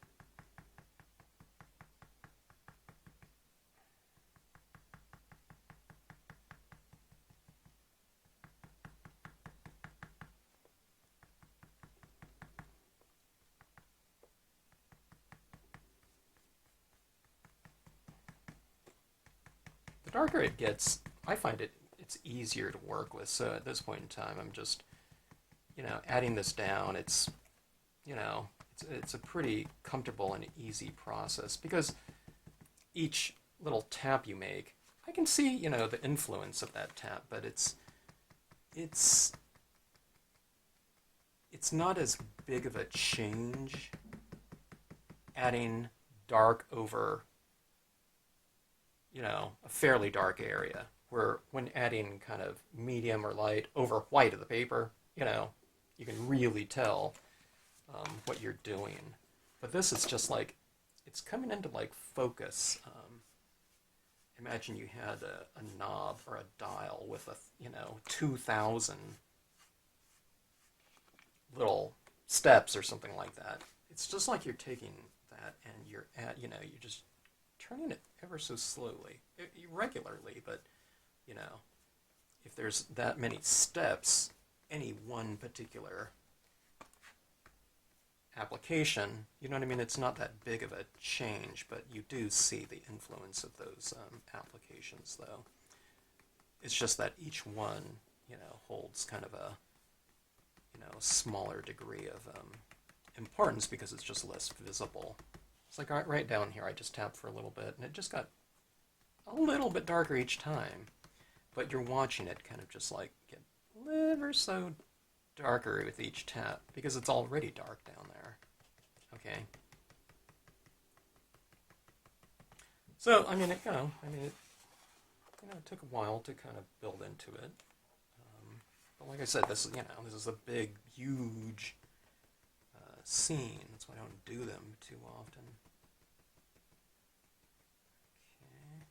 The darker it gets, I find it's easier to work with. So at this point in time, I'm just, adding this down. It's a pretty comfortable and easy process, because each little tap you make, I can see, the influence of that tap, but it's not as big of a change adding dark over a fairly dark area, where when adding kind of medium or light over white of the paper, you can really tell what you're doing. But this is just like, it's coming into like focus. Imagine you had a knob or a dial with 2,000 little steps or something like that. It's just like you're taking that and you're turning it ever so slowly, regularly, but, you know, if there's that many steps, any one particular application, you know what I mean? It's not that big of a change, but you do see the influence of those applications, though. It's just that each one, you know, holds kind of a, you know, smaller degree of importance because it's just less visible. It's like right down here, I just tapped for a little bit, and it just got a little bit darker each time. But you're watching it kind of just like get ever so darker with each tap because it's already dark down there. Okay. So I mean, it took a while to kind of build into it. But like I said, this is a big, huge scene. That's why I don't do them too often. Okay.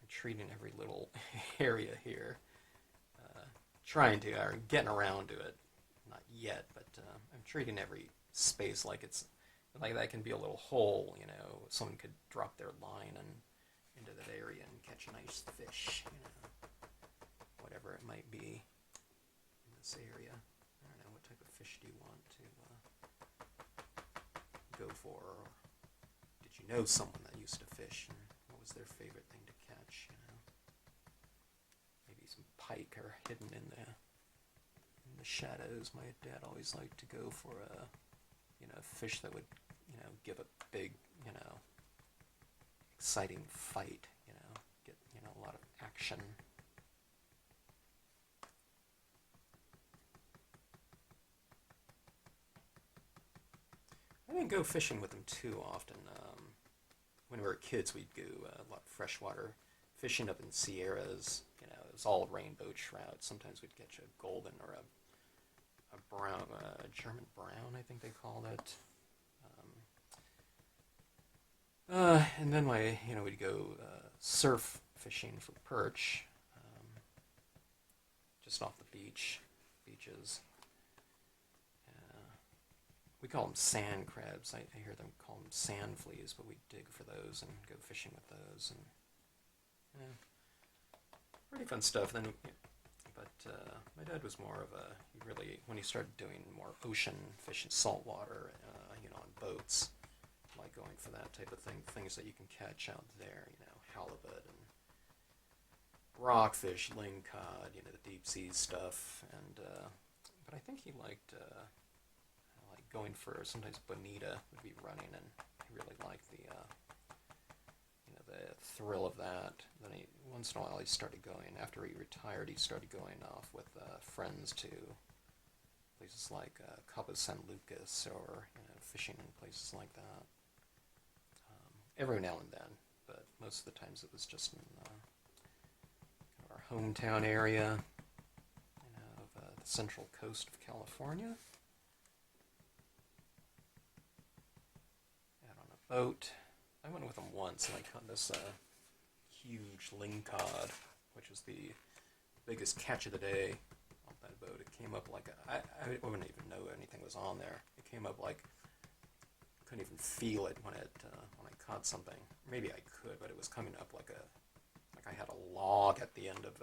I'm treating every little area here. Trying to, or getting around to it. Not yet, but I'm treating every space like it's, like that can be a little hole, you know. Someone could drop their line into that area and catch a nice fish, you know. Whatever it might be in this area. I don't know, what type of fish do you want to go for? Or did you know someone that used to fish, and what was their favorite thing to catch, you know? Maybe some pike are hidden in the shadows. My dad always liked to go for a, you know, fish that would, you know, give a big, you know, exciting fight, you know, get, you know, a lot of action. I didn't go fishing with them too often. When we were kids, we'd go a lot of freshwater fishing up in Sierras. You know, it was all rainbow trout. Sometimes we'd catch a golden or a brown, German brown, I think they called it. And then we'd go surf fishing for perch, just off the beaches. We call them sand crabs. I hear them call them sand fleas, but we dig for those and go fishing with those, and yeah, pretty fun stuff. But my dad was more of a, when he started doing more ocean fishing, saltwater, you know, on boats, like going for that type of thing, things that you can catch out there, you know, halibut and rockfish, lingcod, you know, the deep sea stuff, and but I think he liked like going for, sometimes bonita would be running, and he really liked the you know, the thrill of that. Then once in a while he started going, after he retired, he started going off with friends to places like Cabo San Lucas, or, you know, fishing in places like that. Every now and then, but most of the times it was just in our hometown area, you know, of the central coast of California. Out on a boat. I went with them once, and I caught this huge lingcod, which was the biggest catch of the day on that boat. It came up like I wouldn't even know anything was on there. It came up like, couldn't even feel it when I caught something. Maybe I could, but it was coming up like I had a log at the end of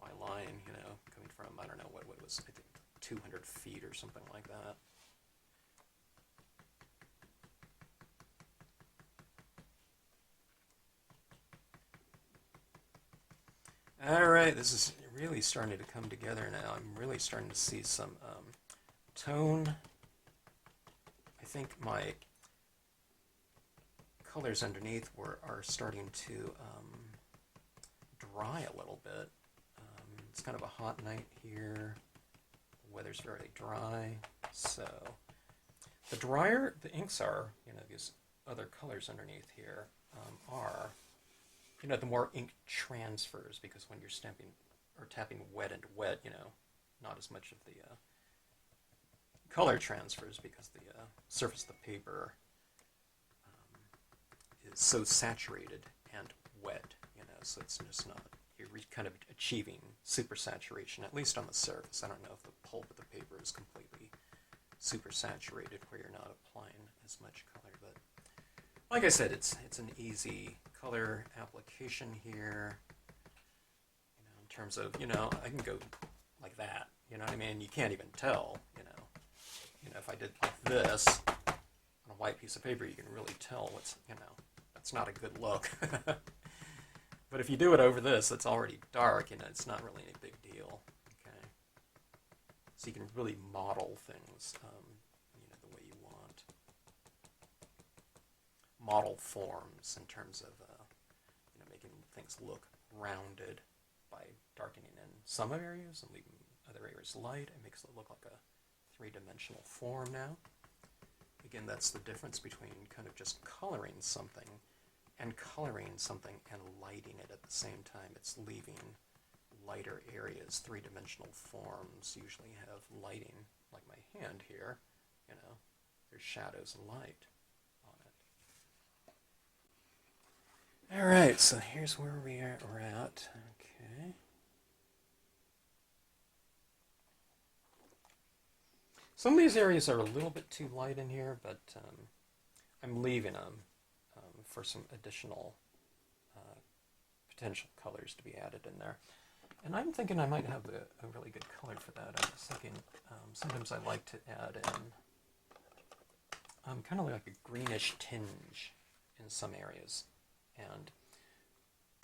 my line, you know, coming from, I don't know what it was, I think 200 feet or something like that. Alright, this is really starting to come together now. I'm really starting to see some tone. I think my colors underneath are starting to dry a little bit. It's kind of a hot night here. The weather's very dry, so the drier the inks are, you know, these other colors underneath here are, you know, the more ink transfers, because when you're stamping or tapping wet into wet, you know, not as much of the color transfers, because the surface of the paper is so saturated and wet, you know, so it's just not, you're kind of achieving super saturation, at least on the surface. I don't know if the pulp of the paper is completely super saturated where you're not applying as much color like I said, it's an easy color application here. In terms of, I can go like that. You know what I mean? You can't even tell. If I did like this on a white piece of paper, you can really tell that's not a good look. But if you do it over this, it's already dark, it's not really any big deal. Okay, so you can really model things, the way you want. Model forms in terms of, making things look rounded by darkening in some areas and leaving other areas light. It makes it look like a three-dimensional form now. Again, that's the difference between kind of just coloring something and lighting it at the same time. It's leaving lighter areas. Three-dimensional forms usually have lighting, like my hand here. There's shadows and light on it. All right, so here's where we're at. Okay. Some of these areas are a little bit too light in here, but I'm leaving them for some additional potential colors to be added in there. And I'm thinking I might have a really good color for that. I was thinking sometimes I like to add in kind of like a greenish tinge in some areas. And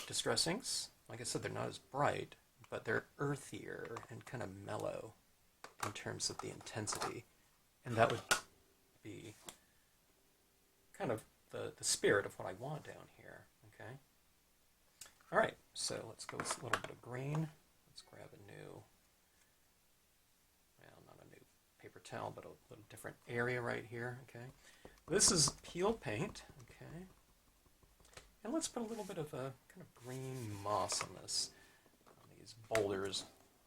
Distress inks, like I said, they're not as bright, but they're earthier and kind of mellow in terms of the intensity. And that would be kind of the spirit of what I want down here. Okay. All right, so let's go with a little bit of green. Let's grab a new, well, not a new paper towel, but a little different area right here. Okay. This is peel paint. Okay. And let's put a little bit of a kind of green moss on this. On these boulders.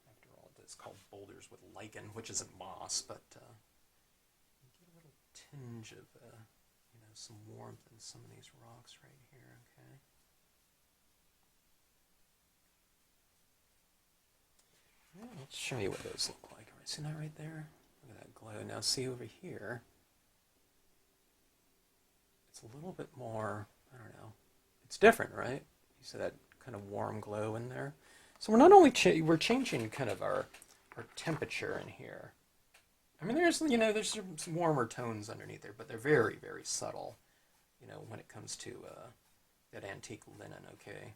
After all, it's called boulders with lichen, which isn't moss, but get a little tinge of some warmth in some of these rocks right here. Okay. Yeah, let's show you what those look like. All right, see that right there? Look at that glow. Now see over here. It's a little bit more, I don't know. It's different, right? You see that kind of warm glow in there? So we're not only we're changing kind of our temperature in here. I mean, there's some warmer tones underneath there, but they're very, very subtle, when it comes to that antique linen, okay?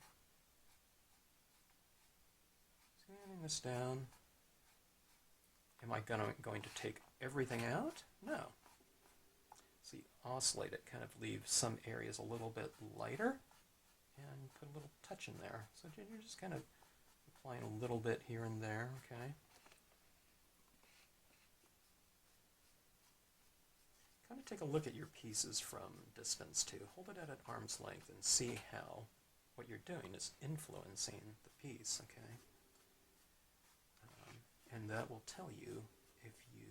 Sanding this down. Am I going to take everything out? No. So you oscillate it, kind of leave some areas a little bit lighter, and put a little touch in there. So you're just kind of applying a little bit here and there, okay? Kind of take a look at your pieces from distance too. Hold it at an arm's length and see how what you're doing is influencing the piece, okay? And that will tell you if you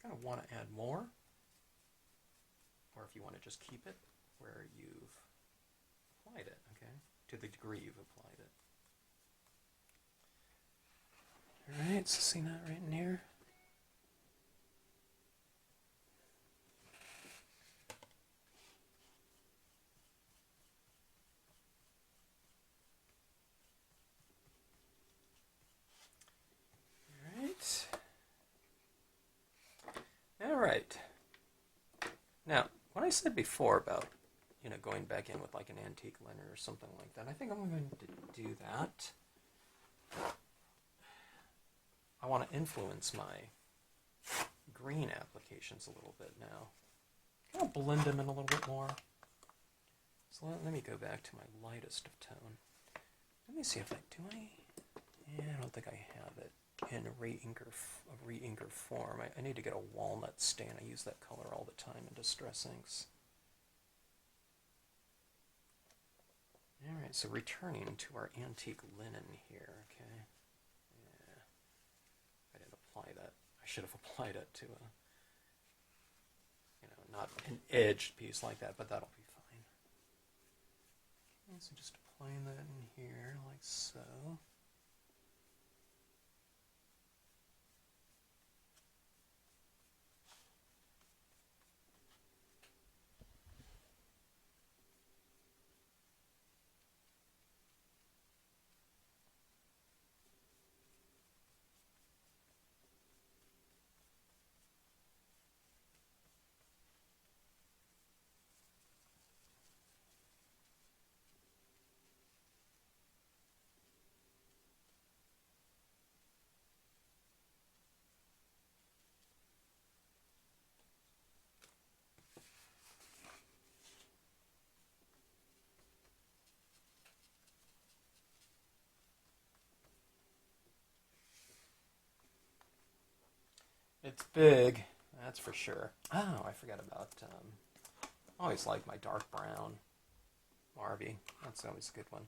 kind of want to add more, or if you want to just keep it where you've applied it, okay? To the degree you've applied it. All right, so see that right in here? All right. Now, what I said before about, going back in with like an antique linen or something like that, I think I'm going to do that. I want to influence my green applications a little bit now. Kind of blend them in a little bit more. So let me go back to my lightest of tone. Let me see if I don't think I have it in a re-inker form. I need to get a walnut stain. I use that color all the time in Distress inks. Alright, so returning to our antique linen here, okay? Yeah, I didn't apply that. I should have applied it to not an edged piece like that, but that'll be fine. Okay, so just applying that in here, like so. It's big, that's for sure. Oh, I forgot about. I always like my dark brown Marvy. That's always a good one.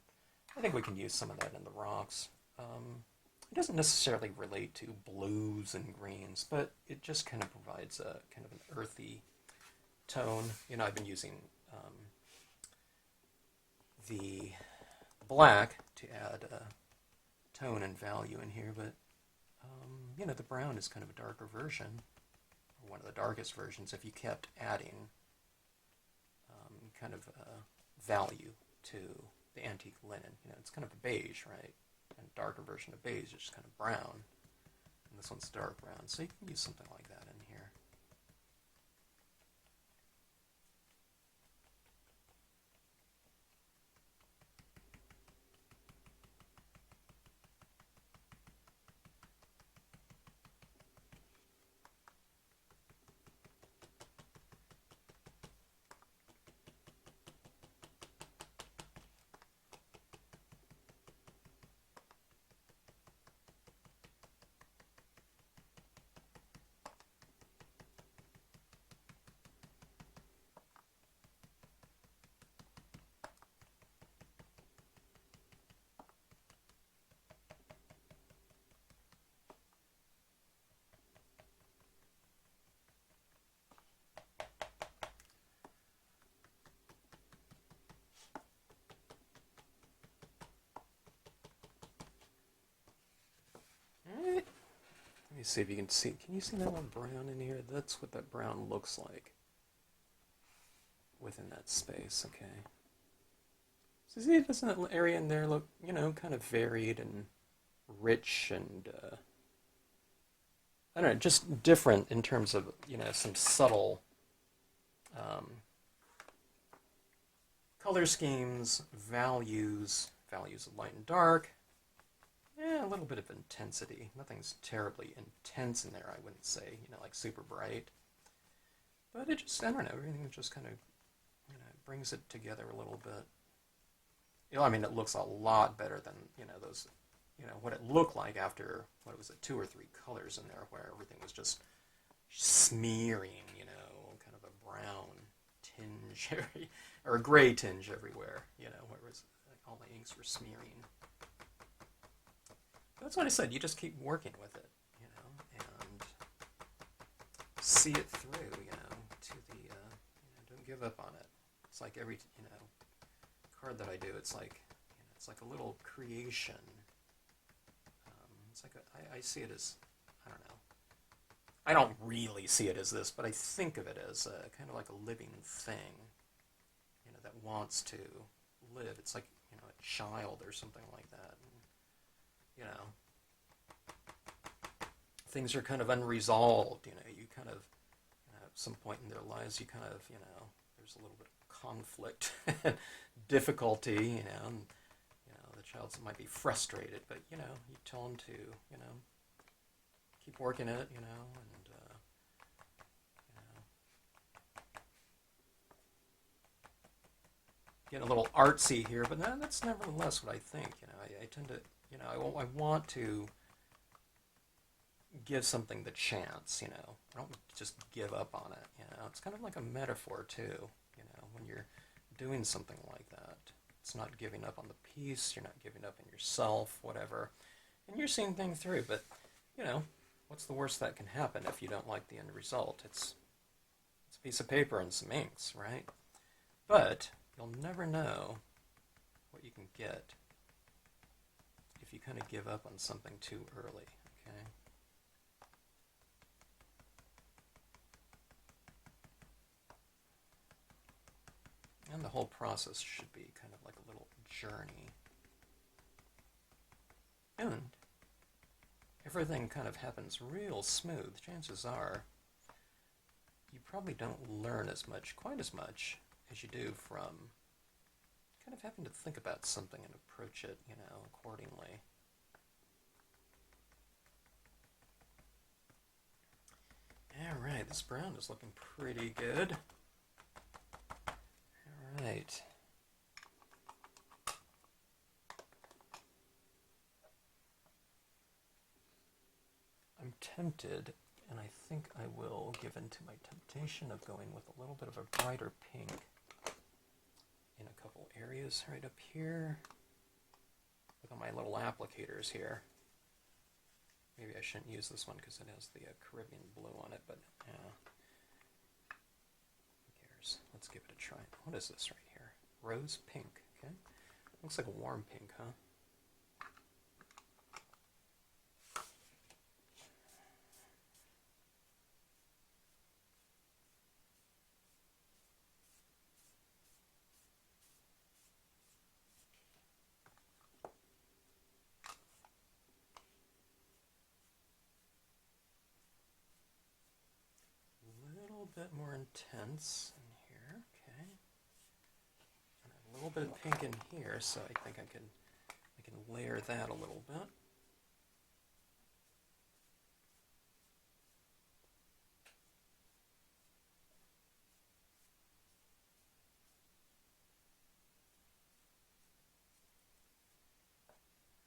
I think we can use some of that in the rocks. It doesn't necessarily relate to blues and greens, but it just kind of provides a kind of an earthy tone. You know, I've been using the black to add tone and value in here, but you know, the brown is kind of a darker version, or one of the darkest versions, if you kept adding kind of value to the antique linen. You know, it's kind of a beige, right? And a darker version of beige is just kind of brown, and this one's dark brown, so you can use something like that in here. Alright. Let me see if you can see. Can you see that one brown in here? That's what that brown looks like within that space, okay. So see, doesn't that area in there look, you know, kind of varied and rich and, I don't know, just different in terms of, you know, some subtle color schemes, values of light and dark. Yeah, a little bit of intensity. Nothing's terribly intense in there, I wouldn't say, you know, like super bright. But it just, I don't know, everything just kind of, you know, brings it together a little bit. You know, I mean, it looks a lot better than, you know, those, you know, what it looked like after, what was it, 2 or 3 colors in there where everything was just smearing, you know, kind of a brown tinge, or a gray tinge everywhere, you know, where it was, like, all the inks were smearing. That's what I said, you just keep working with it, you know, and see it through, you know, to the, you know, don't give up on it. It's like every, you know, card that I do, it's like, you know, it's like a little creation. It's like I see it as, I don't know. I don't really see it as this, but I think of it as a, kind of like a living thing, you know, that wants to live. It's like, you know, a child or something like that. And, you know, things are kind of unresolved. You know, you kind of, at some point in their lives, you kind of, you know, there's a little bit of conflict, difficulty, you know, and, you know, the child might be frustrated, but, you know, you tell them to, you know, keep working it, you know, and, you know, getting a little artsy here, but that's nevertheless what I think, you know, I tend to, you know, I want to give something the chance, you know. I don't just give up on it, you know. It's kind of like a metaphor, too, you know, when you're doing something like that. It's not giving up on the piece, you're not giving up on yourself, whatever. And you're seeing things through, but, you know, what's the worst that can happen if you don't like the end result? It's a piece of paper and some inks, right? But you'll never know what you can get if you kind of give up on something too early, okay? And the whole process should be kind of like a little journey. And everything kind of happens real smooth. Chances are you probably don't learn as much, quite as much, as you do from kind of having to think about something and approach it, you know, accordingly. Alright, this brown is looking pretty good. Alright. I'm tempted, And I think I will give in to my temptation of going with a little bit of a brighter pink in a couple areas right up here. Look at my little applicators here. Maybe I shouldn't use this one because it has the Caribbean blue on it, but yeah. Who cares? Let's give it a try. What is this right here? Rose pink, okay. Looks like a warm pink, huh? A little bit more intense in here, okay. And a little bit of pink in here, so I think I can layer that a little bit.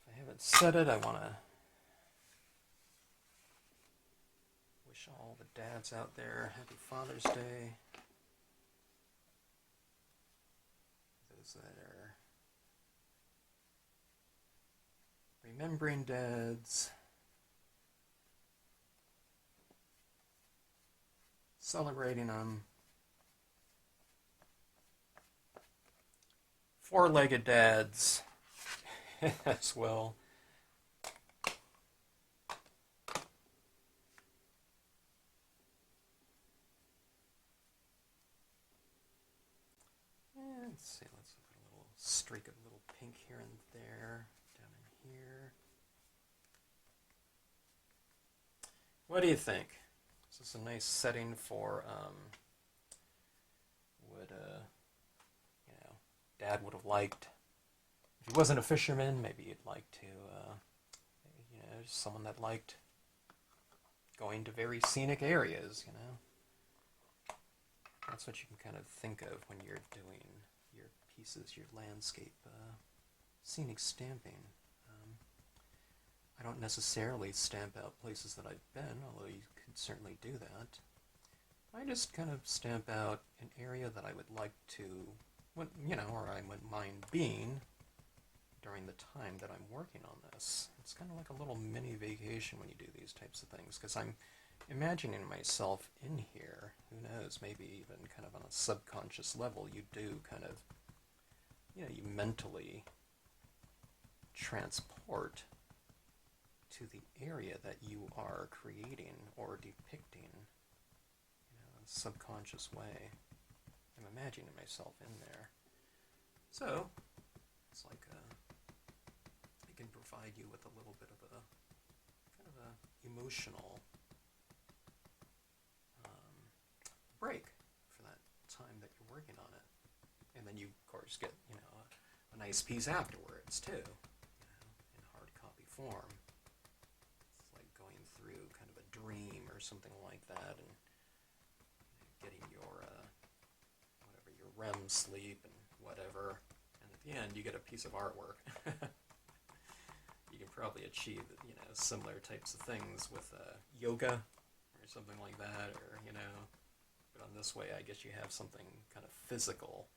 If I haven't said it, I want to wish all the dads out there happy Father's Day. Those that are remembering dads, celebrating them, four-legged dads as well. Let's see, let's put a little streak of little pink here and there, down in here. What do you think? Is this a nice setting for, Dad would have liked, if he wasn't a fisherman, maybe he'd like to, someone that liked going to very scenic areas, That's what you can kind of think of when you're doing your pieces, your landscape, scenic stamping. I don't necessarily stamp out places that I've been, although you could certainly do that. I just kind of stamp out an area that I would like to, or I wouldn't mind being during the time that I'm working on this. It's kind of like a little mini vacation when you do these types of things, because I'm imagining myself in here. Who knows, maybe even kind of on a subconscious level, you do kind of, you mentally transport to the area that you are creating or depicting in a subconscious way. I'm imagining myself in there. So, it's like it can provide you with a little bit of a kind of a emotional break for that time that you're working on it. And then you, of course, get, a nice piece afterwards, too, in hard copy form. It's like going through kind of a dream or something like that, and getting your, your REM sleep and whatever, and at the end you get a piece of artwork. You can probably achieve, similar types of things with yoga or something like that, or, but on this way I guess you have something kind of physical,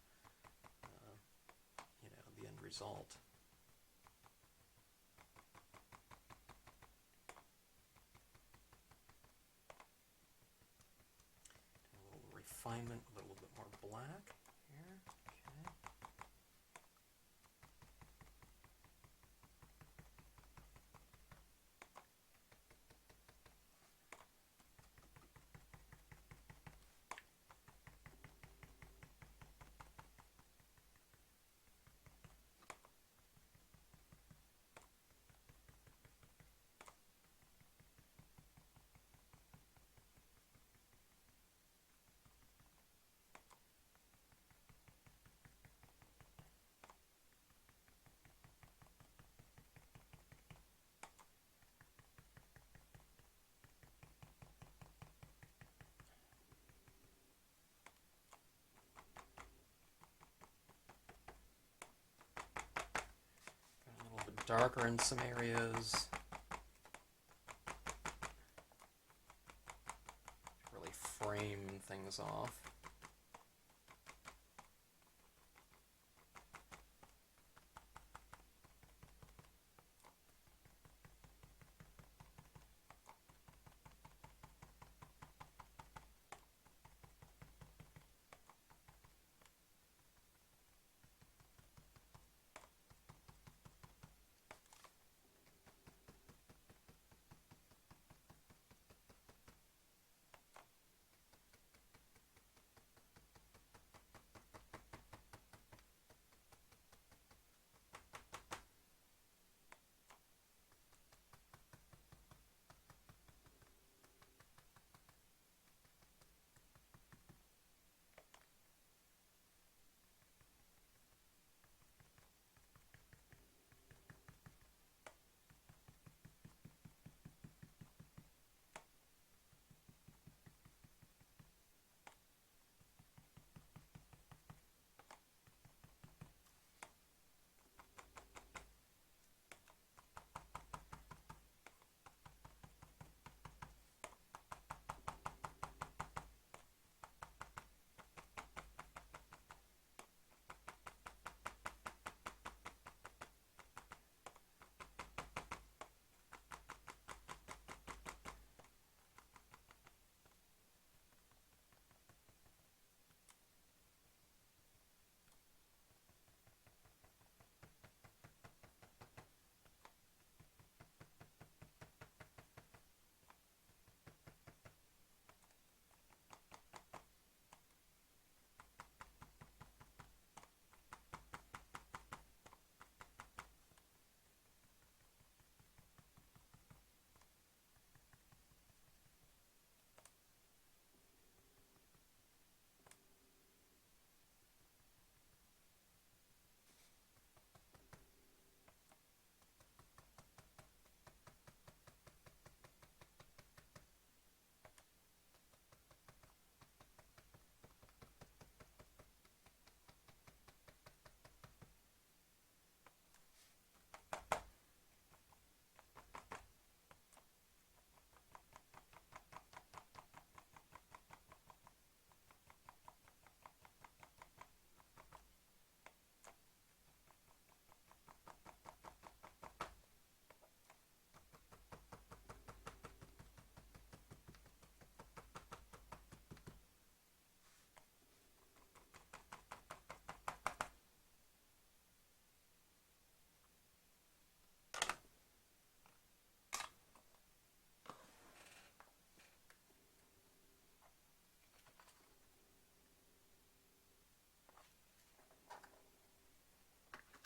the end result. A little refinement, a little bit more black here. Okay. Darker in some areas. things off.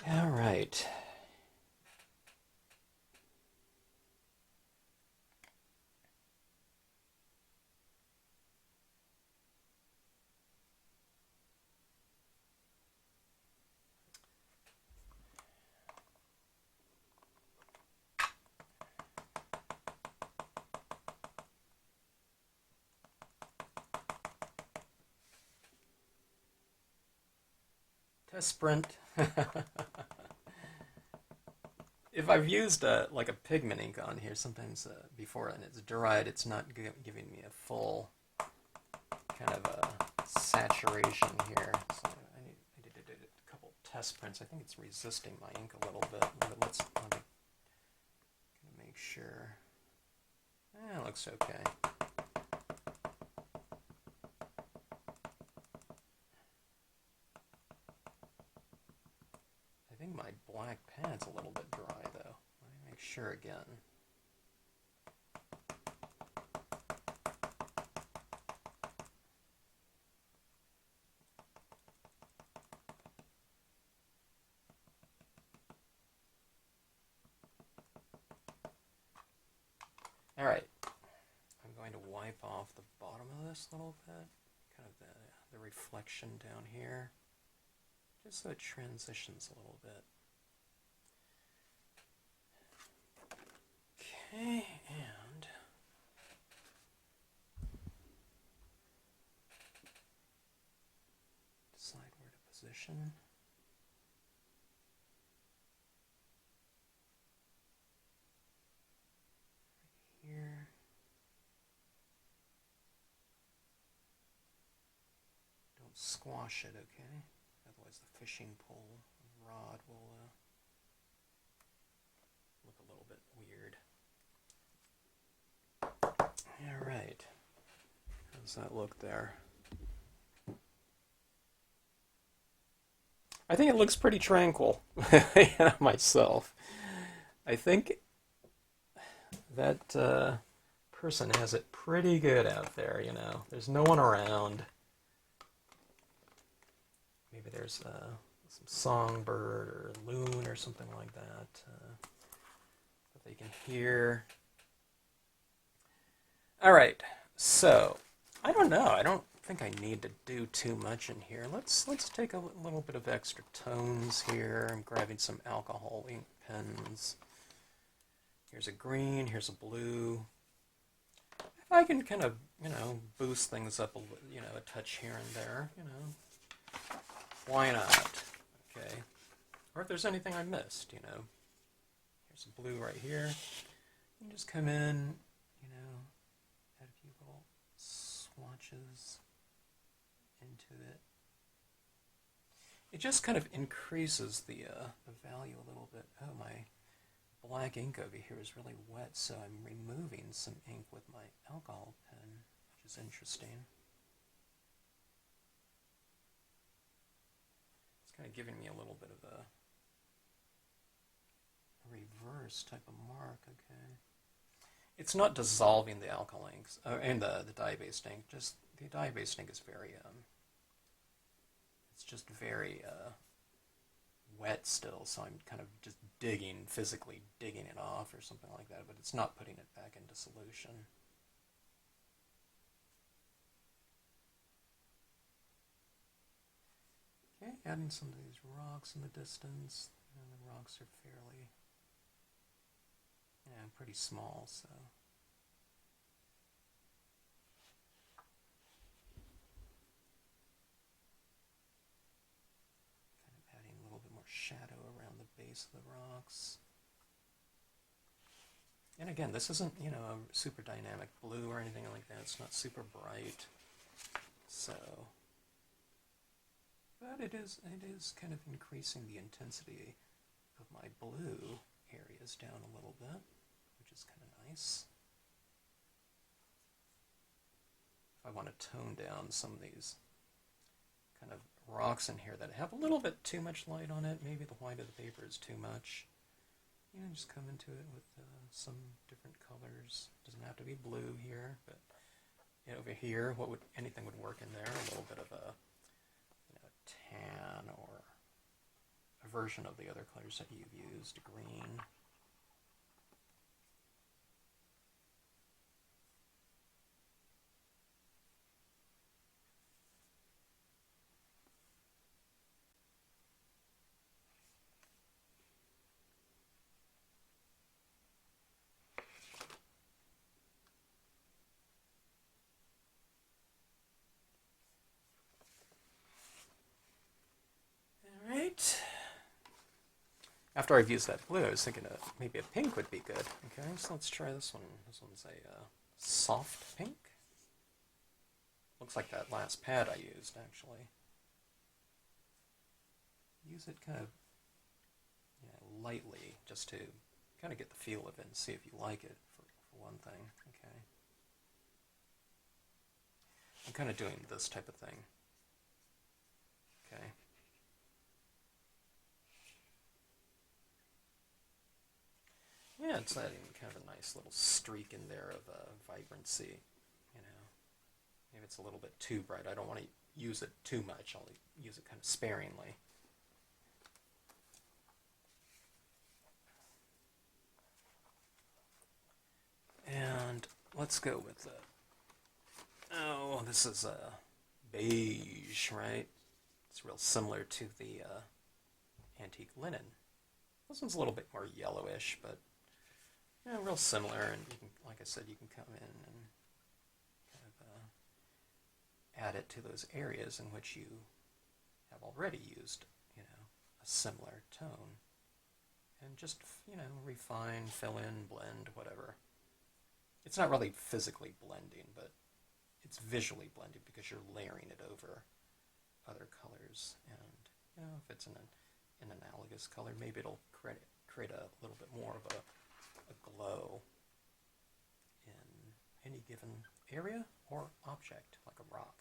All right. Test sprint. If I've used like a pigment ink on here sometimes before and it's dried, it's not giving me a full kind of a saturation here. So I need a couple test prints. I think it's resisting my ink a little bit, but let me make sure. It looks okay. I think my black pad's a little bit dry though. Let me make sure again. All right, I'm going to wipe off the bottom of this a little bit, kind of the reflection down here, just so it transitions a little bit. Okay, and decide where to position. Right here. squash it, okay? Otherwise the fishing pole rod will look a little bit weird. Alright. How does that look there? I think it looks pretty tranquil myself. I think that person has it pretty good out there, you know. There's no one around. Maybe there's some songbird or loon or something like that that they can hear. All right, so I don't know. I don't think I need to do too much in here. Let's take a little bit of extra tones here. I'm grabbing some alcohol ink pens. Here's a green. Here's a blue. If I can kind of, you know, boost things up a touch here and there, you know, why not? Okay. Or if there's anything I missed, you know. Here's a blue right here. You can just come in, you know, add a few little swatches into it. It just kind of increases the value a little bit. Oh, my black ink over here is really wet, so I'm removing some ink with my alcohol pen, which is interesting. It's kind of giving me a little bit of a reverse type of mark, okay. It's not dissolving the alcohol inks, and the dye-based ink, just the dye-based ink is very, it's just very wet still, so I'm kind of just physically digging it off or something like that, but it's not putting it back into solution. Okay, adding some of these rocks in the distance. And the rocks are fairly, pretty small, so. Kind of adding a little bit more shadow around the base of the rocks. And again, this isn't, a super dynamic blue or anything like that. It's not super bright. So, but it is kind of increasing the intensity of my blue areas down a little bit, which is kind of nice. If I want to tone down some of these kind of rocks in here that have a little bit too much light on it, maybe the white of the paper is too much, just come into it with some different colors. Doesn't have to be blue here, but over here, anything would work in there. A little bit of a tan or a version of the other colors that you've used, green. After I've used that blue, I was thinking maybe a pink would be good. Okay, so let's try this one. This one's a soft pink. Looks like that last pad I used, actually. Use it kind of lightly, just to kind of get the feel of it and see if you like it, for one thing. Okay. I'm kind of doing this type of thing. Okay. Yeah, it's adding kind of a nice little streak in there of vibrancy, Maybe it's a little bit too bright. I don't want to use it too much. I'll use it kind of sparingly. And let's go with this is beige, right? It's real similar to the antique linen. This one's a little bit more yellowish, but real similar. And you can, like I said, you can come in and kind of add it to those areas in which you have already used, a similar tone, and just refine, fill in, blend, whatever. It's not really physically blending, but it's visually blended because you're layering it over other colors, and if it's an analogous color, maybe it'll create a little bit more of a glow in any given area or object, like a rock.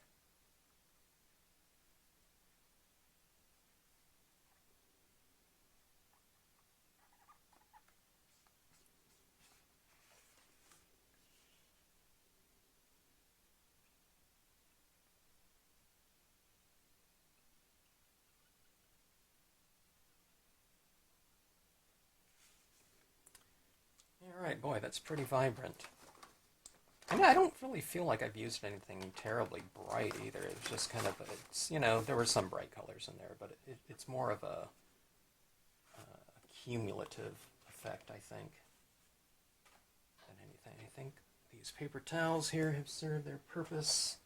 Alright, boy, that's pretty vibrant. And I don't really feel like I've used anything terribly bright either. It's just kind of, there were some bright colors in there, but it's more of a cumulative effect, I think, than anything. I think these paper towels here have served their purpose.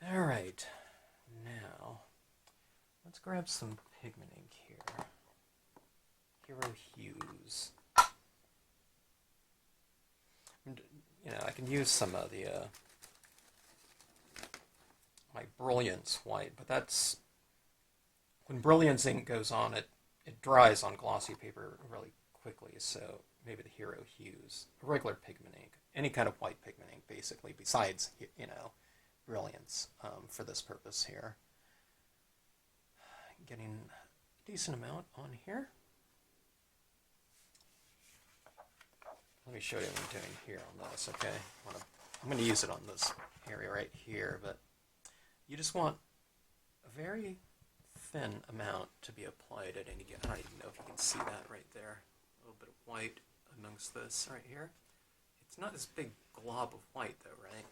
Alright, now, let's grab some pigment ink here. Hero Hues. I can use some of the my Brilliance white, but that's when Brilliance ink goes on, it dries on glossy paper really quickly. So maybe the Hero Hues, regular pigment ink, any kind of white pigment ink, basically, besides Brilliance for this purpose here. Getting a decent amount on here. Let me show you what I'm doing here on this, okay? I'm going to use it on this area right here, but you just want a very thin amount to be applied at any given. I don't even know if you can see that right there. A little bit of white amongst this right here. It's not this big glob of white though, right?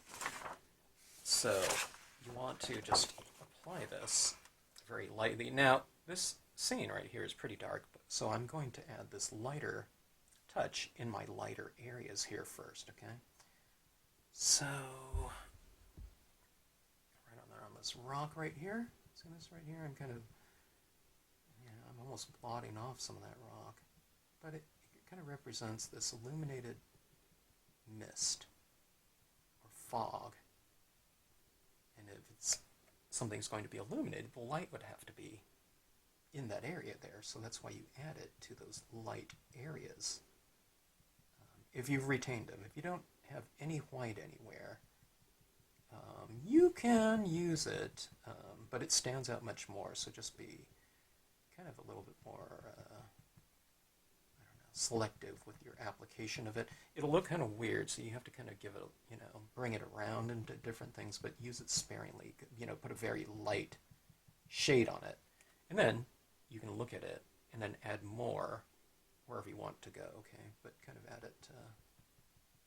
So you want to just apply this very lightly. Now, this scene right here is pretty dark, so I'm going to add this lighter touch in my lighter areas here first, okay? So, right on there on this rock right here. See this right here? I'm kind of, I'm almost blotting off some of that rock. But it kind of represents this illuminated mist or fog. And if something's going to be illuminated, the light would have to be in that area there. So that's why you add it to those light areas. If you've retained them. If you don't have any white anywhere, you can use it, but it stands out much more, so just be kind of a little bit more, selective with your application of it. It'll look kind of weird, so you have to kind of give it, bring it around into different things, but use it sparingly, put a very light shade on it. And then you can look at it and then add more wherever you want to go, okay? But kind of add it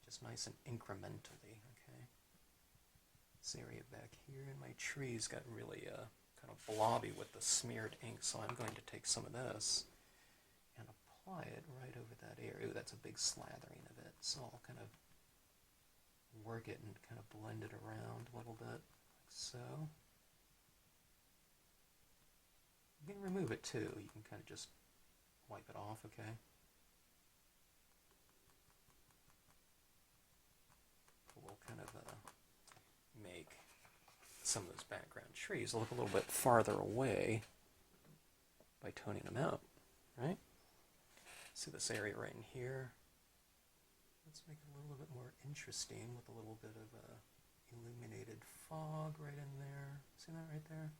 just nice and incrementally, okay? This area back here in my trees got really kind of blobby with the smeared ink, so I'm going to take some of this and apply it right over that area. Ooh, that's a big slathering of it, so I'll kind of work it and kind of blend it around a little bit, like so. You can remove it too. You can kind of just wipe it off, okay? We'll kind of make some of those background trees look a little bit farther away by toning them out, right? See this area right in here? Let's make it a little bit more interesting with a little bit of illuminated fog right in there. See that right there?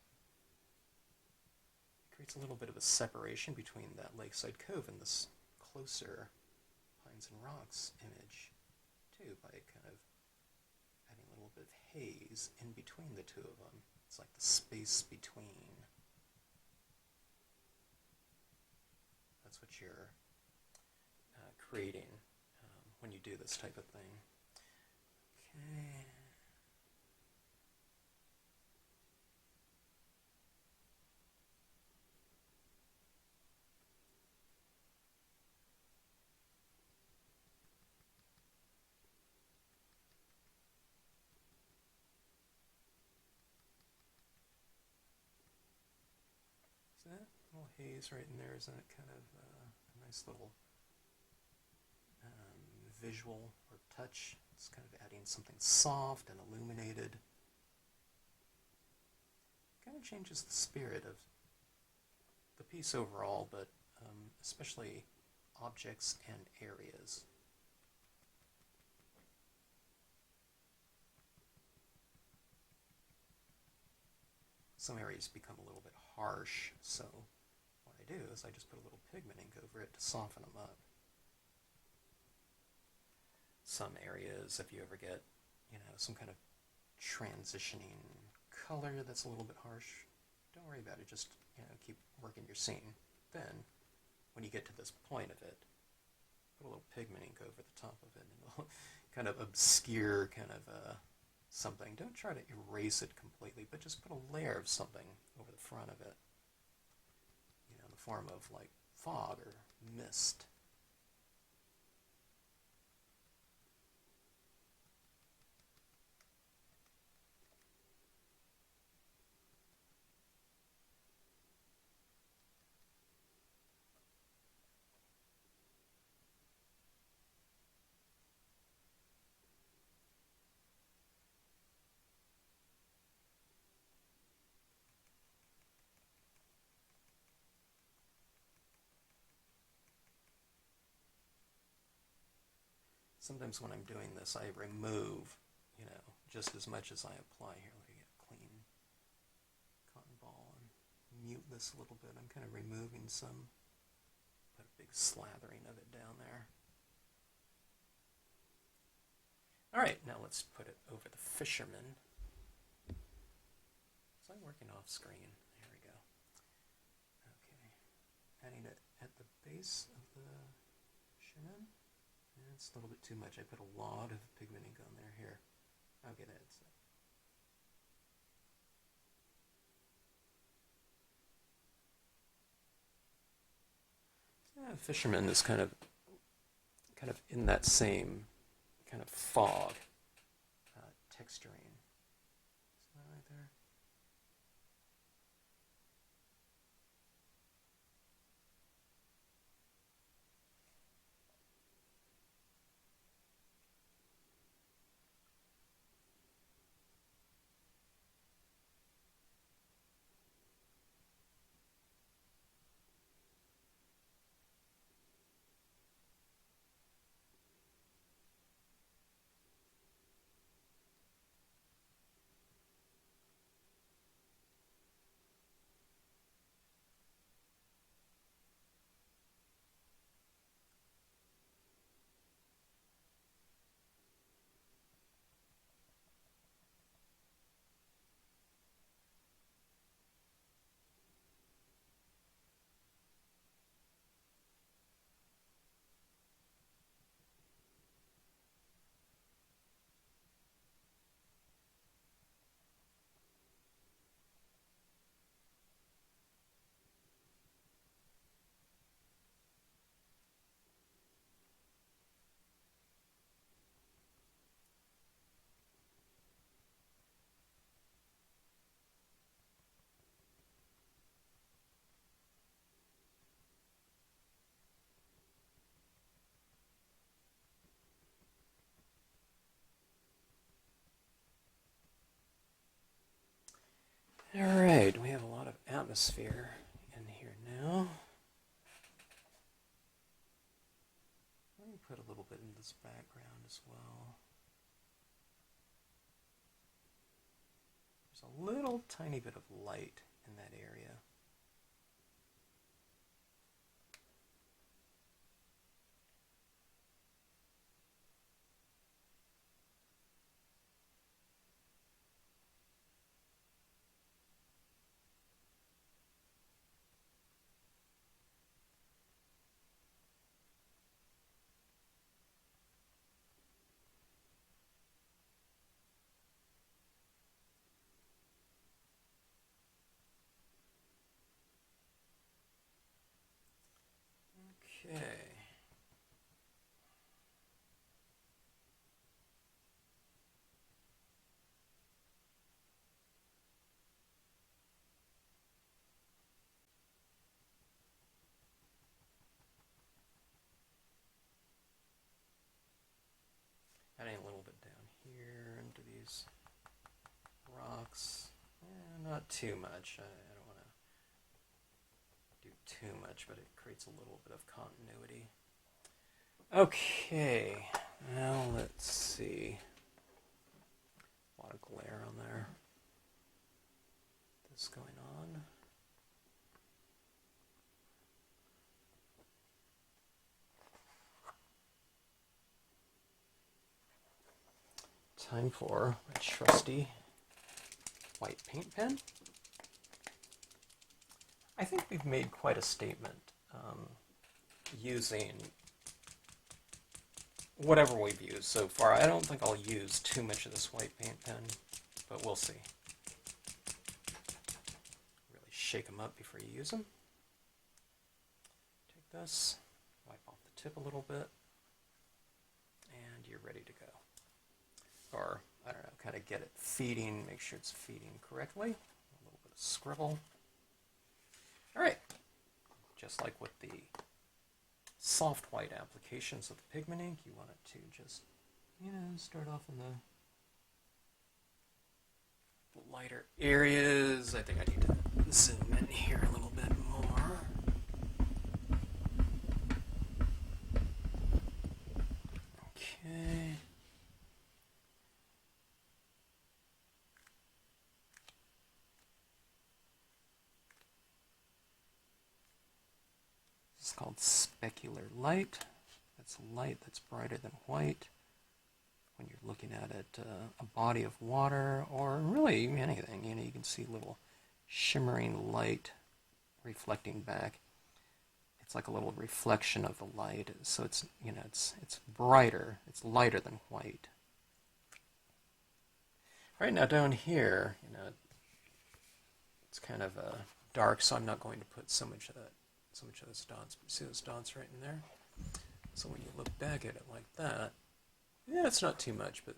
Creates a little bit of a separation between that Lakeside Cove and this closer Pines and Rocks image, too, by kind of adding a little bit of haze in between the two of them. It's like the space between. That's what you're creating when you do this type of thing. Okay. See that little haze right in there? Isn't it kind of a nice little visual or touch? It's kind of adding something soft and illuminated. kind of changes the spirit of the piece overall, but especially objects and areas. Some areas become a little bit harsh, so what I do is I just put a little pigment ink over it to soften them up. Some areas, if you ever get, some kind of transitioning color that's a little bit harsh, don't worry about it, just, keep working your scene. Then, when you get to this point of it, put a little pigment ink over the top of it, and it'll kind of obscure something. Don't try to erase it completely, but just put a layer of something over the front of it, in the form of like fog or mist. Sometimes when I'm doing this, I remove, just as much as I apply. Here, let me get a clean cotton ball and mute this a little bit. I'm kind of removing some, put a big slathering of it down there. All right, now let's put it over the fisherman. So I'm working off screen. There we go. Okay, adding it at the base of the fisherman. It's a little bit too much. I put a lot of pigment ink on there. Here. Okay, that's it. Yeah, fisherman is kind of in that same kind of fog texturing. Is that right there? All right, we have a lot of atmosphere in here now. Let me put a little bit in this background as well. There's a little tiny bit of light in that area. Okay. Adding a little bit down here into these rocks. And not too much. I don't want to do too much, but it creates a little bit of continuity. Okay, now let's see. A lot of glare on there. What's going on? Time for a trusty white paint pen. I think we've made quite a statement using whatever we've used so far. I don't think I'll use too much of this white paint pen, but we'll see. Really shake them up before you use them. Take this, wipe off the tip a little bit, and you're ready to go. Or, I don't know, kind of get it feeding, make sure it's feeding correctly. A little bit of scribble. All right, just like with the soft white applications of the pigment ink, you want it to just, start off in the lighter areas. I think I need to zoom in here a little bit more. Okay. It's called specular light. That's light that's brighter than white. When you're looking at it, a body of water, or really anything, you can see little shimmering light reflecting back. It's like a little reflection of the light, so it's it's brighter, it's lighter than white. Right now down here, it's kind of dark, so I'm not going to put so much of those dots. But see those dots right in there? So when you look back at it like that, yeah, it's not too much, but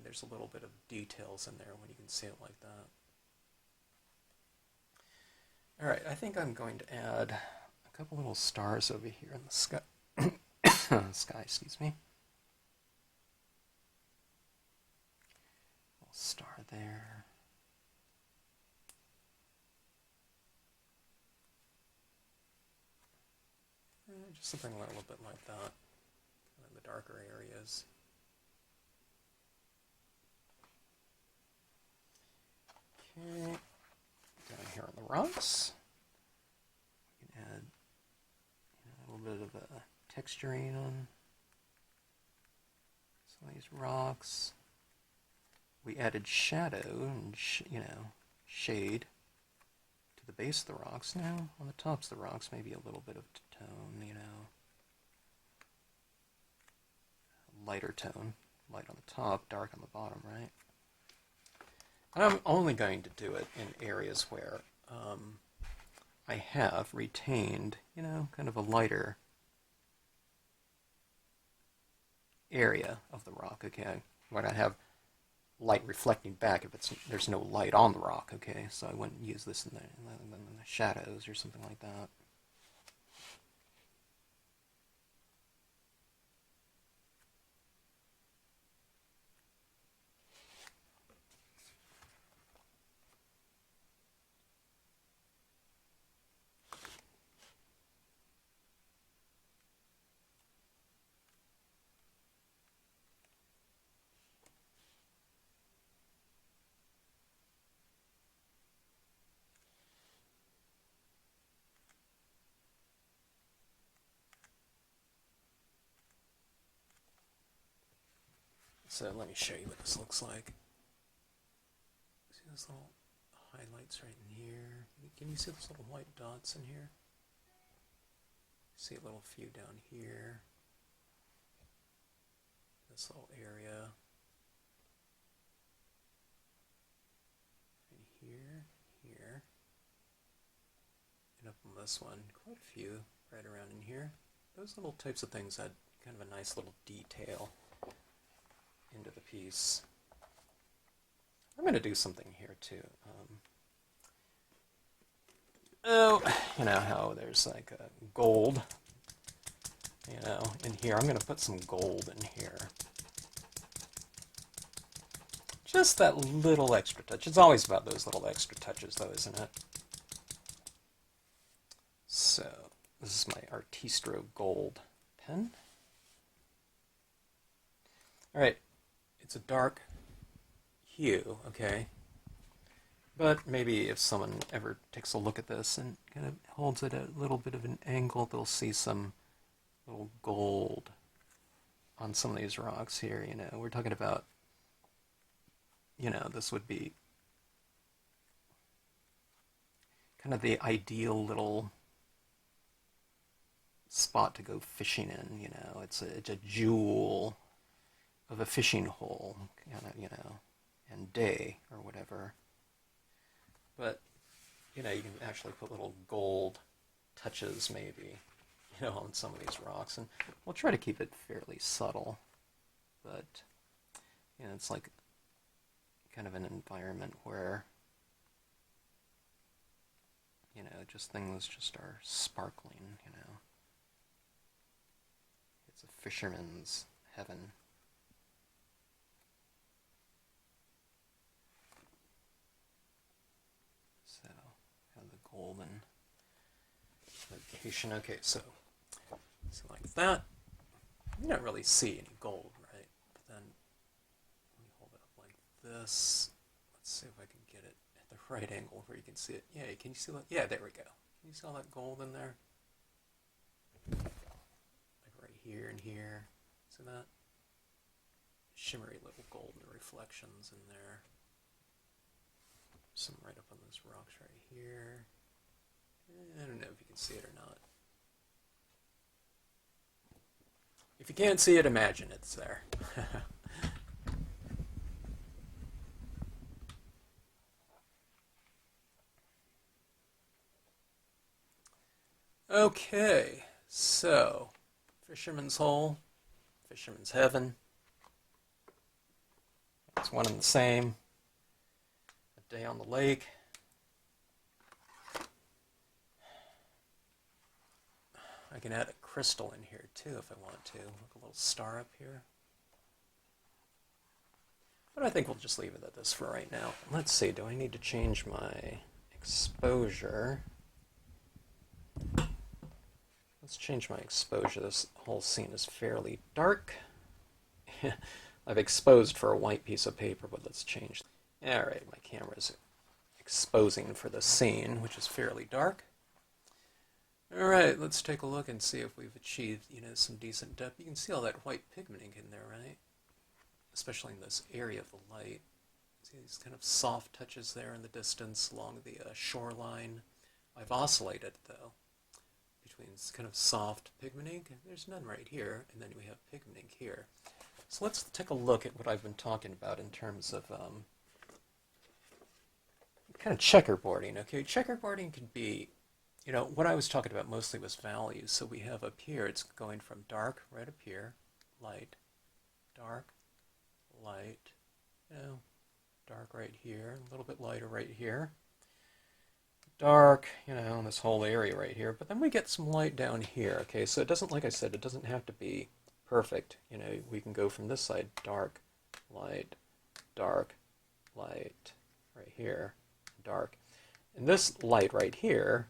there's a little bit of details in there when you can see it like that. All right, I think I'm going to add a couple little stars over here in the sky. Sky, excuse me. Little star there. Just something a little bit like that in the darker areas. Okay, down here on the rocks, we can add a little bit of a texturing on some of these rocks. We added shadow and shade to the base of the rocks. Now on the tops of the rocks, maybe a little bit of tone, lighter tone, light on the top, dark on the bottom, right? And I'm only going to do it in areas where I have retained, kind of a lighter area of the rock, okay? When I have light reflecting back if there's no light on the rock, okay? So I wouldn't use this in the shadows or something like that. So let me show you what this looks like. See those little highlights right in here? Can you see those little white dots in here? See a little few down here. This little area. And here. And up on this one, quite a few right around in here. Those little types of things add kind of a nice little detail into the piece. I'm going to do something here too. You know how there's like a gold, in here. I'm going to put some gold in here. Just that little extra touch. It's always about those little extra touches, though, isn't it? So, this is my Artistro Gold pen. Alright, it's a dark hue, okay? But maybe if someone ever takes a look at this and kind of holds it at a little bit of an angle, they'll see some little gold on some of these rocks here, you know. We're talking about, you know, this would be kind of the ideal little spot to go fishing in, you know. It's a jewel of a fishing hole, kind of, you know, and day or whatever. But, you know, you can actually put little gold touches maybe, you know, on some of these rocks. And we'll try to keep it fairly subtle. But, you know, it's like kind of an environment where, you know, just things just are sparkling, you know. It's a fisherman's heaven. So, have the golden location. Okay, so like that. You don't really see any gold, right? But then, let me hold it up like this. Let's see if I can get it at the right angle where you can see it. Yeah, can you see that? Yeah, there we go. Can you see all that gold in there? Like right here and here. See that? Shimmery little golden reflections in there. Some right up on those rocks right here. I don't know if you can see it or not. If you can't see it, imagine it's there. Okay, so Fisherman's Hole, Fisherman's Heaven. It's one and the same. A day on the lake. I can add a crystal in here too if I want to. Like a little star up here. But I think we'll just leave it at this for right now. Let's see, do I need to change my exposure? Let's change my exposure. This whole scene is fairly dark. I've exposed for a white piece of paper, but let's change. Alright, my camera's exposing for the scene, which is fairly dark. Alright, let's take a look and see if we've achieved, you know, some decent depth. You can see all that white pigment ink in there, right? Especially in this area of the light. See these kind of soft touches there in the distance along the shoreline. I've oscillated, though, between this kind of soft pigment ink. There's none right here, and then we have pigment ink here. So let's take a look at what I've been talking about in terms of kind of checkerboarding. Okay, checkerboarding can be, you know, what I was talking about mostly was values. So we have up here, it's going from dark right up here, light, dark, light, you know, dark right here, a little bit lighter right here, dark, you know, this whole area right here. But then we get some light down here, okay? So it doesn't, like I said, it doesn't have to be perfect. You know, we can go from this side, dark, light, right here, dark. And this light right here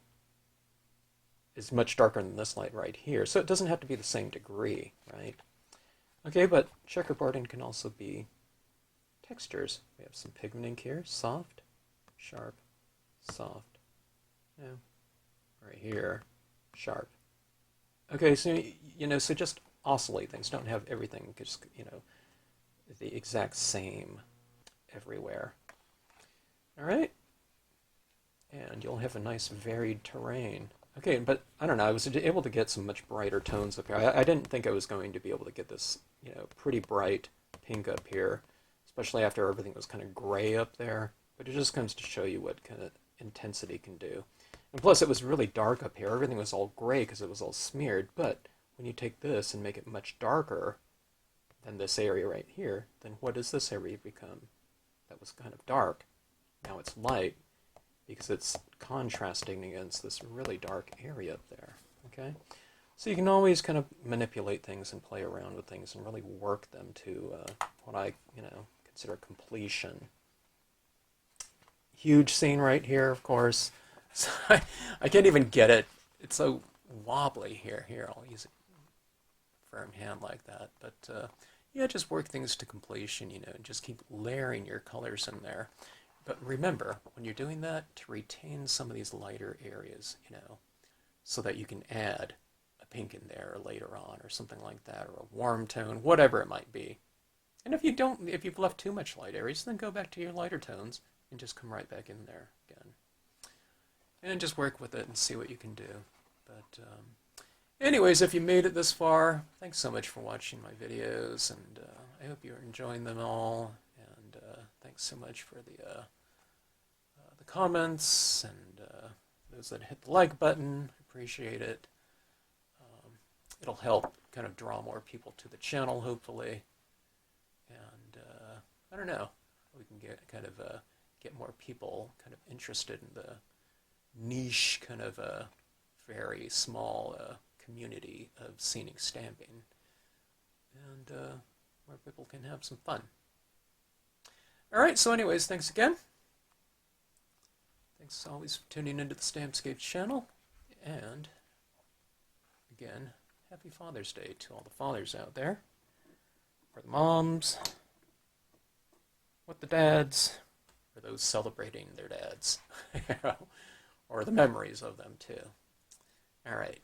is much darker than this light right here. So it doesn't have to be the same degree, right? Okay, but checkerboarding can also be textures. We have some pigment ink here, soft, sharp, soft. Yeah, right here, sharp. Okay, so, you know, so just oscillate things. Don't have everything just, you know, the exact same everywhere. All right? And you'll have a nice varied terrain. Okay, but I don't know, I was able to get some much brighter tones up here. I didn't think I was going to be able to get this, you know, pretty bright pink up here, especially after everything was kind of gray up there. But it just comes to show you what kind of intensity can do. And plus, it was really dark up here. Everything was all gray because it was all smeared. But when you take this and make it much darker than this area right here, then what does this area become? That was kind of dark. Now it's light because it's contrasting against this really dark area up there. Okay? So you can always kind of manipulate things and play around with things and really work them to what I, you know, consider completion. Huge scene right here, of course. So I can't even get it. It's so wobbly here. Here, I'll use a firm hand like that. But yeah, just work things to completion, and just keep layering your colors in there. But remember, when you're doing that, to retain some of these lighter areas, so that you can add a pink in there later on or something like that, or a warm tone, whatever it might be. And if you've left too much light areas, then go back to your lighter tones and just come right back in there again. And just work with it and see what you can do. But anyways, if you made it this far, thanks so much for watching my videos, and I hope you're enjoying them all. And thanks so much for the comments and those that hit the like button. Appreciate it. It'll help kind of draw more people to the channel, hopefully. And I don't know, we can get more people kind of interested in the niche kind of very small community of scenic stamping, and where people can have some fun. Alright, so anyways, thanks again. Thanks as always for tuning into the Stampscape channel, and again, happy Father's Day to all the fathers out there, or the moms, with the dads, or those celebrating their dads, or the memories of them too. All right.